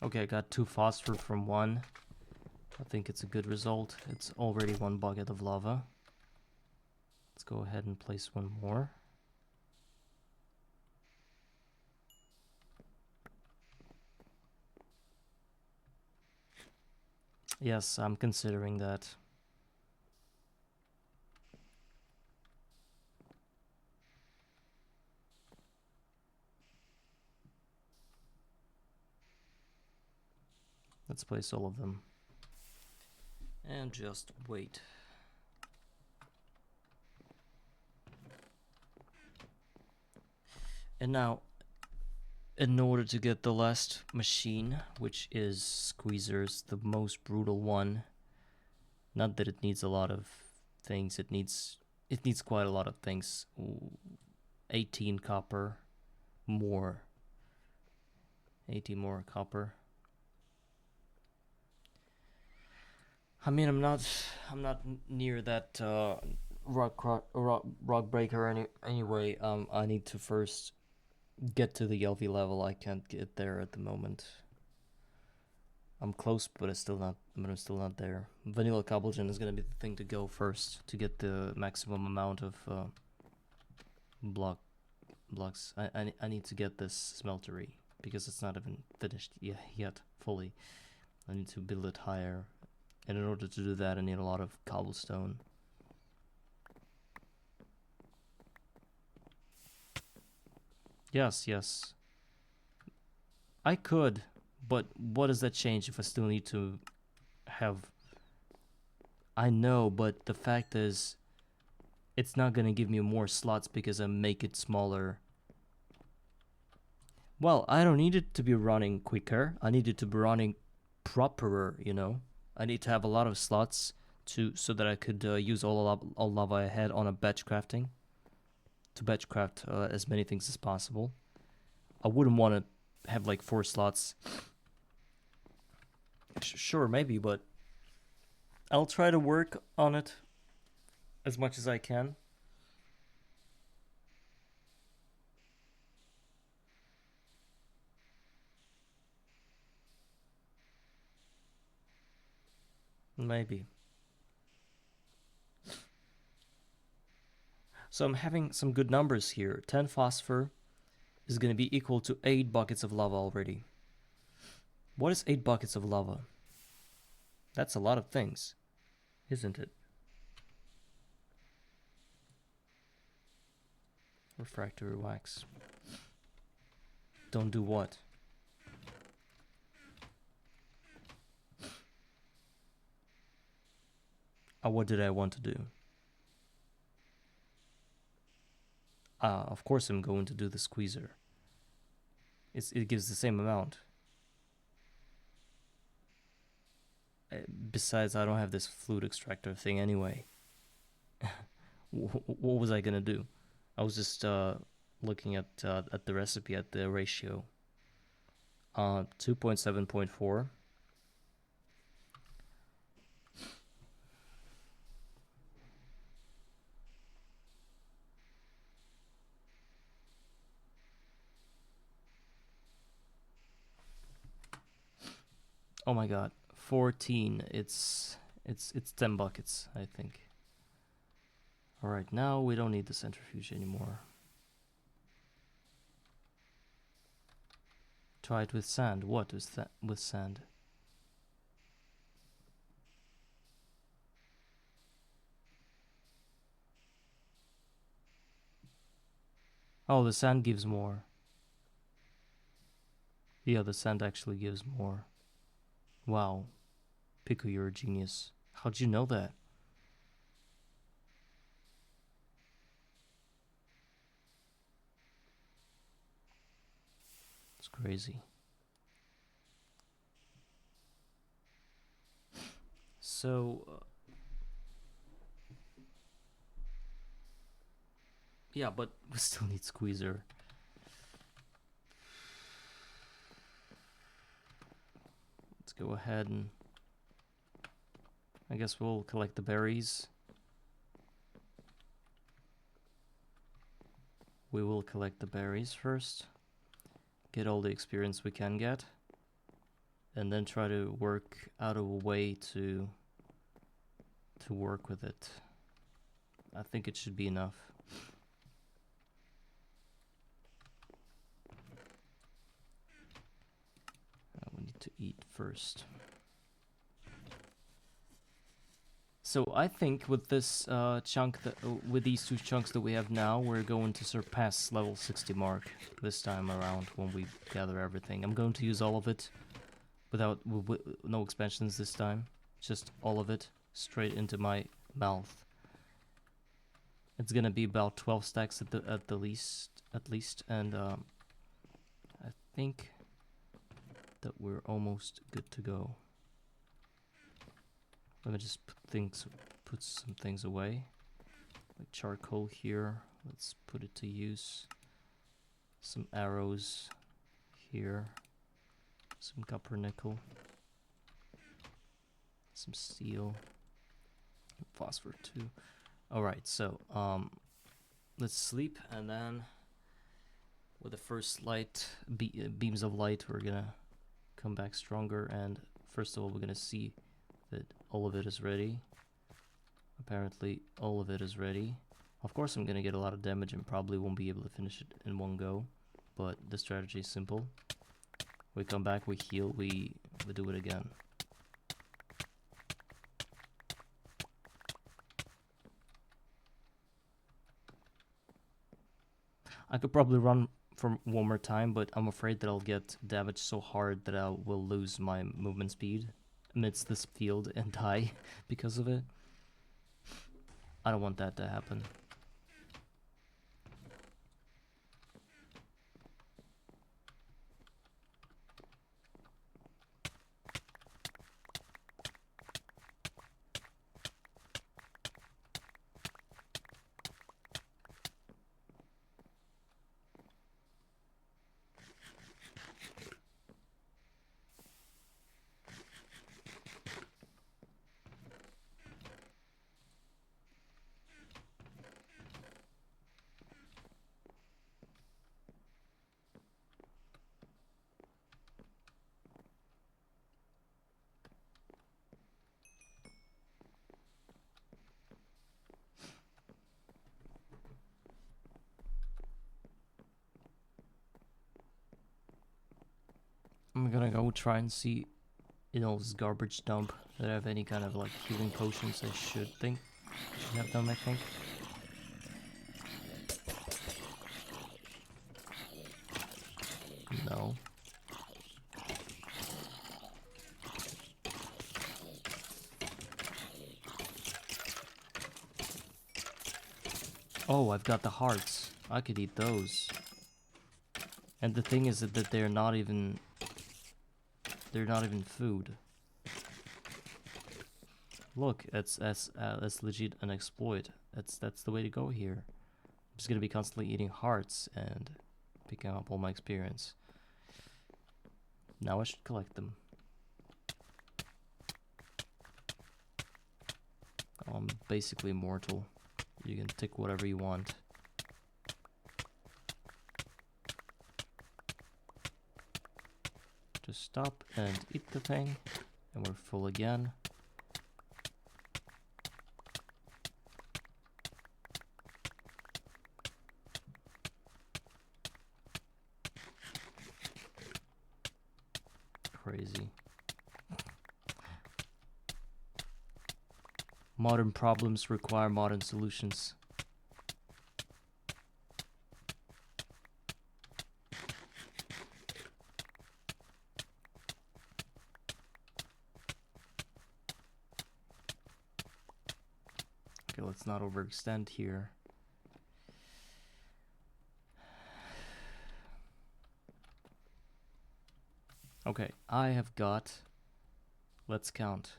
Okay, I got 2 phosphor from 1. I think it's a good result. It's already 1 bucket of lava. Let's go ahead and place 1 more. Yes, I'm considering that. Let's place all of them. And just wait. And now, in order to get the last machine, which is Squeezers, the most brutal one, not that it needs a lot of things, it needs quite a lot of things. Ooh, 18 copper, more. 80 more copper. I mean, I'm not near that rock breaker anyway. I need to first get to the LV level. I can't get there at the moment. I'm close, but I'm still not there. Vanilla cobblestone is gonna be the thing to go first to get the maximum amount of blocks. I need to get this smeltery because it's not even finished yet fully. I need to build it higher, and in order to do that, I need a lot of cobblestone. Yes. I could, but what does that change if I still need to have... I know, but the fact is, it's not gonna give me more slots because I make it smaller. Well, I don't need it to be running quicker. I need it to be running properer, you know? I need to have a lot of slots so that I could use all lava I had on a batch crafting. To batch craft as many things as possible. I wouldn't want to have like 4 slots. Sure, maybe, but I'll try to work on it as much as I can. Maybe. So I'm having some good numbers here. 10 phosphor is going to be equal to 8 buckets of lava already. What is 8 buckets of lava? That's a lot of things, isn't it? Refractory wax. Don't do what? What did I want to do? Of course I'm going to do the squeezer. It gives the same amount. Besides, I don't have this flute extractor thing anyway. What was I gonna do? I was just looking at the recipe, at the ratio. 2.7.4. Oh my god, 14. It's 10 buckets, I think. All right, now we don't need the centrifuge anymore. Try it with sand. What is that with sand? Oh, the sand gives more. Yeah, the sand actually gives more. Wow. Pico, you're a genius. How'd you know that? It's crazy. So, yeah, but we still need Squeezer. Let's go ahead and I guess we'll collect the berries. We will collect the berries first. Get all the experience we can get. And then try to work out a way to work with it. I think it should be enough. We need to eat first. So I think with this chunk, with these 2 chunks that we have now, we're going to surpass level 60 mark this time around when we gather everything. I'm going to use all of it without no expansions this time. Just all of it straight into my mouth. It's gonna be about 12 stacks at least, and I think that we're almost good to go. Let me just put some things away, like charcoal here. Let's put it to use. Some arrows here, some copper nickel, some steel, phosphor too. All right, so let's sleep, and then with the first light beams of light, we're gonna come back stronger. And first of all, we're gonna see that all of it is ready. Apparently all of it is ready. Of course I'm gonna get a lot of damage and probably won't be able to finish it in one go, but the strategy is simple. We come back, we heal, we do it again. I could probably run for one more time, but I'm afraid that I'll get damaged so hard that I will lose my movement speed amidst this field and die because of it. I don't want that to happen. I'm gonna go try and see in all this garbage dump that I have any kind of like healing potions. I should have them, I think. No. Oh, I've got the hearts. I could eat those. And the thing is that they're not even food. Look, that's legit an exploit. That's the way to go here. I'm just gonna be constantly eating hearts and picking up all my experience. Now I should collect them. I'm basically immortal. You can tick whatever you want. Just stop and eat the thing, and we're full again. Crazy. Modern problems require modern solutions. Okay, let's not overextend here. Okay, I have got, let's count.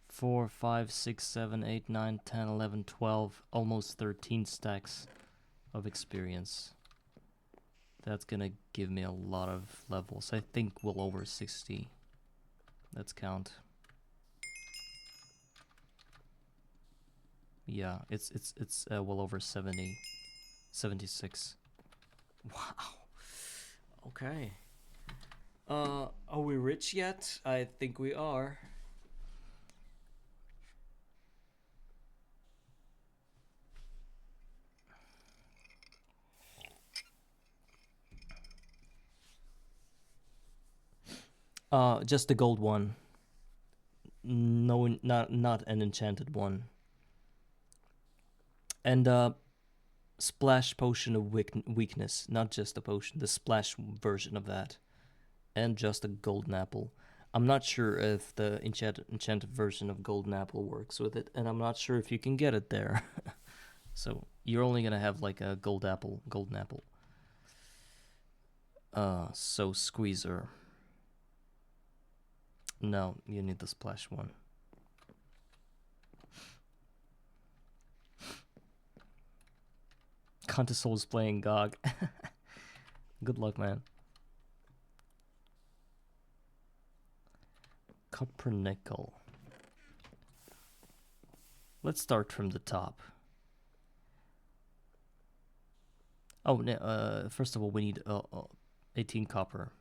4, 5, 6, 7, 8, 9, 10, 11, 12, almost 13 stacks of experience. That's gonna give me a lot of levels. I think well over 60. Let's count. Yeah, it's well over 70. 76. Wow. Okay. Are we rich yet? I think we are. Just the gold one. No, not an enchanted one. And splash potion of weakness, not just a potion, the splash version of that, and just a golden apple. I'm not sure if the enchanted version of golden apple works with it, and I'm not sure if you can get it there. So you're only gonna have like a golden apple. So squeezer. No, you need the splash one. Contisol's playing GOG. Good luck, man. Coppernickel. Let's start from the top. Oh, first of all, we need 18 copper.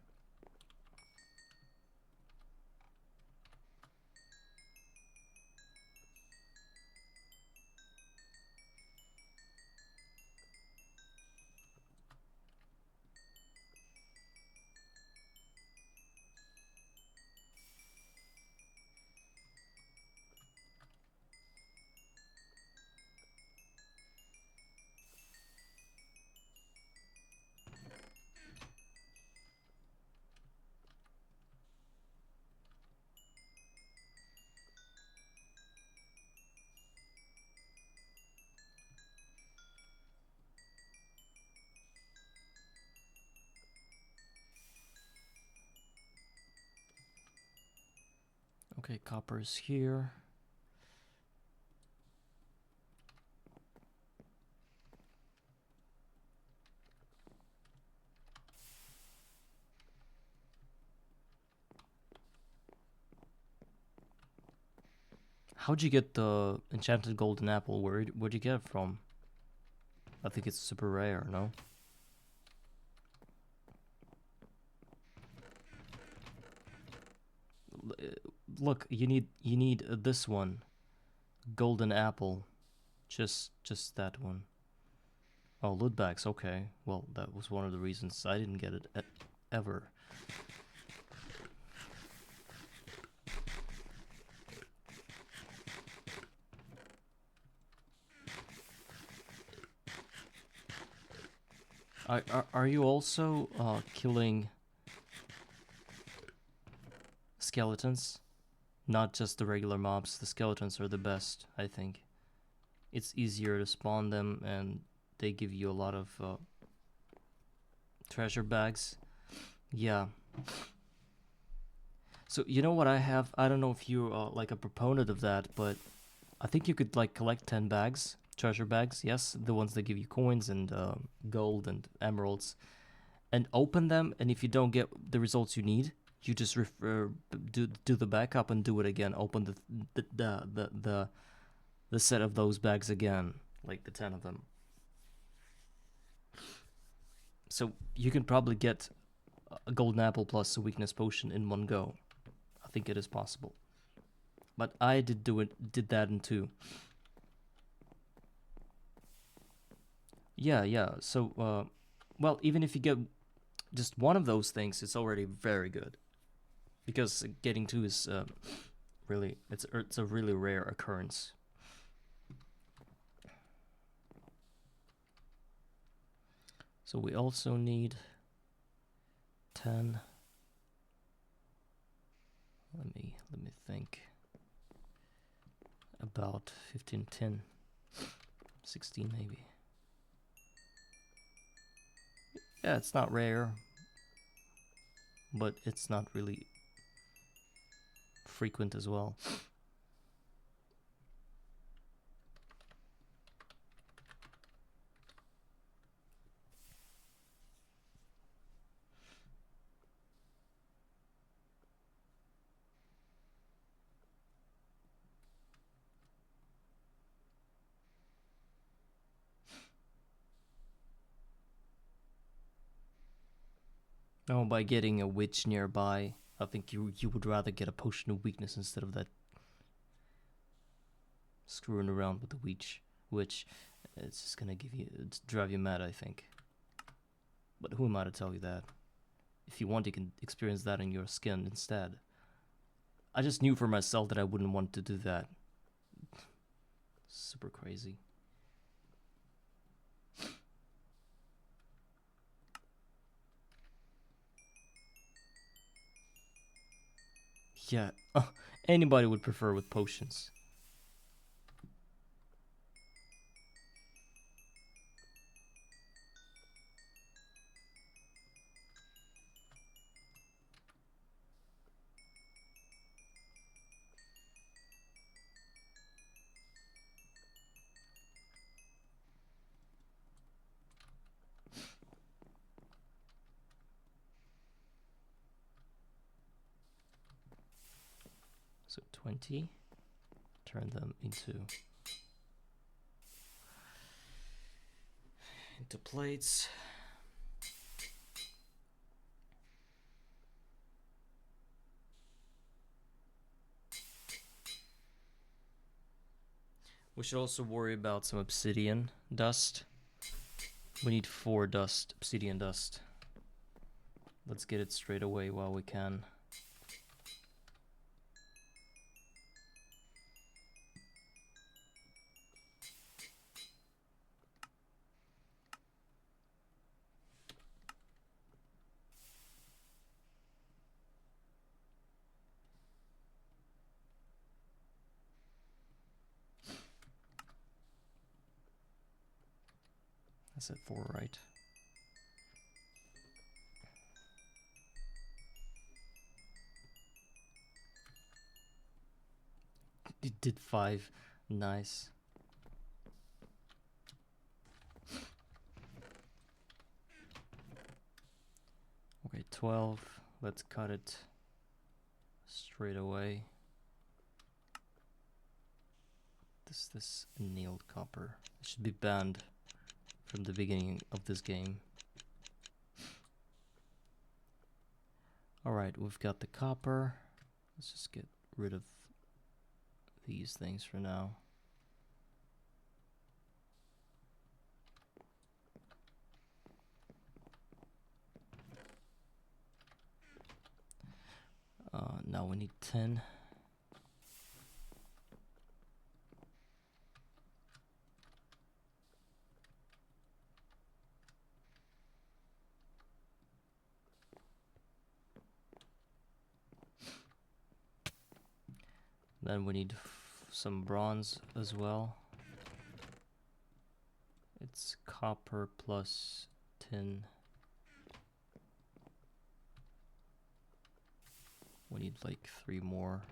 Okay, copper's here. How'd you get the enchanted golden apple? Where'd you get it from? I think it's super rare, no? Look, you need this one. Golden apple. Just that one. Oh, loot bags, okay. Well, that was one of the reasons I didn't get it ever. Are you also killing skeletons? Not just the regular mobs. The skeletons are the best, I think. It's easier to spawn them, and they give you a lot of treasure bags. Yeah. So you know what I have? I don't know if you're like a proponent of that, but I think you could like collect 10 bags, treasure bags. Yes, the ones that give you coins and gold and emeralds, and open them. And if you don't get the results you need, you just do the backup and do it again. Open the set of those bags again, like the 10 of them. So you can probably get a golden apple plus a weakness potion in one go. I think it is possible. But I did that in 2. Yeah. So, well, even if you get just one of those things, it's already very good. Because getting 2 is really, it's a really rare occurrence. So we also need 10. Let me think. About 15, 10, 16 maybe. Yeah, it's not rare, but it's not really frequent as well. Oh, by getting a witch nearby, I think you would rather get a potion of weakness instead of that screwing around with the witch. It's just gonna drive you mad, I think. But who am I to tell you that? If you want, you can experience that in your skin instead. I just knew for myself that I wouldn't want to do that. Super crazy. Yeah, anybody would prefer with potions. So 20, turn them into plates. We should also worry about some obsidian dust. We need 4 obsidian dust. Let's get it straight away while we can. I said 4, right? It did 5. Nice. Okay, 12. Let's cut it straight away. This annealed copper. It should be banned from the beginning of this game. Alright, we've got the copper. Let's just get rid of these things for now. Now we need 10. Then we need some bronze as well. It's copper plus tin. We need like 3 more.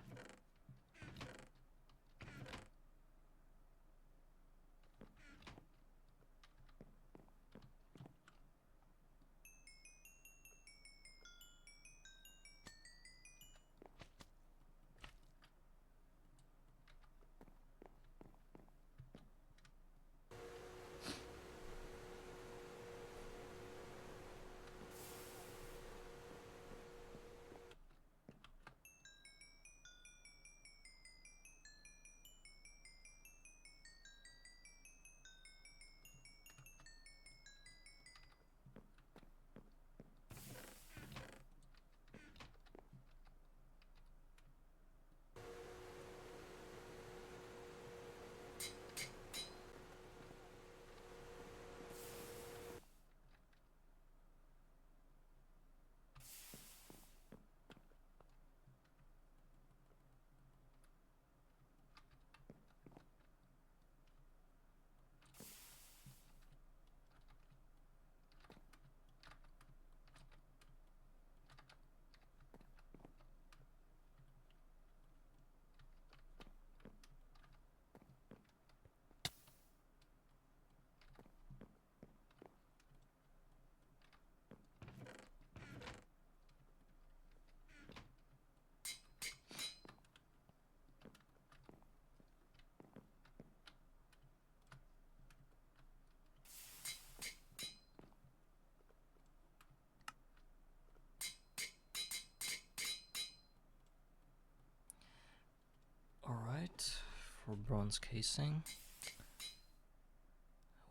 bronze casing.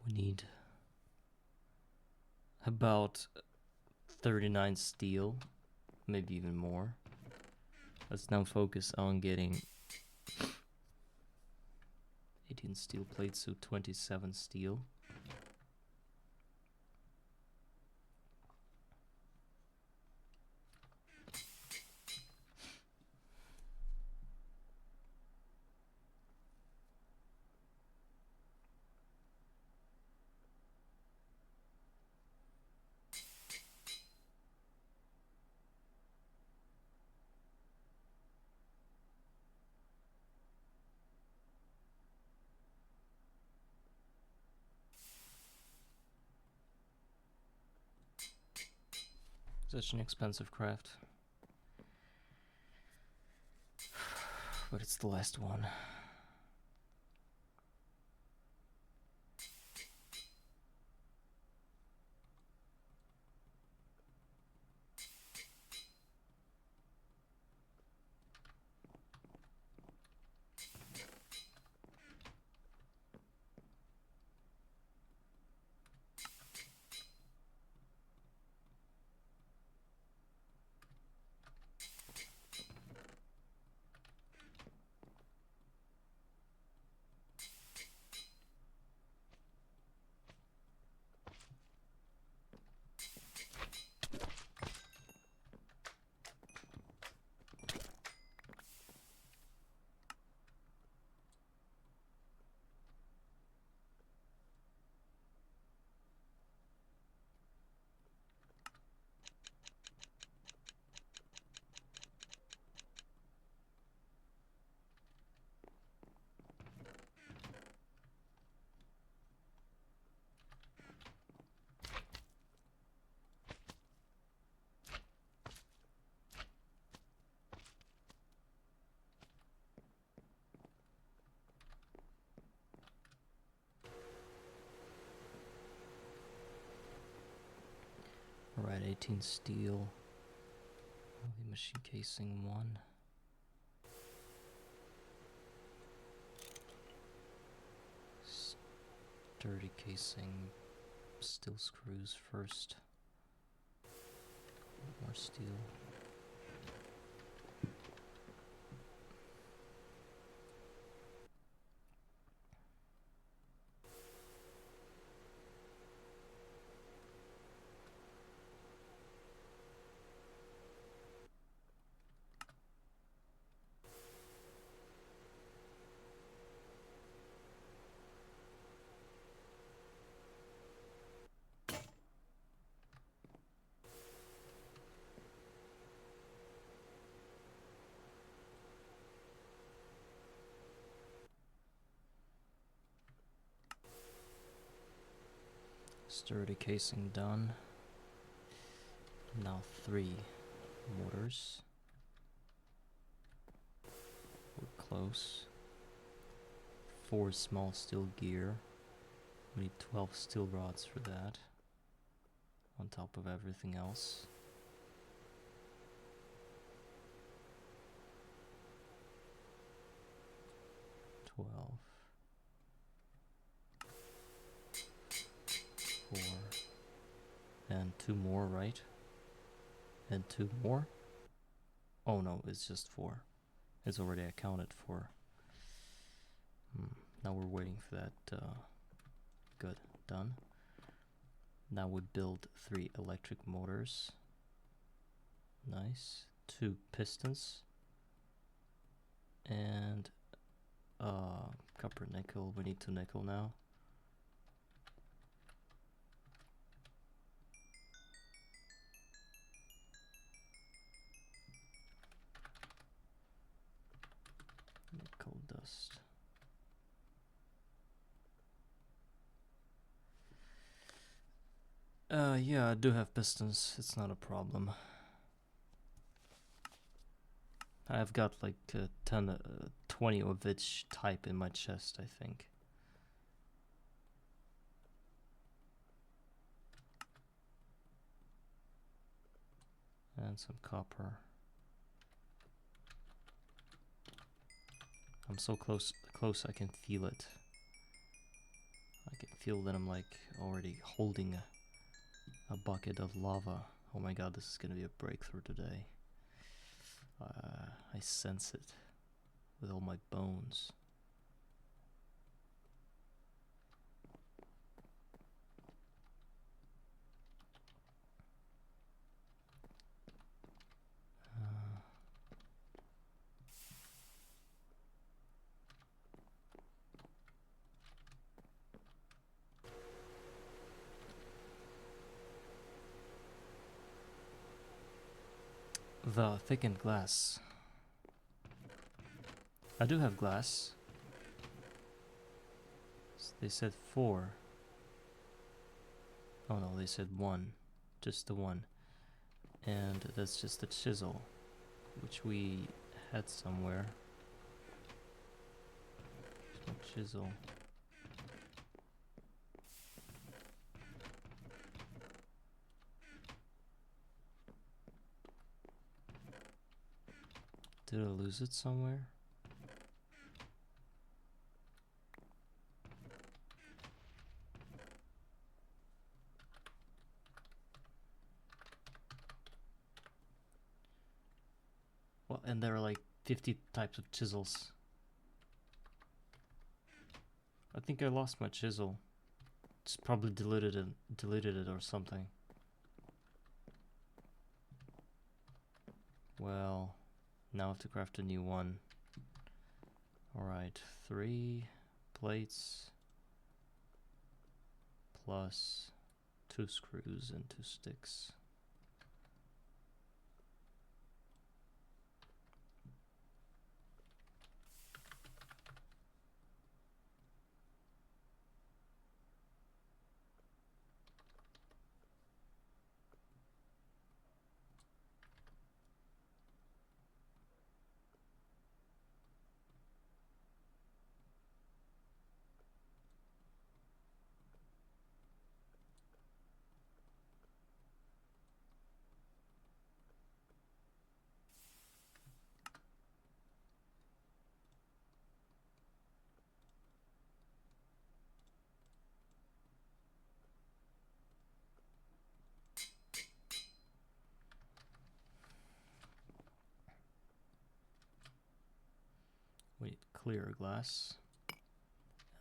We need about 39 steel, maybe even more. Let's now focus on getting 18 steel plates, so 27 steel. Such an expensive craft. But it's the last one. Alright, 18 steel. Heavy machine casing 1. Sturdy casing, steel screws first. More steel. Sturdy casing done. Now 3 motors. We're close. 4 small steel gear. We need 12 steel rods for that. On top of everything else. Twelve. 4. And 2 more, right? And 2 more? Oh no, it's just 4. It's already accounted for. Now we're waiting for that. Good, done. Now we build 3 electric motors. Nice. 2 pistons. And copper nickel. We need 2 nickel now. Nickel dust. Yeah, I do have pistons. It's not a problem. I've got like 20 of each type in my chest, I think. And some copper. I'm so close I can feel it. I can feel that I'm like already holding a bucket of lava. Oh my god, this is gonna be a breakthrough today. I sense it with all my bones. The thickened glass. I do have glass. They said 4. Oh no, they said 1. Just the 1. And that's just a chisel, which we had somewhere. There's no chisel. Did I lose it somewhere? Well, and there are like 50 types of chisels. I think I lost my chisel. Just probably deleted it or something. Well, now I have to craft a new one. Alright, 3 plates plus 2 screws and 2 sticks. We need clear glass,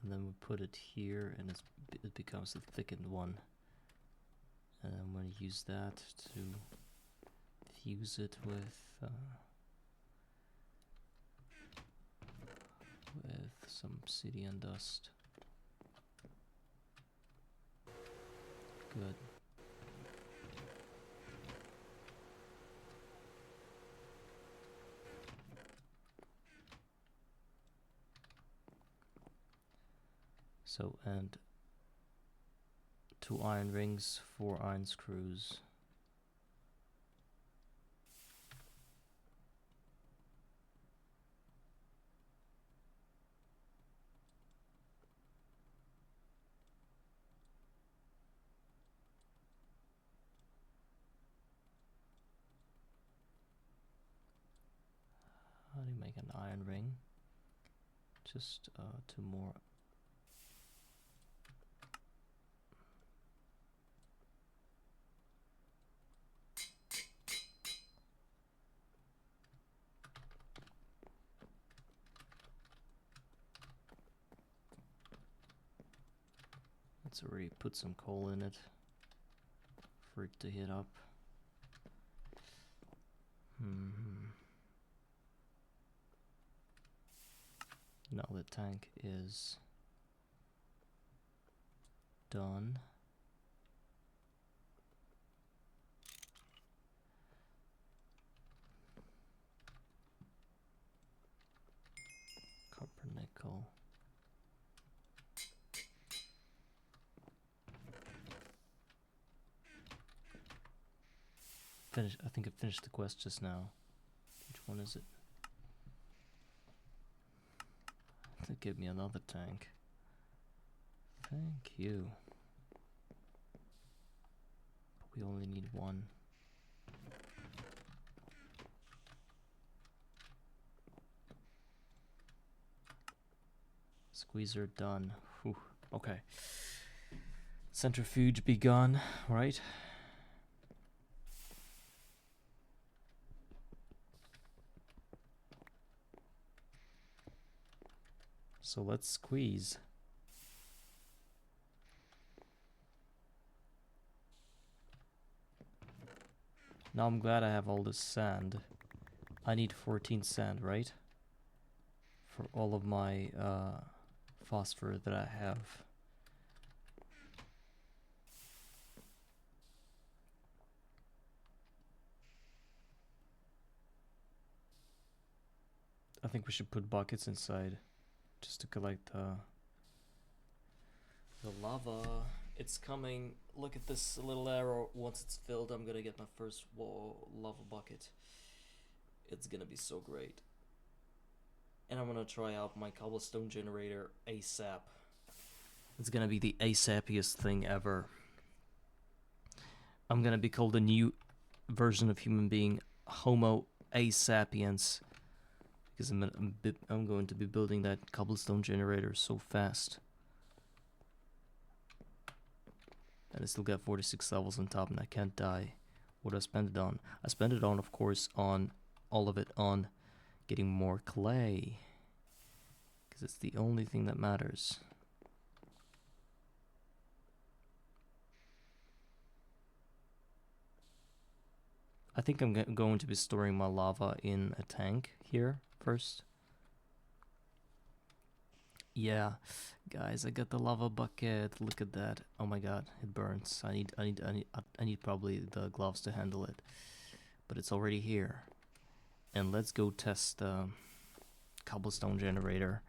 and then we put it here, and it becomes a thickened one. And I'm going to use that to fuse it with some obsidian dust. Good. So, and 2 iron rings, 4 iron screws. How do you make an iron ring? Just 2 more. Let's already put some coal in it for it to heat up. Now the tank is done. Copper, nickel. I think I finished the quest just now. Which one is it? Give me another tank. Thank you. But we only need 1. Squeezer done. Whew. Okay. Centrifuge begun, right? So let's squeeze. Now I'm glad I have all this sand. I need 14 sand, right? For all of my phosphor that I have. I think we should put buckets inside just to collect the lava. It's coming. Look at this little arrow. Once it's filled, I'm gonna get my first lava bucket. It's gonna be so great. And I'm gonna try out my cobblestone generator ASAP. It's gonna be the ASAPiest thing ever. I'm gonna be called a new version of human being, Homo asapiens, because I'm going to be building that cobblestone generator so fast. And I still got 46 levels on top, and I can't die. What do I spend it on? I spend it on, of course, on all of it on getting more clay, because it's the only thing that matters. I think I'm going to be storing my lava in a tank here first. Yeah, guys, I got the lava bucket. Look at that. Oh my god, it burns. I need probably the gloves to handle it. But it's already here. And let's go test the cobblestone generator.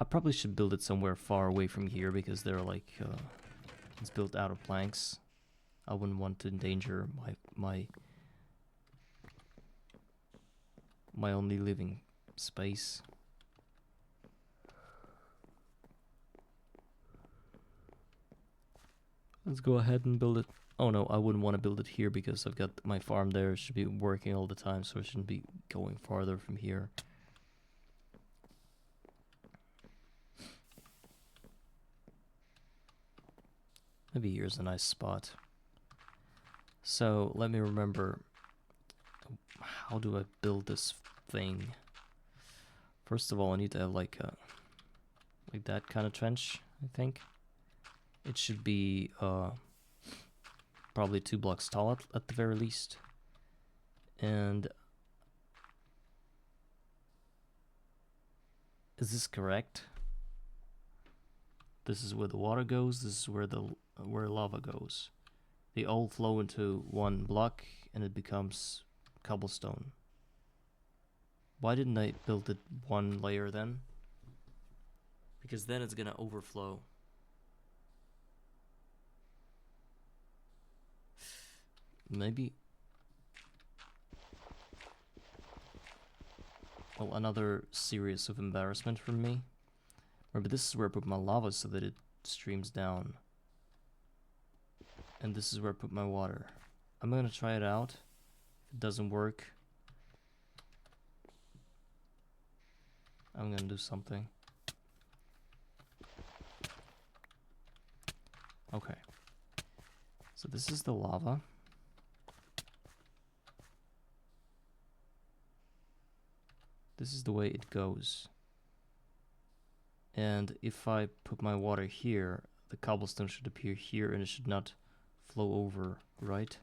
I probably should build it somewhere far away from here because they're like it's built out of planks. I wouldn't want to endanger my only living space. Let's go ahead and build it. Oh no, I wouldn't want to build it here because I've got my farm there. It should be working all the time, so it shouldn't be going farther from here. Maybe here's a nice spot. So let me remember, how do I build this thing? First of all, I need to have like that kind of trench, I think. It should be probably 2 blocks tall at the very least. And is this correct? This is where the water goes. This is where where lava goes. They all flow into one block, and it becomes cobblestone. Why didn't I build it one layer then? Because then it's gonna overflow. Maybe. Well, another series of embarrassment from me. Remember, this is where I put my lava so that it streams down. And this is where I put my water. I'm gonna try it out. If it doesn't work, I'm gonna do something. Okay. So this is the lava. This is the way it goes. And if I put my water here, the cobblestone should appear here and it should not flow over, right?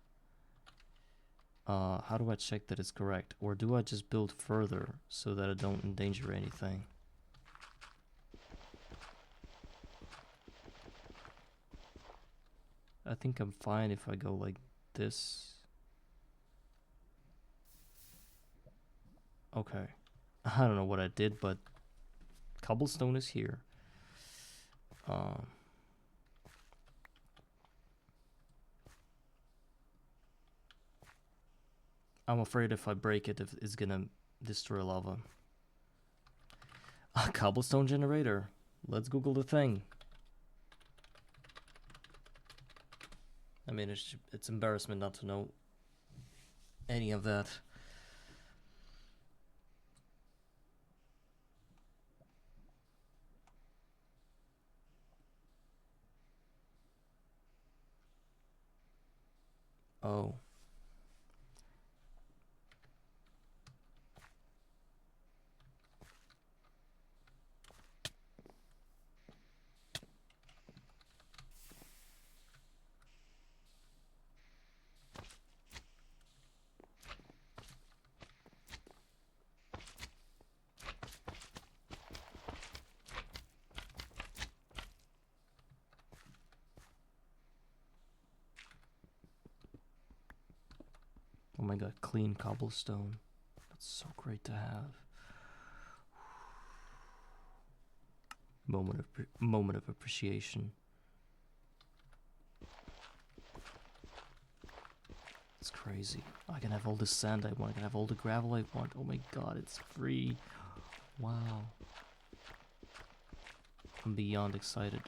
How do I check that it's correct? Or do I just build further so that I don't endanger anything? I think I'm fine if I go like this. Okay. I don't know what I did, but cobblestone is here. I'm afraid if I break it, it's gonna destroy lava. A cobblestone generator. Let's Google the thing. I mean, it's embarrassment not to know any of that. Oh. Oh my god, clean cobblestone. That's so great to have. Moment of appreciation. It's crazy. I can have all the sand I want. I can have all the gravel I want. Oh my god, it's free. Wow. I'm beyond excited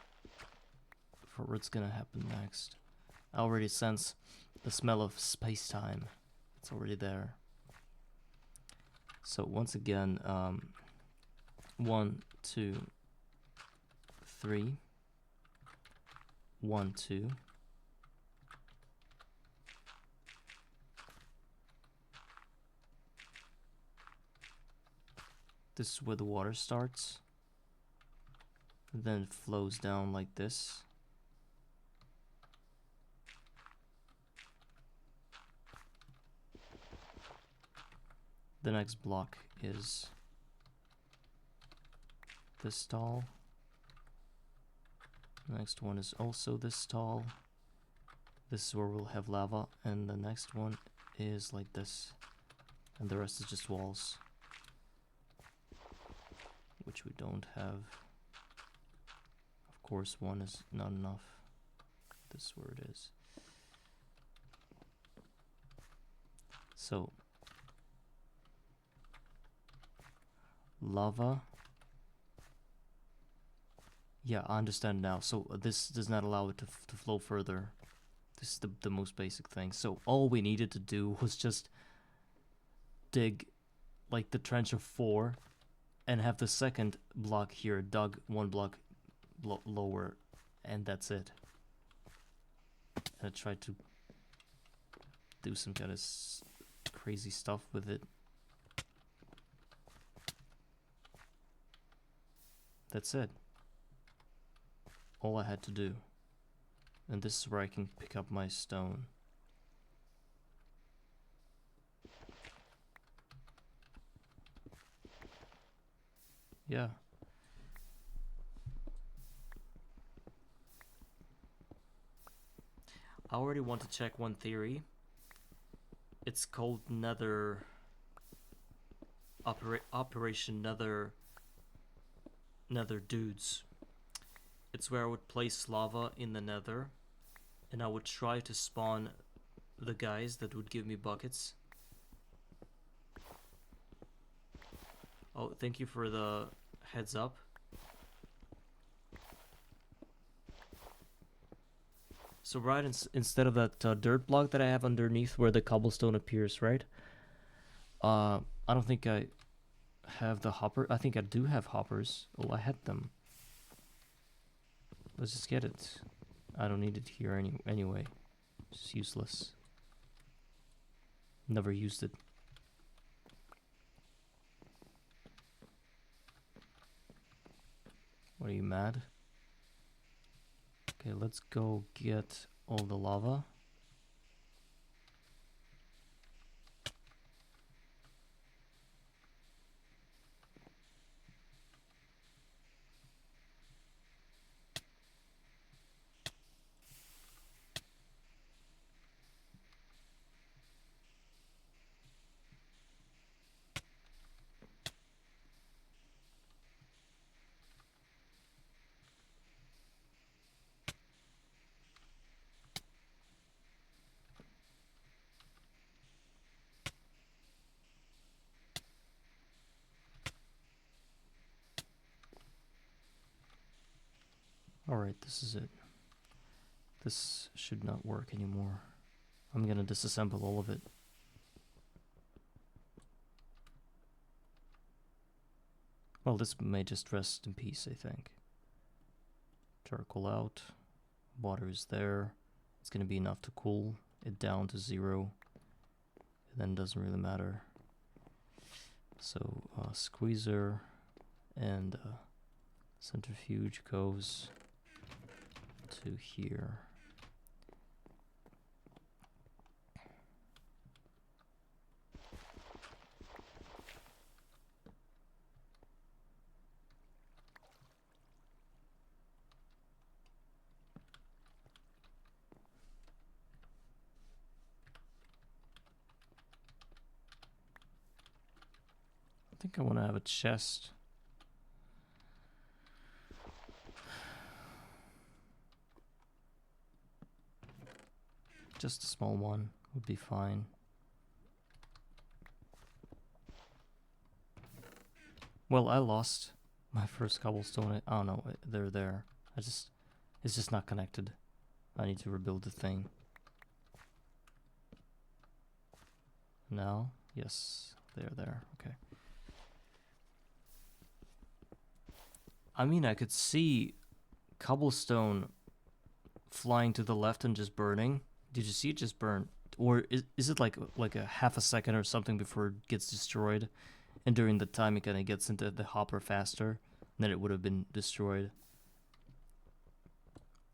for what's gonna happen next. I already sense the smell of space-time. It's already there. So once again, 1, 2, 3. 1, 2. This is where the water starts. And then it flows down like this. The next block is this tall. The next one is also this tall. This is where we'll have lava, and the next one is like this. And the rest is just walls, which we don't have. Of course, one is not enough. This is where it is. So, lava. Yeah, I understand now. So this does not allow it to flow further. This is the most basic thing. So all we needed to do was just dig like the trench of 4 and have the second block here dug 1 block lower, and that's it. And I tried to do some kind of crazy stuff with it. That's it. All I had to do. And this is where I can pick up my stone. Yeah. I already want to check one theory. It's called Nether... Operation Nether Dudes. It's where I would place lava in the nether, and I would try to spawn the guys that would give me buckets. Oh, thank you for the heads up. So right, instead of that dirt block that I have underneath where the cobblestone appears, right? I don't think I have the hopper. I think I do have hoppers. Oh, I had them. Let's just get it. I don't need it here anyway. It's useless. Never used it. What, are you mad? Okay, let's go get all the lava. Alright, this is it. This should not work anymore. I'm gonna disassemble all of it. Well, this may just rest in peace, I think. Charcoal out. Water is there. It's gonna be enough to cool it down to 0. Then doesn't really matter. So squeezer and centrifuge goes to here. I think I want to have a chest. Just a small one would be fine. Well, I lost my first cobblestone. Oh no, they're there. It's just not connected. I need to rebuild the thing. Now, yes, they're there. Okay. I mean, I could see cobblestone flying to the left and just burning. Did you see it just burn? Or is it like a half a second or something before it gets destroyed? And during the time it kind of gets into the hopper faster, then it would have been destroyed.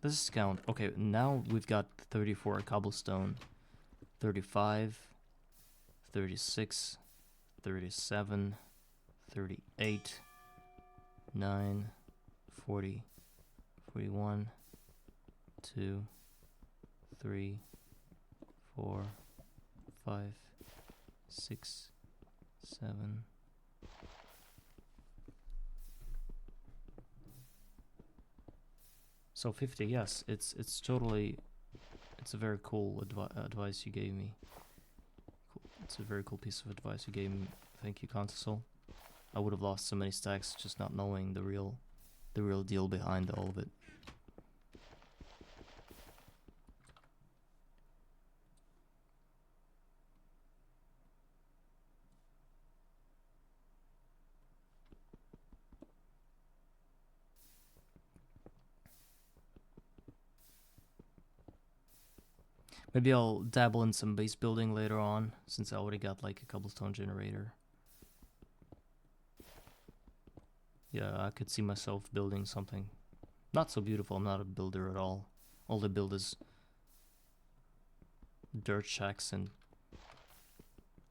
Let's just count. Okay, now we've got 34 cobblestone. 35, 36, 37, 38, 9, 40, 41, 2, 3, 4, 5, 6, 7. So 50, yes, it's totally, it's a very cool advice you gave me. Cool. It's a very cool piece of advice you gave me. Thank you, Console. I would have lost so many stacks just not knowing the real deal behind all of it. Maybe I'll dabble in some base building later on, since I already got like a cobblestone generator. Yeah, I could see myself building something not so beautiful. I'm not a builder at all. All I build is dirt shacks and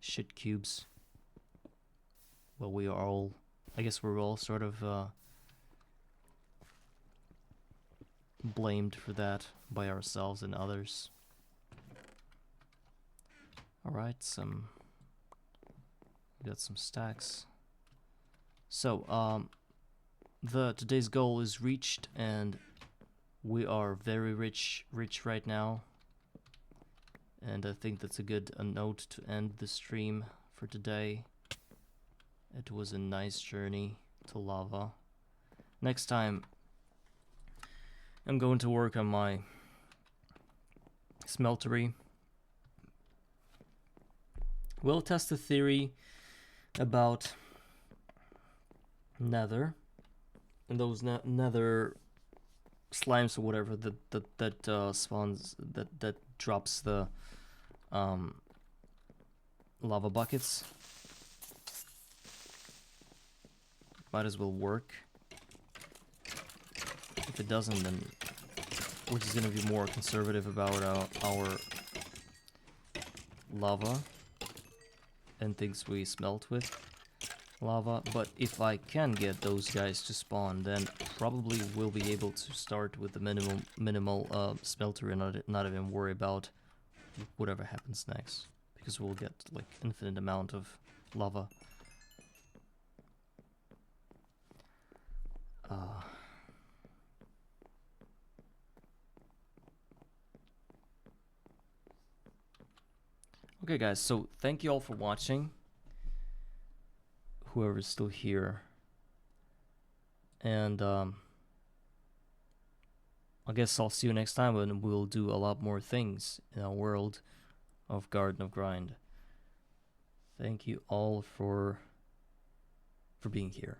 shit cubes. Well, we are all, I guess we're all sort of blamed for that by ourselves and others. Alright, we got some stacks. So, today's goal is reached, and we are very rich right now. And I think that's a good note to end the stream for today. It was a nice journey to lava. Next time, I'm going to work on my smeltery. We'll test the theory about nether and those nether slimes or whatever that spawns that drops the lava buckets. Might as well work. If it doesn't, then we're just gonna be more conservative about our lava and things we smelt with lava. But if I can get those guys to spawn, then probably we'll be able to start with the minimal smelter and not even worry about whatever happens next, because we'll get like infinite amount of lava. Okay guys, so thank you all for watching, whoever's still here, and I guess I'll see you next time when we'll do a lot more things in our world of Garden of Grind. Thank you all for being here,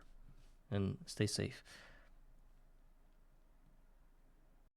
and stay safe.